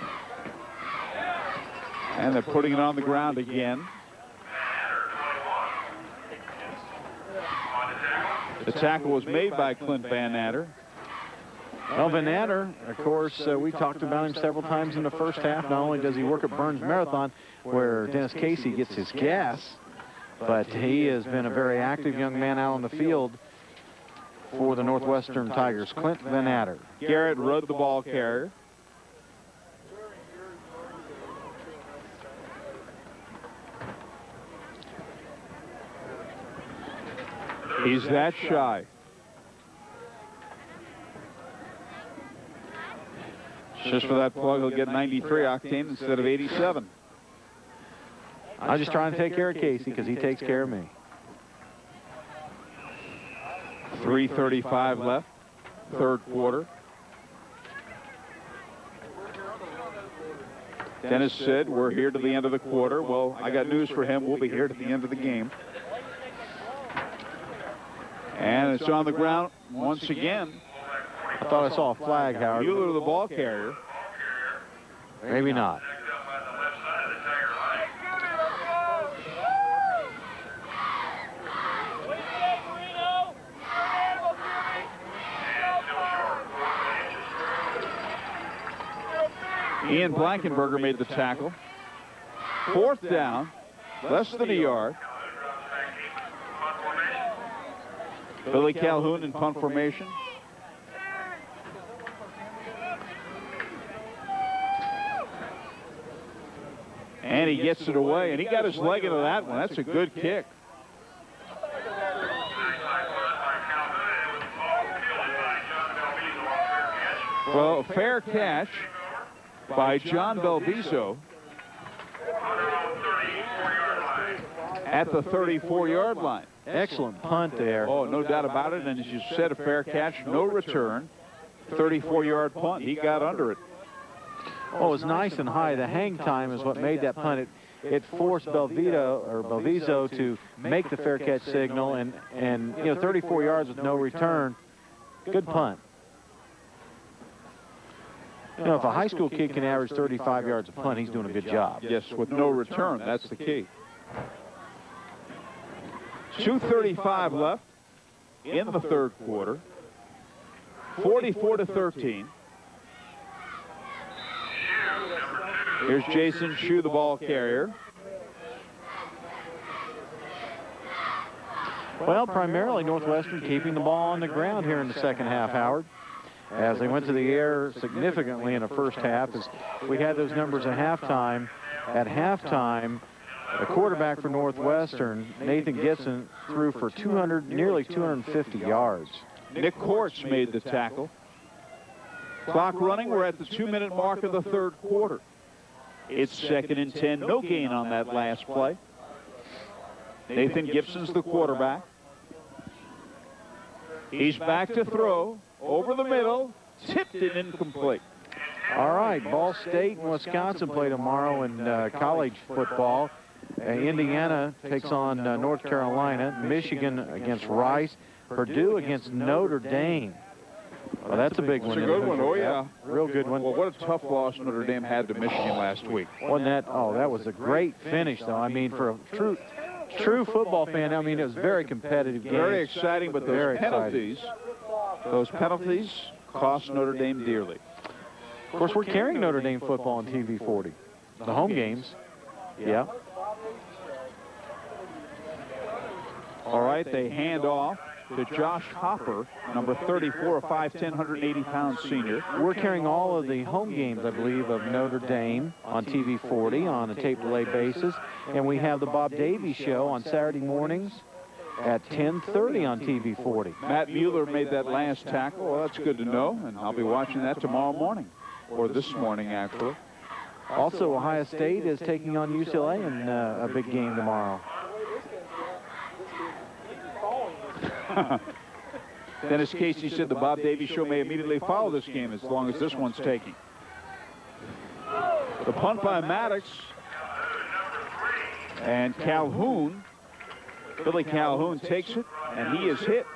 And they're putting it on the ground again. The tackle was made by Clint Van Natter. Well, Van Natter, of course, we talked about him several times in the first half. Not only does he work at Burns Marathon, where Dennis Casey gets his gas, but he has been a very active young man out on the field for the Northwestern Tigers. Clint Van Natter. Garrett Rudd, the ball carrier. He's that shy. Just for that plug, he'll get 93 octane instead of 87. I'm just trying to take care of Casey because he takes care of me. 3:35 left, third quarter. Dennis said, we're here to the end of the quarter. Well, I got news for him. We'll be here to the end of the game. And it's on the ground once again. I thought I saw a flag, Howard. Mueller, the ball carrier. Maybe not. Ian Blankenberger made the tackle. Fourth down, less than a yard. Billy Calhoun in punt formation. And he gets it away, and he got his leg into that one. That's a good kick. Well, a fair catch by John Belviso at the 34-yard line. Excellent punt there. Oh, no doubt about it. And as you said, a fair catch, no return. 34-yard punt. He got under it. Oh, it was nice and high. The hang time is what made that punt. It forced Belviso to make the fair catch signal, and you know, 34 yards with no return. Good punt. You know, if a high school kid can average 35 yards a punt, he's doing a good job. Yes, with no return. That's the key. 2:35 left in the third quarter. 44-13. Here's Jason Shue, the ball carrier. Well, primarily Northwestern keeping the ball on the ground here in the second half, Howard, as they went to the air significantly in the first half. As we had those numbers at halftime. At halftime, the quarterback for Northwestern, Nathan Gibson, threw for nearly 250 yards. Nick Kortz made the tackle. Clock running. We're at the 2-minute mark of the third quarter. It's 2nd and 10. No gain on that last play. Nathan Gibson's the quarterback. He's back to throw. Over the middle. Tipped it incomplete. All right, Ball State and Wisconsin play tomorrow in college football. Indiana takes on North Carolina. Michigan against Rice. Purdue against Notre Dame. Well, that's a big one. It's a good one. Oh, yeah. Real good one. Well, what a tough loss Notre Dame had to Michigan last week. Wasn't that? Oh, that was a great finish, though. I mean, for a true football fan, I mean, it was very competitive game. Very exciting, but those penalties cost Notre Dame dearly. Of course, we're carrying Notre Dame football on TV 40. The home games. Yeah. All right, they hand off to Josh Hopper, number 34, a 5'10", 180-pound senior. We're carrying all of the home games, I believe, of Notre Dame on TV 40 on a tape delay basis. And we have the Bob Davies Show on Saturday mornings at 10:30 on TV 40. Matt Mueller made that last tackle. Well, that's good to know, and I'll be watching that tomorrow morning, or this morning, actually. Also, Ohio State is taking on UCLA in a big game tomorrow. Dennis Casey said the Bob Davies Show may immediately follow this game as long as this one's taking. The punt by Maddox. And Calhoun, Billy Calhoun takes it, and he is hit.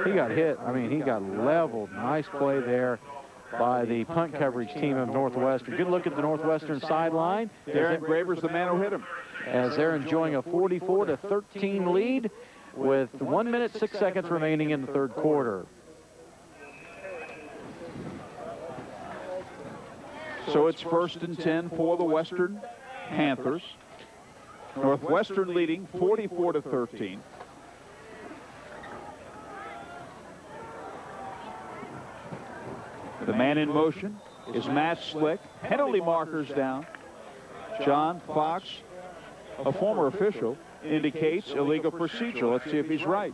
He got hit. I mean, he got leveled. Nice play there by the punt coverage team of Northwestern. Good look at the Northwestern sideline. Darren Graber's the man who hit him. As they're enjoying a 44-13 lead with 1 minute, 6 seconds remaining in the third quarter. So it's 1st and 10 for the Western Panthers. Northwestern leading 44-13. The man in motion is Matt Slick. Penalty markers down. John Fox, a former official, indicates illegal procedure. Let's see if he's right.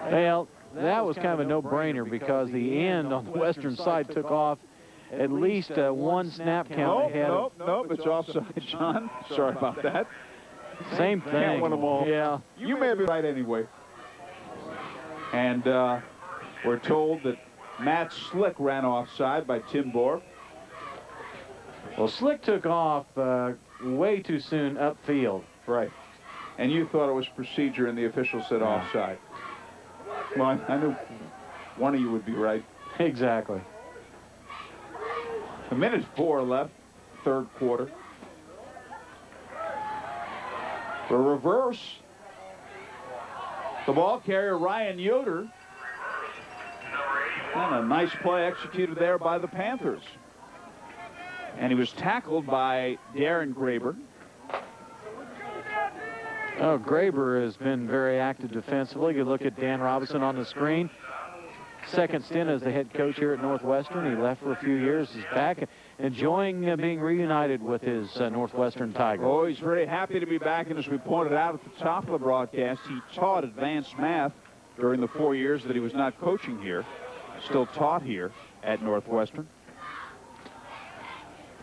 Well, that was kind of a no-brainer because the end on the Western side took off at least one snap count ahead. Nope, it's offside, John. Sorry about that. Same thing. Can't win them all. Yeah. You may be right anyway. And we're told that Matt Slick ran offside by Tim Borb. Well, Slick took off way too soon upfield. Right. And you thought it was procedure and the official said offside. Well, I knew one of you would be right. Exactly. A minute 4 left, third quarter. The reverse. The ball carrier, Ryan Yoder. And a nice play executed there by the Panthers. And he was tackled by Darren Graber. Oh, Graber has been very active defensively. You look at Dan Robinson on the screen. Second stint as the head coach here at Northwestern. He left for a few years. He's back enjoying being reunited with his Northwestern Tigers. Oh, he's very happy to be back. And as we pointed out at the top of the broadcast, he taught advanced math during the 4 years that he was not coaching here. Still taught here at Northwestern.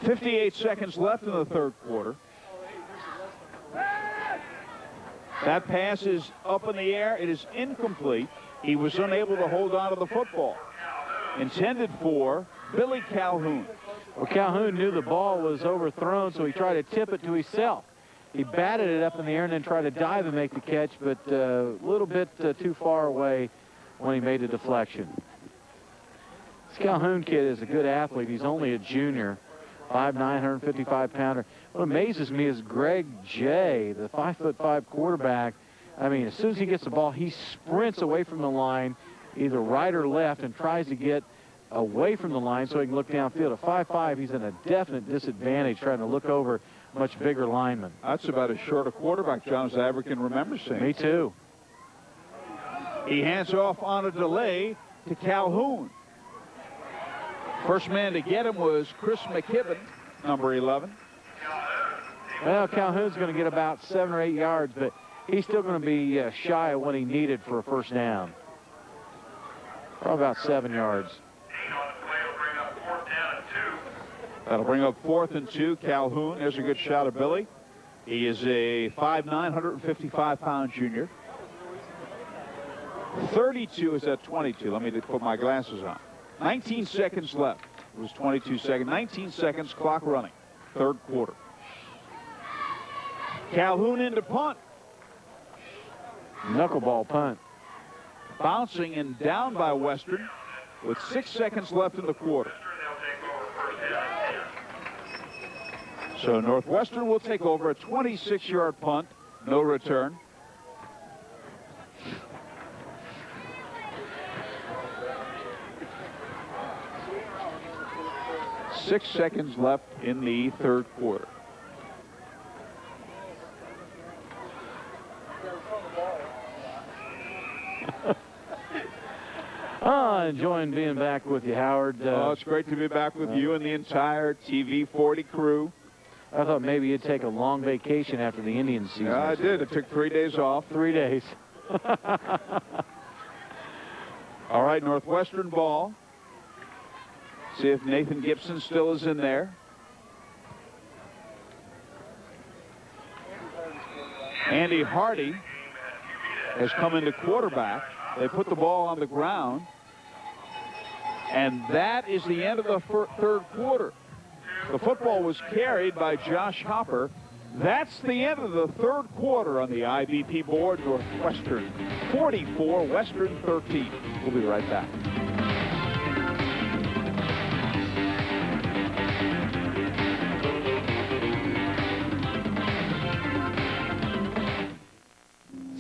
58 seconds left in the third quarter. That pass is up in the air. It is incomplete. He was unable to hold on to the football. Intended for Billy Calhoun. Well, Calhoun knew the ball was overthrown, so he tried to tip it to himself. He batted it up in the air and then tried to dive and make the catch, but a little bit too far away when he made a deflection. This Calhoun kid is a good athlete. He's only a junior. 5'9", 155-pounder. What amazes me is Greg Jay, the 5'5" quarterback. I mean, as soon as he gets the ball, he sprints away from the line, either right or left, and tries to get away from the line so he can look downfield. At 5'5", he's in a definite disadvantage trying to look over much bigger linemen. That's about as short a quarterback John Zabra can remember seeing. Me too. He hands off on a delay to Calhoun. First man to get him was Chris McKibben, number 11. Well, Calhoun's going to get about 7 or 8 yards, but he's still going to be shy of what he needed for a first down. Probably about 7 yards. That'll bring up 4th and 2. Calhoun, there's a good shot of Billy. He is a 5'9", 155-pound junior. 32 is at 22. Let me put my glasses on. 19 seconds left. It was 22 seconds. 19 seconds, clock running. Third quarter. Calhoun into punt. Knuckleball punt. Bouncing and down by Western with 6 seconds left in the quarter. So Northwestern will take over a 26-yard punt, no return. Six seconds left in the third quarter. Enjoying being back with you, Howard. It's great to be back with you and the entire TV 40 crew. I thought maybe you'd take a long vacation after the Indian season. Yeah, I did. I took 3 days off. 3 days. All right, Northwestern ball. See if Nathan Gibson still is in there. Andy Hardy has come into quarterback. They put the ball on the ground. And that is the end of the third quarter. The football was carried by Josh Hopper. That's the end of the third quarter on the IBP board. Northwestern 44, Western 13. We'll be right back.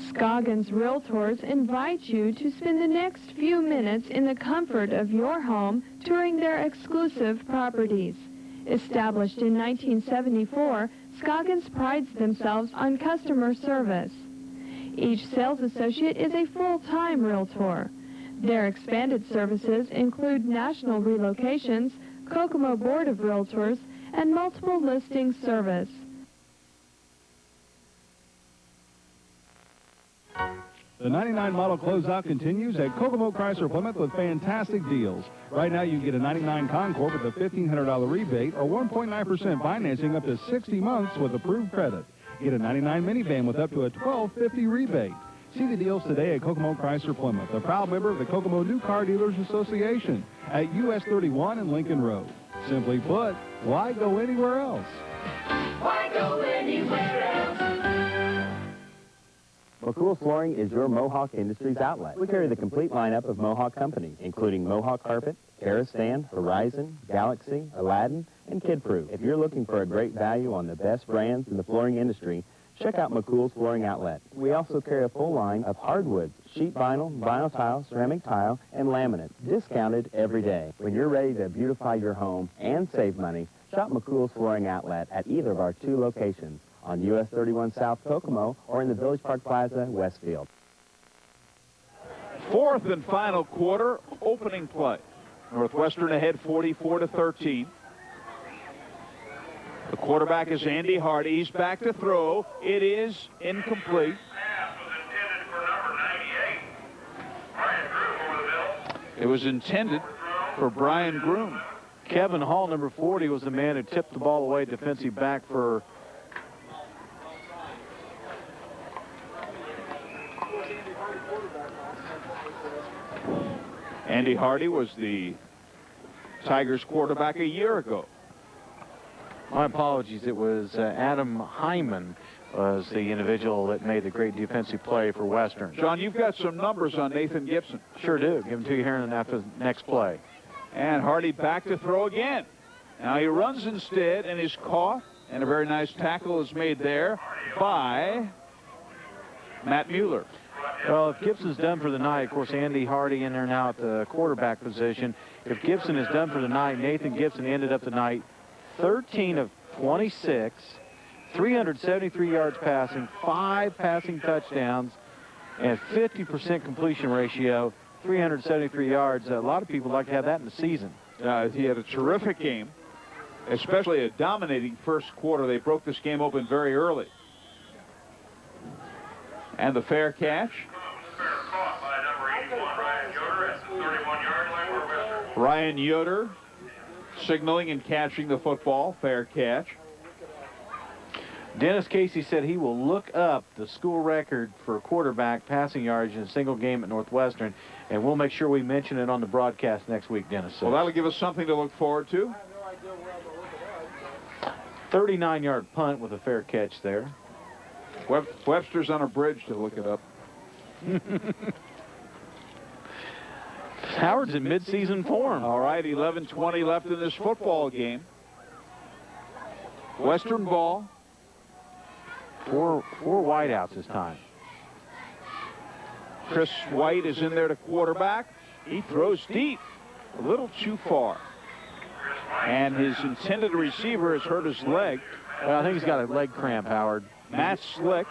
Scoggins Realtors invite you to spend the next few minutes in the comfort of your home touring their exclusive properties. Established in 1974, Scoggins prides themselves on customer service. Each sales associate is a full-time realtor. Their expanded services include national relocations, Kokomo Board of Realtors, and multiple listing service. The 99 model closeout continues at Kokomo Chrysler Plymouth with fantastic deals. Right now you can get a 99 Concord with a $1,500 rebate or 1.9% financing up to 60 months with approved credit. Get a 99 minivan with up to a $1,250 rebate. See the deals today at Kokomo Chrysler Plymouth, a proud member of the Kokomo New Car Dealers Association at US 31 and Lincoln Road. Simply put, why go anywhere else? Why go anywhere else? McCool Flooring is your Mohawk Industries outlet. We carry the complete lineup of Mohawk companies, including Mohawk Carpet, Karastan, Horizon, Galaxy, Aladdin, and Kidproof. If you're looking for a great value on the best brands in the flooring industry, check out McCool's Flooring Outlet. We also carry a full line of hardwoods, sheet vinyl, vinyl tile, ceramic tile, and laminate, discounted every day. When you're ready to beautify your home and save money, shop McCool's Flooring Outlet at either of our 2 locations, on US 31 South Kokomo or in the Village Park Plaza, Westfield. Fourth and final quarter, opening play. Northwestern ahead 44-13. The quarterback is Andy Hardy. He's back to throw. It is incomplete. It was intended for Brian Groom. Kevin Hall, number 40, was the man who tipped the ball away, defensive back for Andy Hardy was the Tigers quarterback a year ago. My apologies. It was Adam Hyman was the individual that made the great defensive play for Western. John, you've got some numbers on Nathan Gibson. Sure do. Give them to you here after the next play. And Hardy back to throw again. Now he runs instead and is caught, and a very nice tackle is made there by Matt Mueller. Well, if Gibson's done for the night, of course, Andy Hardy in there now at the quarterback position. If Gibson is done for the night, Nathan Gibson ended up the night 13 of 26, 373 yards passing, 5 passing touchdowns, and 50% completion ratio, 373 yards. A lot of people like to have that in the season. He had a terrific game, especially a dominating first quarter. They broke this game open very early. And the fair catch. Ryan Yoder signaling and catching the football. Fair catch. Dennis Casey said he will look up the school record for quarterback passing yards in a single game at Northwestern, and we'll make sure we mention it on the broadcast next week, Dennis said. Well, that'll give us something to look forward to. 39-yard punt with a fair catch there. Webster's on a bridge to look it up. Howard's in midseason form. All right, 11:20 left in this football game. Western ball. Four wideouts this time. Chris White is in there to quarterback. He throws deep, a little too far. And his intended receiver has hurt his leg. Well, I think he's got a leg cramp, Howard. Matt Slick.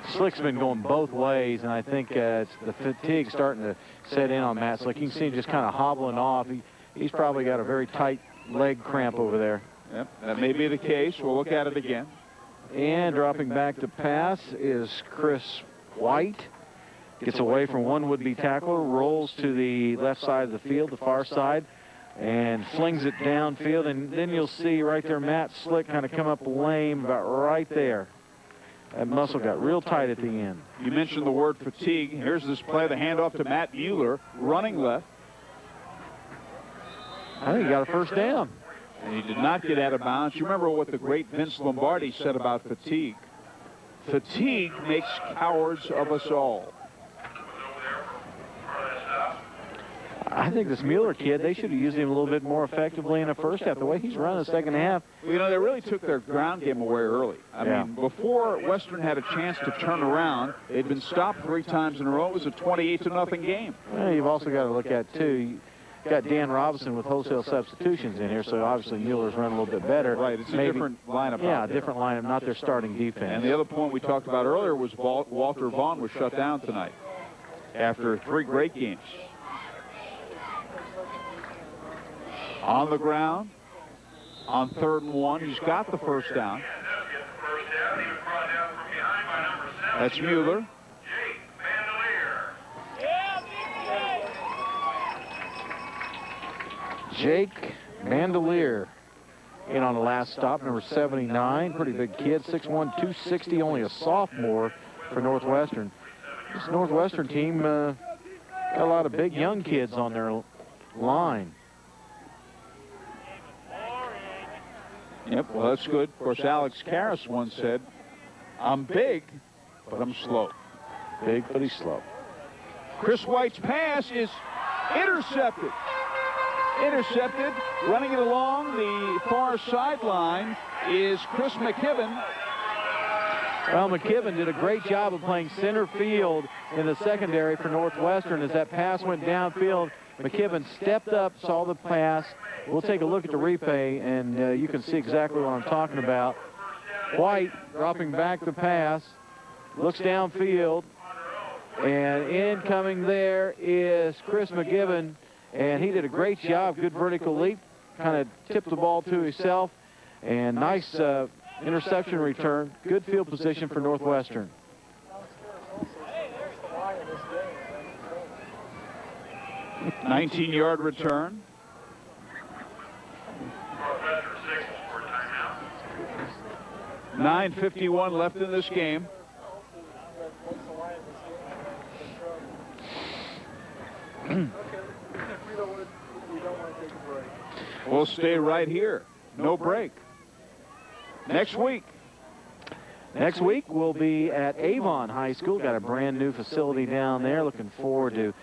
Slick's been going both ways, and I think it's the fatigue starting to set in on Matt Slick. You can see him just kind of hobbling off. He's probably got a very tight leg cramp over there. Yep, that may be the case. We'll look at it again. And dropping back to pass is Chris White. Gets away from one would-be tackler, rolls to the left side of the field, the far side, and flings it downfield. And then you'll see right there Matt Slick kind of come up lame about right there. That muscle got real tight at the end. You mentioned the word fatigue. Here's this play, the handoff to Matt Mueller, running left. I think he got a first down. And he did not get out of bounds. You remember what the great Vince Lombardi said about fatigue. Fatigue makes cowards of us all. I think this Mueller kid, they should have used him a little bit more effectively in the first half. The way he's running the second half. You know, they really took their ground game away early. I mean, before Western had a chance to turn around, they'd been stopped 3 times in a row. It was a 28-0 game. Well, you've also got to look at, too, you got Dan Robinson with wholesale substitutions in here, so obviously Mueller's running a little bit better. Right, it's a different lineup. Yeah, a different lineup, not their starting defense. And the other point we talked about earlier was Walter Vaughn was shut down tonight after 3 great games. On the ground, on 3rd and 1, he's got the first down. That's Mueller. Jake Bandelier in on the last stop, number 79. Pretty big kid, 6'1", 260, only a sophomore for Northwestern. This Northwestern team got a lot of big young kids on their line. Yep, well, that's good. Of course, Alex Karras once said, I'm big, but I'm slow. Big, but he's slow. Chris White's pass is intercepted. Intercepted. Running it along the far sideline is Chris McKibben. Well, McKibben did a great job of playing center field in the secondary for Northwestern. As that pass went downfield, McKibben stepped up, saw the pass. We'll take a look at the replay, and you can see exactly what I'm talking about. White dropping back the pass, looks downfield, and incoming there is Chris McKibben, and he did a great job, good vertical leap, kind of tipped the ball to himself, and nice interception return, good field position for Northwestern. A 19-yard return. 9:51 left in this game. We'll stay right here. No break. Next week. Next week we'll be at Avon High School. Got a brand new facility down there. Looking forward to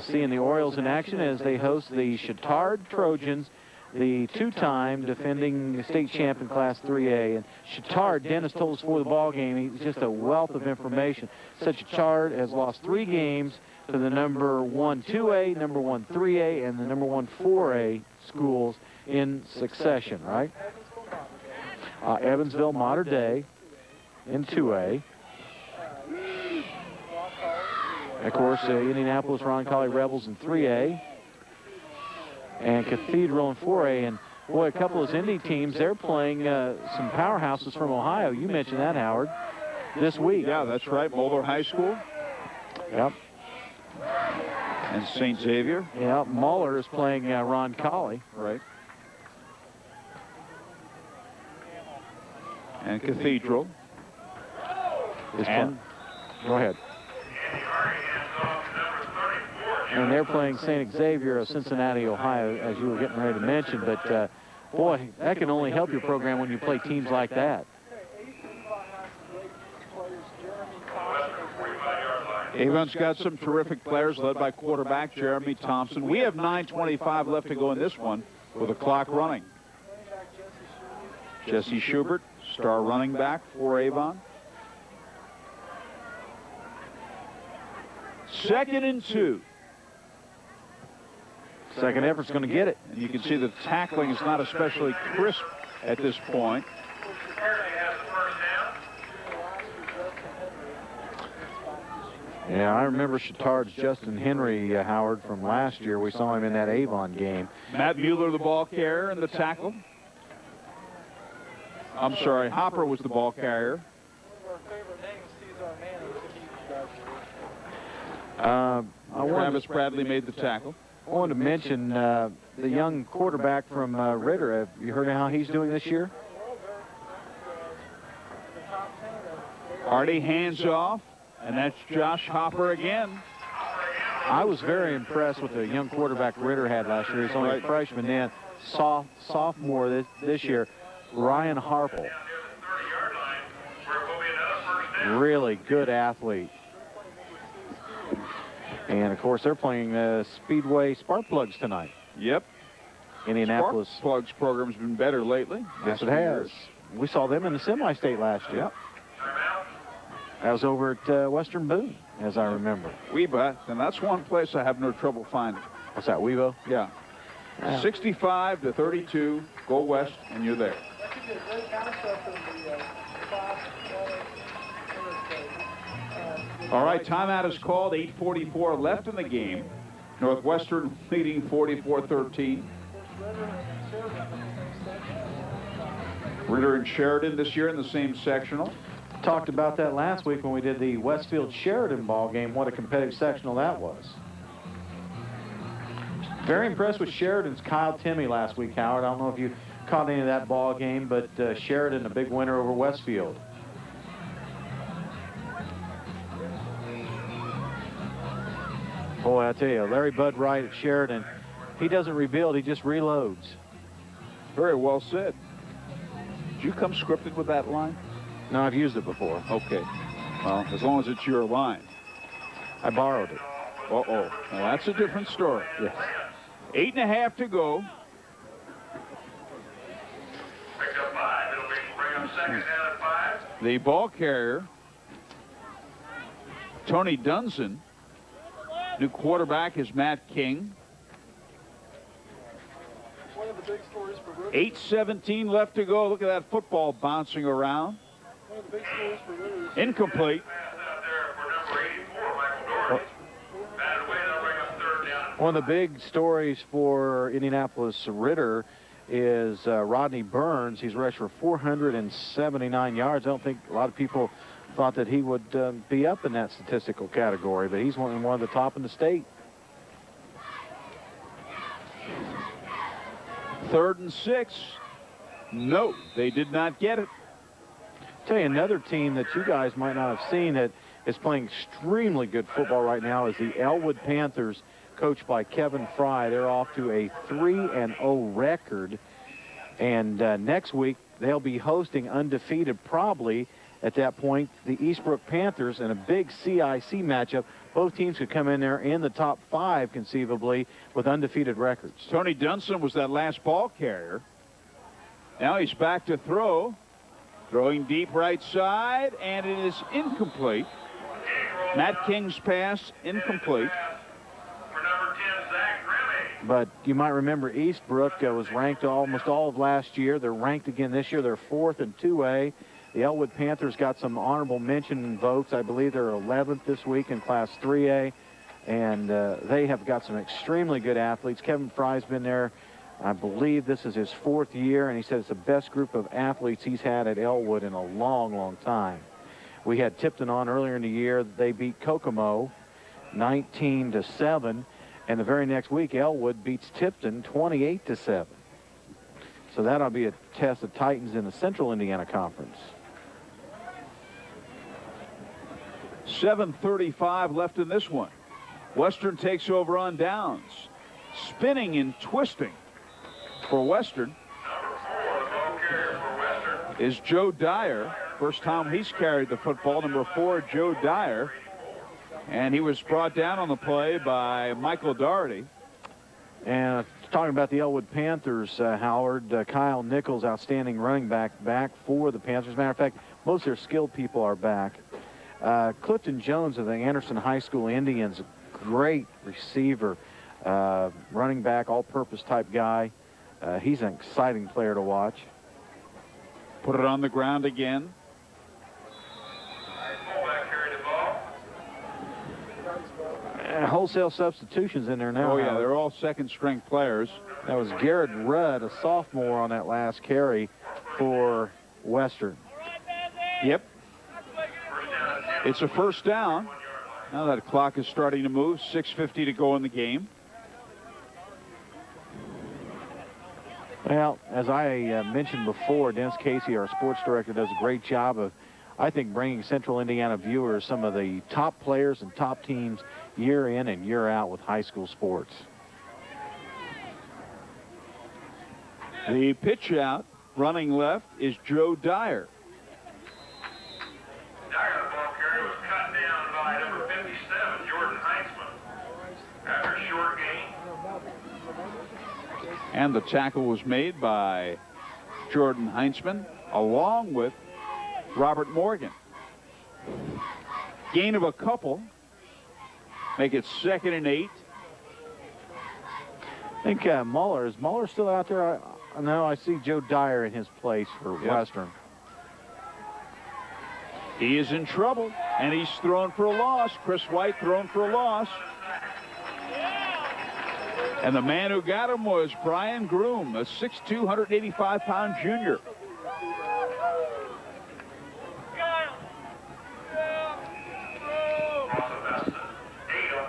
seeing the Orioles in action as they host the Chittard Trojans, the 2-time defending state champion Class 3A. And Chittard, Dennis told us before the ball game, he's just a wealth of information. So Chittard has lost 3 games to the number 1 2A, number 1 3A, and the number 1 4A schools in succession, right? Evansville Mater Dei in 2A. Of course, Indianapolis Roncalli Rebels in 3A. And Cathedral in 4A. And, boy, a couple of those Indy teams, they're playing some powerhouses from Ohio. You mentioned that, Howard, this week. Yeah, that's right. Moeller High School. Yep. And St. Xavier. Yeah, Moeller is playing Roncalli. Right. And Cathedral. And go ahead. And they're playing St. Xavier of Cincinnati, Ohio, as you were getting ready to mention. But, boy, that can only help your program when you play teams like that. Avon's got some terrific players led by quarterback Jeremy Thompson. We have 9:25 left to go in this one with the clock running. Jesse Schubert, star running back for Avon. 2nd and 2. Second effort's going to get it. And you can see the tackling is not especially crisp at this point. Yeah, I remember Chittard's Justin Henry, Howard, from last year. We saw him in that Avon game. Matt Mueller, the ball carrier, and the tackle. I'm sorry, Hopper was the ball carrier. Travis Bradley made the tackle. I wanted to mention the young quarterback from Ritter. Have you heard how he's doing this year? Hardy hands off, and that's Josh Hopper again. I was very impressed with the young quarterback Ritter had last year. He's only a freshman then. Sophomore this year, Ryan Harple. Really good athlete. And, of course, they're playing Speedway Sparkplugs tonight. Yep. Indianapolis. Sparkplugs program's been better lately. Yes, it has. We saw them in the semi-state last year. Yep. That was over at Western Boone, as I remember. Weba, and that's one place I have no trouble finding. What's that, Webo? Yeah. 65-32, go west, and you're there. All right, timeout is called. 8:44 left in the game. Northwestern leading 44-13. Ritter and Sheridan this year in the same sectional. Talked about that last week when we did the Westfield Sheridan ball game, what a competitive sectional that was. Very impressed with Sheridan's Kyle Timmy last week, Howard. I don't know if you caught any of that ball game, but Sheridan a big winner over Westfield. Boy, I tell you, Larry Bud Wright at Sheridan, he doesn't rebuild, he just reloads. Very well said. Did you come scripted with that line? No, I've used it before. Okay. Well, as long as it's your line. I borrowed it. Uh-oh. Well, that's a different story. Yes. 8.5 to go. The ball carrier, Tony Dunson. New quarterback is Matt King. 8:17 left to go. Look at that football bouncing around. Incomplete. One of the big stories for Indianapolis Ritter is Rodney Burns. He's rushed for 479 yards. I don't think a lot of people thought that he would be up in that statistical category, but he's one of the top in the state. 3rd and 6. No, they did not get it. I'll tell you another team that you guys might not have seen that is playing extremely good football right now is the Elwood Panthers, coached by Kevin Fry. They're off to a 3-0 record, and next week they'll be hosting undefeated probably at that point the Eastbrook Panthers in a big CIC matchup. Both teams could come in there in the top 5 conceivably with undefeated records. Tony Dunson was that last ball carrier. Now he's back to throw. Throwing deep right side, and it is incomplete. Matt King's pass incomplete. But you might remember Eastbrook was ranked almost all of last year. They're ranked again this year. They're 4th in 2A. The Elwood Panthers got some honorable mention votes. I believe they're 11th this week in Class 3A. And they have got some extremely good athletes. Kevin Fry's been there. I believe this is his 4th year, and he said it's the best group of athletes he's had at Elwood in a long, long time. We had Tipton on earlier in the year. They beat Kokomo 19-7, and the very next week, Elwood beats Tipton 28-7. So that'll be a test of Titans in the Central Indiana Conference. 7:35 left in this one. Western takes over on downs. Spinning and twisting for Western is Joe Dyer. First time he's carried the football. Number 4, Joe Dyer. And he was brought down on the play by Michael Doherty. And talking about the Elwood Panthers, Howard, Kyle Nichols, outstanding running back for the Panthers. As a matter of fact, most of their skilled people are back. Clifton Jones of the Anderson High School Indians, great receiver, running back, all-purpose type guy. He's an exciting player to watch. Put it on the ground again. Wholesale substitutions in there now. Oh, yeah, they're all second-string players. That was Garrett Rudd, a sophomore, on that last carry for Western. Yep. It's a first down. Now that clock is starting to move. 6:50 to go in the game. Well, as I mentioned before, Dennis Casey, our sports director, does a great job of, I think, bringing Central Indiana viewers some of the top players and top teams year in and year out with high school sports. The pitch out, running left, is Joe Dyer. Dyer, the ball carrier, was cut down by number 57, Jordan Heinzman. After a short gain. And the tackle was made by Jordan Heinzman, along with Robert Morgan. Gain of a couple. Make it 2nd and 8. I think Muller, is Muller still out there? No, I see Joe Dyer in his place for Western. He is in trouble, and he's thrown for a loss. Chris White thrown for a loss. And the man who got him was Brian Groom, a 6'2", 185-pound junior.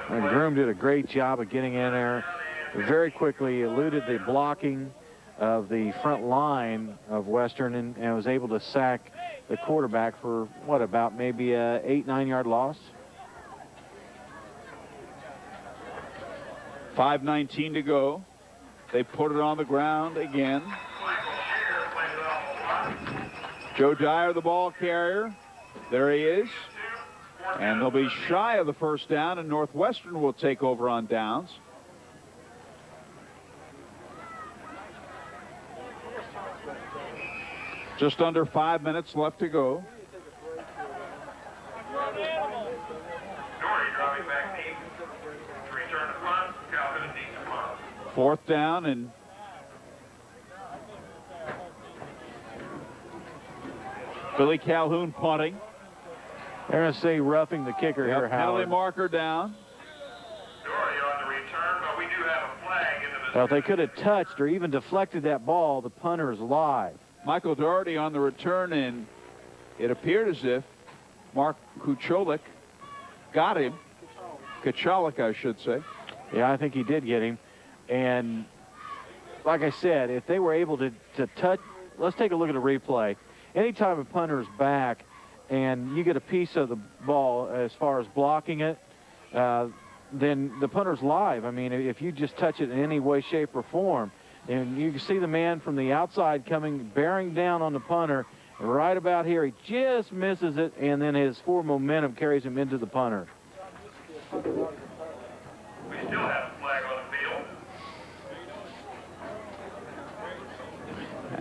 And Groom did a great job of getting in there. Very quickly eluded the blocking of the front line of Western and was able to sack the quarterback for, what, about maybe a 8-9 yard loss? 5:19 to go. They put it on the ground again. Joe Dyer, the ball carrier. There he is. And they'll be shy of the first down, and Northwestern will take over on downs. Just under 5 minutes left to go. Doherty dropping back deep to return the punt. Calvin a decent punt. 4th down, and Billy Calhoun punting. They're going to say roughing the kicker here, Penalty Howard. marker down. Doherty on the return, but we do have a flag in the Well, if they could have touched or even deflected that ball, the punter is live. Michael Doherty on the return, and it appeared as if Mark Kucholik got him. Kucholik, I should say. Yeah, I think he did get him. And like I said, if they were able to touch, let's take a look at a replay. Anytime a punter is back and you get a piece of the ball as far as blocking it, then the punter's live. I mean, if you just touch it in any way, shape, or form, and you can see the man from the outside coming, bearing down on the punter, right about here, he just misses it, and then his forward momentum carries him into the punter. We still have a flag on the field.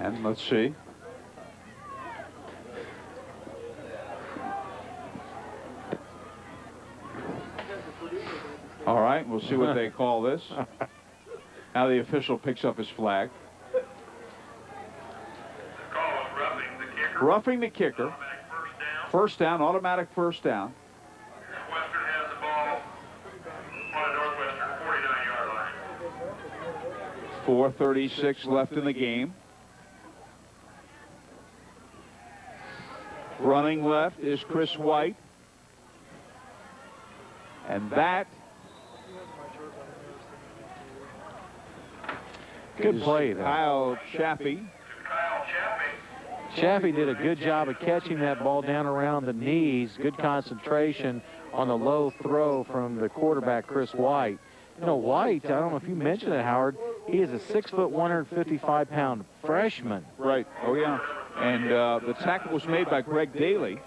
And let's see. All right, we'll see what they call this. Now the official picks up his flag. The call was roughing the kicker. Roughing the kicker. First down, automatic first down. Western has the ball on the Northwestern 49-yard line. 4:36 left in the game. Running left is Chris White. And that Good play there. Kyle Chaffee. Chaffee did a good job of catching that ball down around the knees. Good concentration on the low throw from the quarterback, Chris White. You know, White, I don't know if you mentioned it, Howard, he is a 6', 155-pound freshman. Right. Oh, yeah. And the tackle was made by Greg Daly.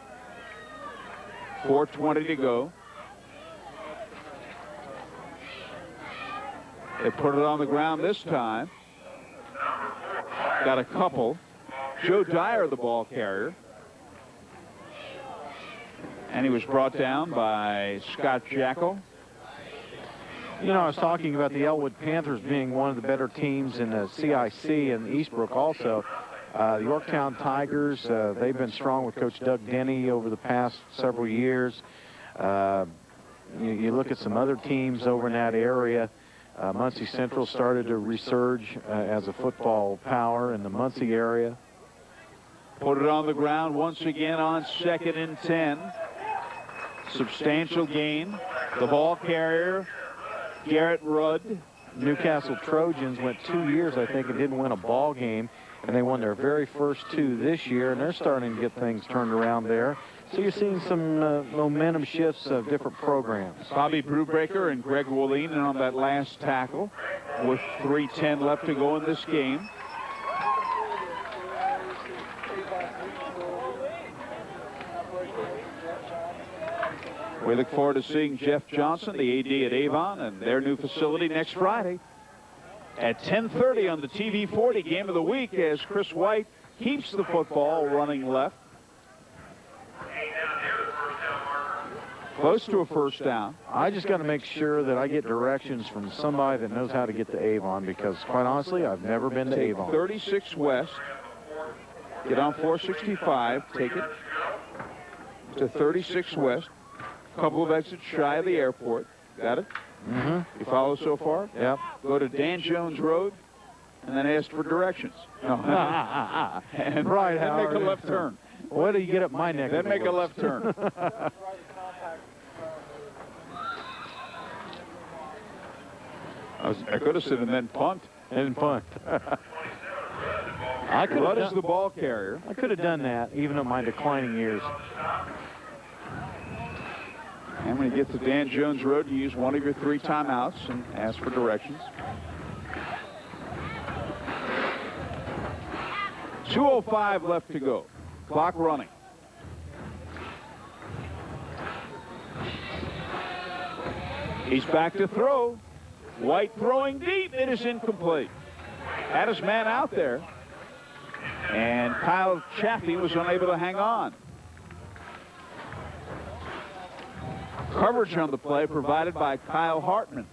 4:20 to go. They put it on the ground this time. Got a couple. Joe Dyer, the ball carrier. And he was brought down by Scott Jackal. You know, I was talking about the Elwood Panthers being one of the better teams in the CIC and Eastbrook also. The Yorktown Tigers, they've been strong with Coach Doug Denny over the past several years. You look at some other teams over in that area. Muncie Central started to resurge as a football power in the Muncie area. Put it on the ground once again on 2nd and 10. Substantial gain. The ball carrier, Garrett Rudd. Newcastle Trojans went 2 years, I think, and didn't win a ball game. And they won their very first 2 this year, and they're starting to get things turned around there. So you're seeing some momentum shifts of different programs. Bobby Brewbreaker and Greg Woolene on that last tackle with 3:10 left to go in this game. We look forward to seeing Jeff Johnson, the AD at Avon, and their new facility next Friday at 10:30 on the TV 40 game of the week as Chris White keeps the football running left. Close to a first down. I just got to make sure that I get directions from somebody that knows how to get to Avon, because quite honestly, I've never been to Take Avon. 36 west. Get on 465. Take it to 36 west. A couple of exits shy of the airport. Got it? Mm-hmm. You follow so far? Yep. Go to Dan Jones Road and then ask for directions. No. And right, then make a Howard. left turn. What do you get up my neck? Then make a left turn. I could have said and then punt. And punt. What is the ball carrier? I could have done that, even in my declining years. And when you get to Dan Jones Road, you use one of your 3 timeouts and ask for directions. 2:05 left to go. Clock running. He's back to throw. White throwing deep. It is incomplete. Had his man out there. And Kyle Chaffee was unable to hang on. Coverage on the play provided by Kyle Hartman.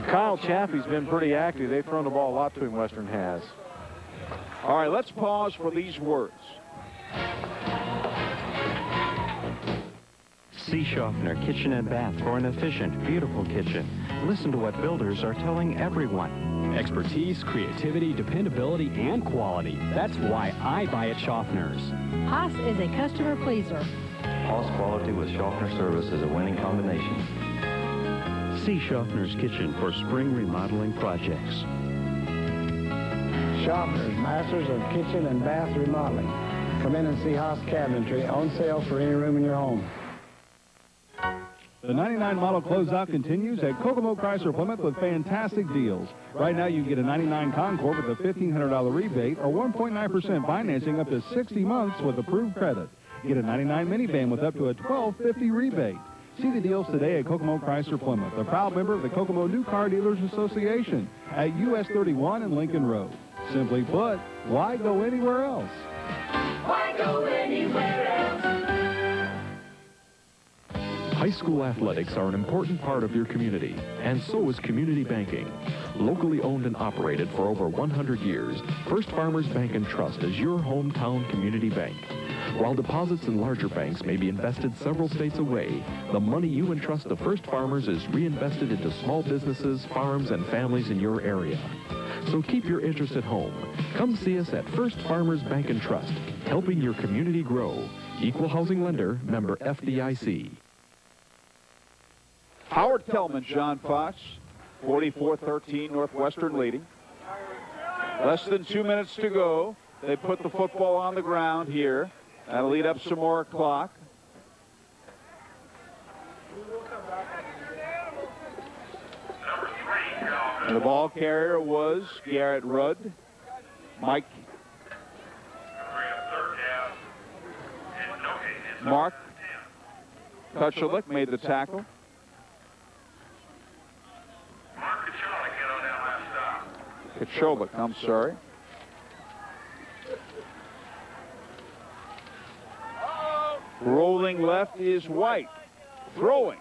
Kyle Chaffee's been pretty active. They've thrown the ball a lot to him, Western has. All right, let's pause for these words. C. Schaffner Kitchen and Bath for an efficient, beautiful kitchen. Listen to what builders are telling everyone. Expertise, creativity, dependability, and quality. That's why I buy at Schaffner's. Haas is a customer pleaser. Haas quality with Schaffner service is a winning combination. See Schaffner's Kitchen for spring remodeling projects. Schaffner's, masters of kitchen and bath remodeling. Come in and see Haas Cabinetry on sale for any room in your home. The 99 model closeout continues at Kokomo Chrysler Plymouth with fantastic deals. Right now, you can get a 99 Concord with a $1,500 rebate or 1.9% financing up to 60 months with approved credit. Get a 99 minivan with up to a $1,250 rebate. See the deals today at Kokomo Chrysler Plymouth, a proud member of the Kokomo New Car Dealers Association at US 31 and Lincoln Road. Simply put, why go anywhere else? Why go anywhere else? High school athletics are an important part of your community, and so is community banking. Locally owned and operated for over 100 years, First Farmers Bank and Trust is your hometown community bank. While deposits in larger banks may be invested several states away, the money you entrust to First Farmers is reinvested into small businesses, farms, and families in your area. So keep your interest at home. Come see us at First Farmers Bank and Trust, helping your community grow. Equal housing lender, member FDIC. Howard Kellman, John Fox, 44-13 Northwestern leading. Less than 2 minutes to go. They put the football on the ground here. That'll lead up some more clock. And the ball carrier was Garrett Rudd. Mike Mark Kuchelik made the tackle. Kuchelik, I'm sorry. Rolling left is White. Throwing.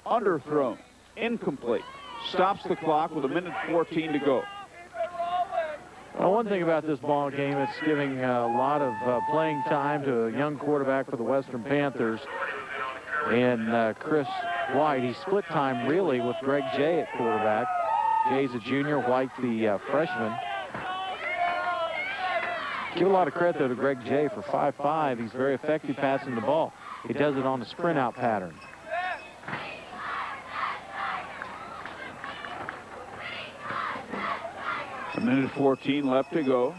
Underthrown. Incomplete. Stops the clock with 1:14 to go. Well, one thing about this ball game, it's giving a lot of playing time to a young quarterback for the Western Panthers. And Chris White, he split time really with Greg Jay at quarterback. Jay's a junior, White the freshman. Give a lot of credit, though, to Greg Jay for 5'5". He's very effective passing the ball. He does it on the sprint out pattern. A 1:14 left to go.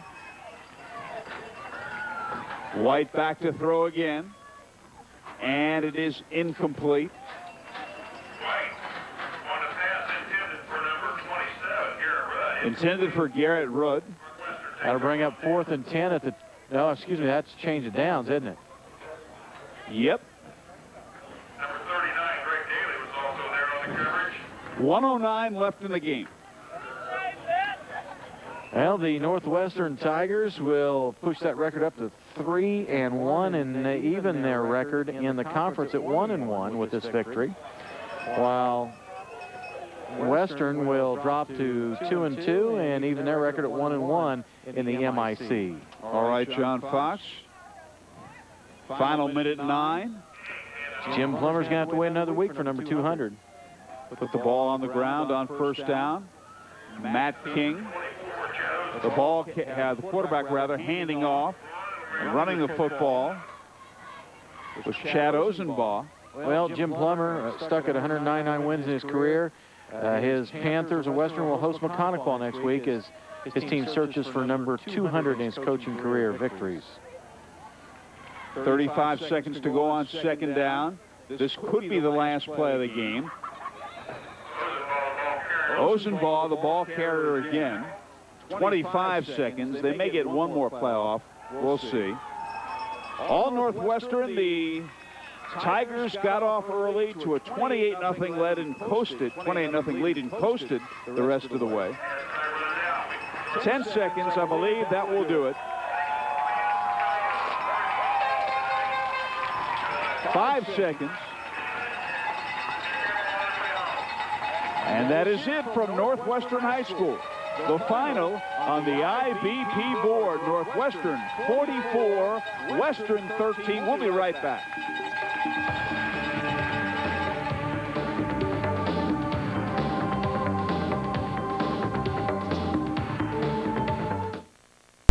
White back to throw again. And it is incomplete. Intended for Garrett Rudd. That'll bring up 4th and 10 at the, no, excuse me, that's change of downs, isn't it? Yep. Number 39, Greg Daly, was also there on the coverage. 1:09 left in the game. Well, the Northwestern Tigers will push that record up to 3-1 and even their record in the conference at 1-1 with this victory, while Western will drop to 2-2 and even their record at 1-1 in the MIC. All right, John Fox. Final minute 9. Jim Plummer's going to have to wait another week for number 200. Put the ball on the ground on first down. Matt King. The ball, the quarterback rather, handing off and running the football was Chad Ozenbaugh. Well, Jim Plummer stuck at 199 wins in his career. His Panthers of Western will host McConaughey next week as his team searches for number 200 in his coaching career victories. 35 seconds to go on second down. This could be the last play of the game. Ozenbaugh, the ball carrier again. 25 seconds. They may get one more play off. We'll see. All Northwestern, the Tigers got off early to a 28-0 lead and coasted. 28-0 lead and coasted the rest of the way. 10 seconds, I believe that will do it. 5 seconds. And that is it from Northwestern High School. The final on the IBP board, Northwestern 44, Western 13. We'll be right back.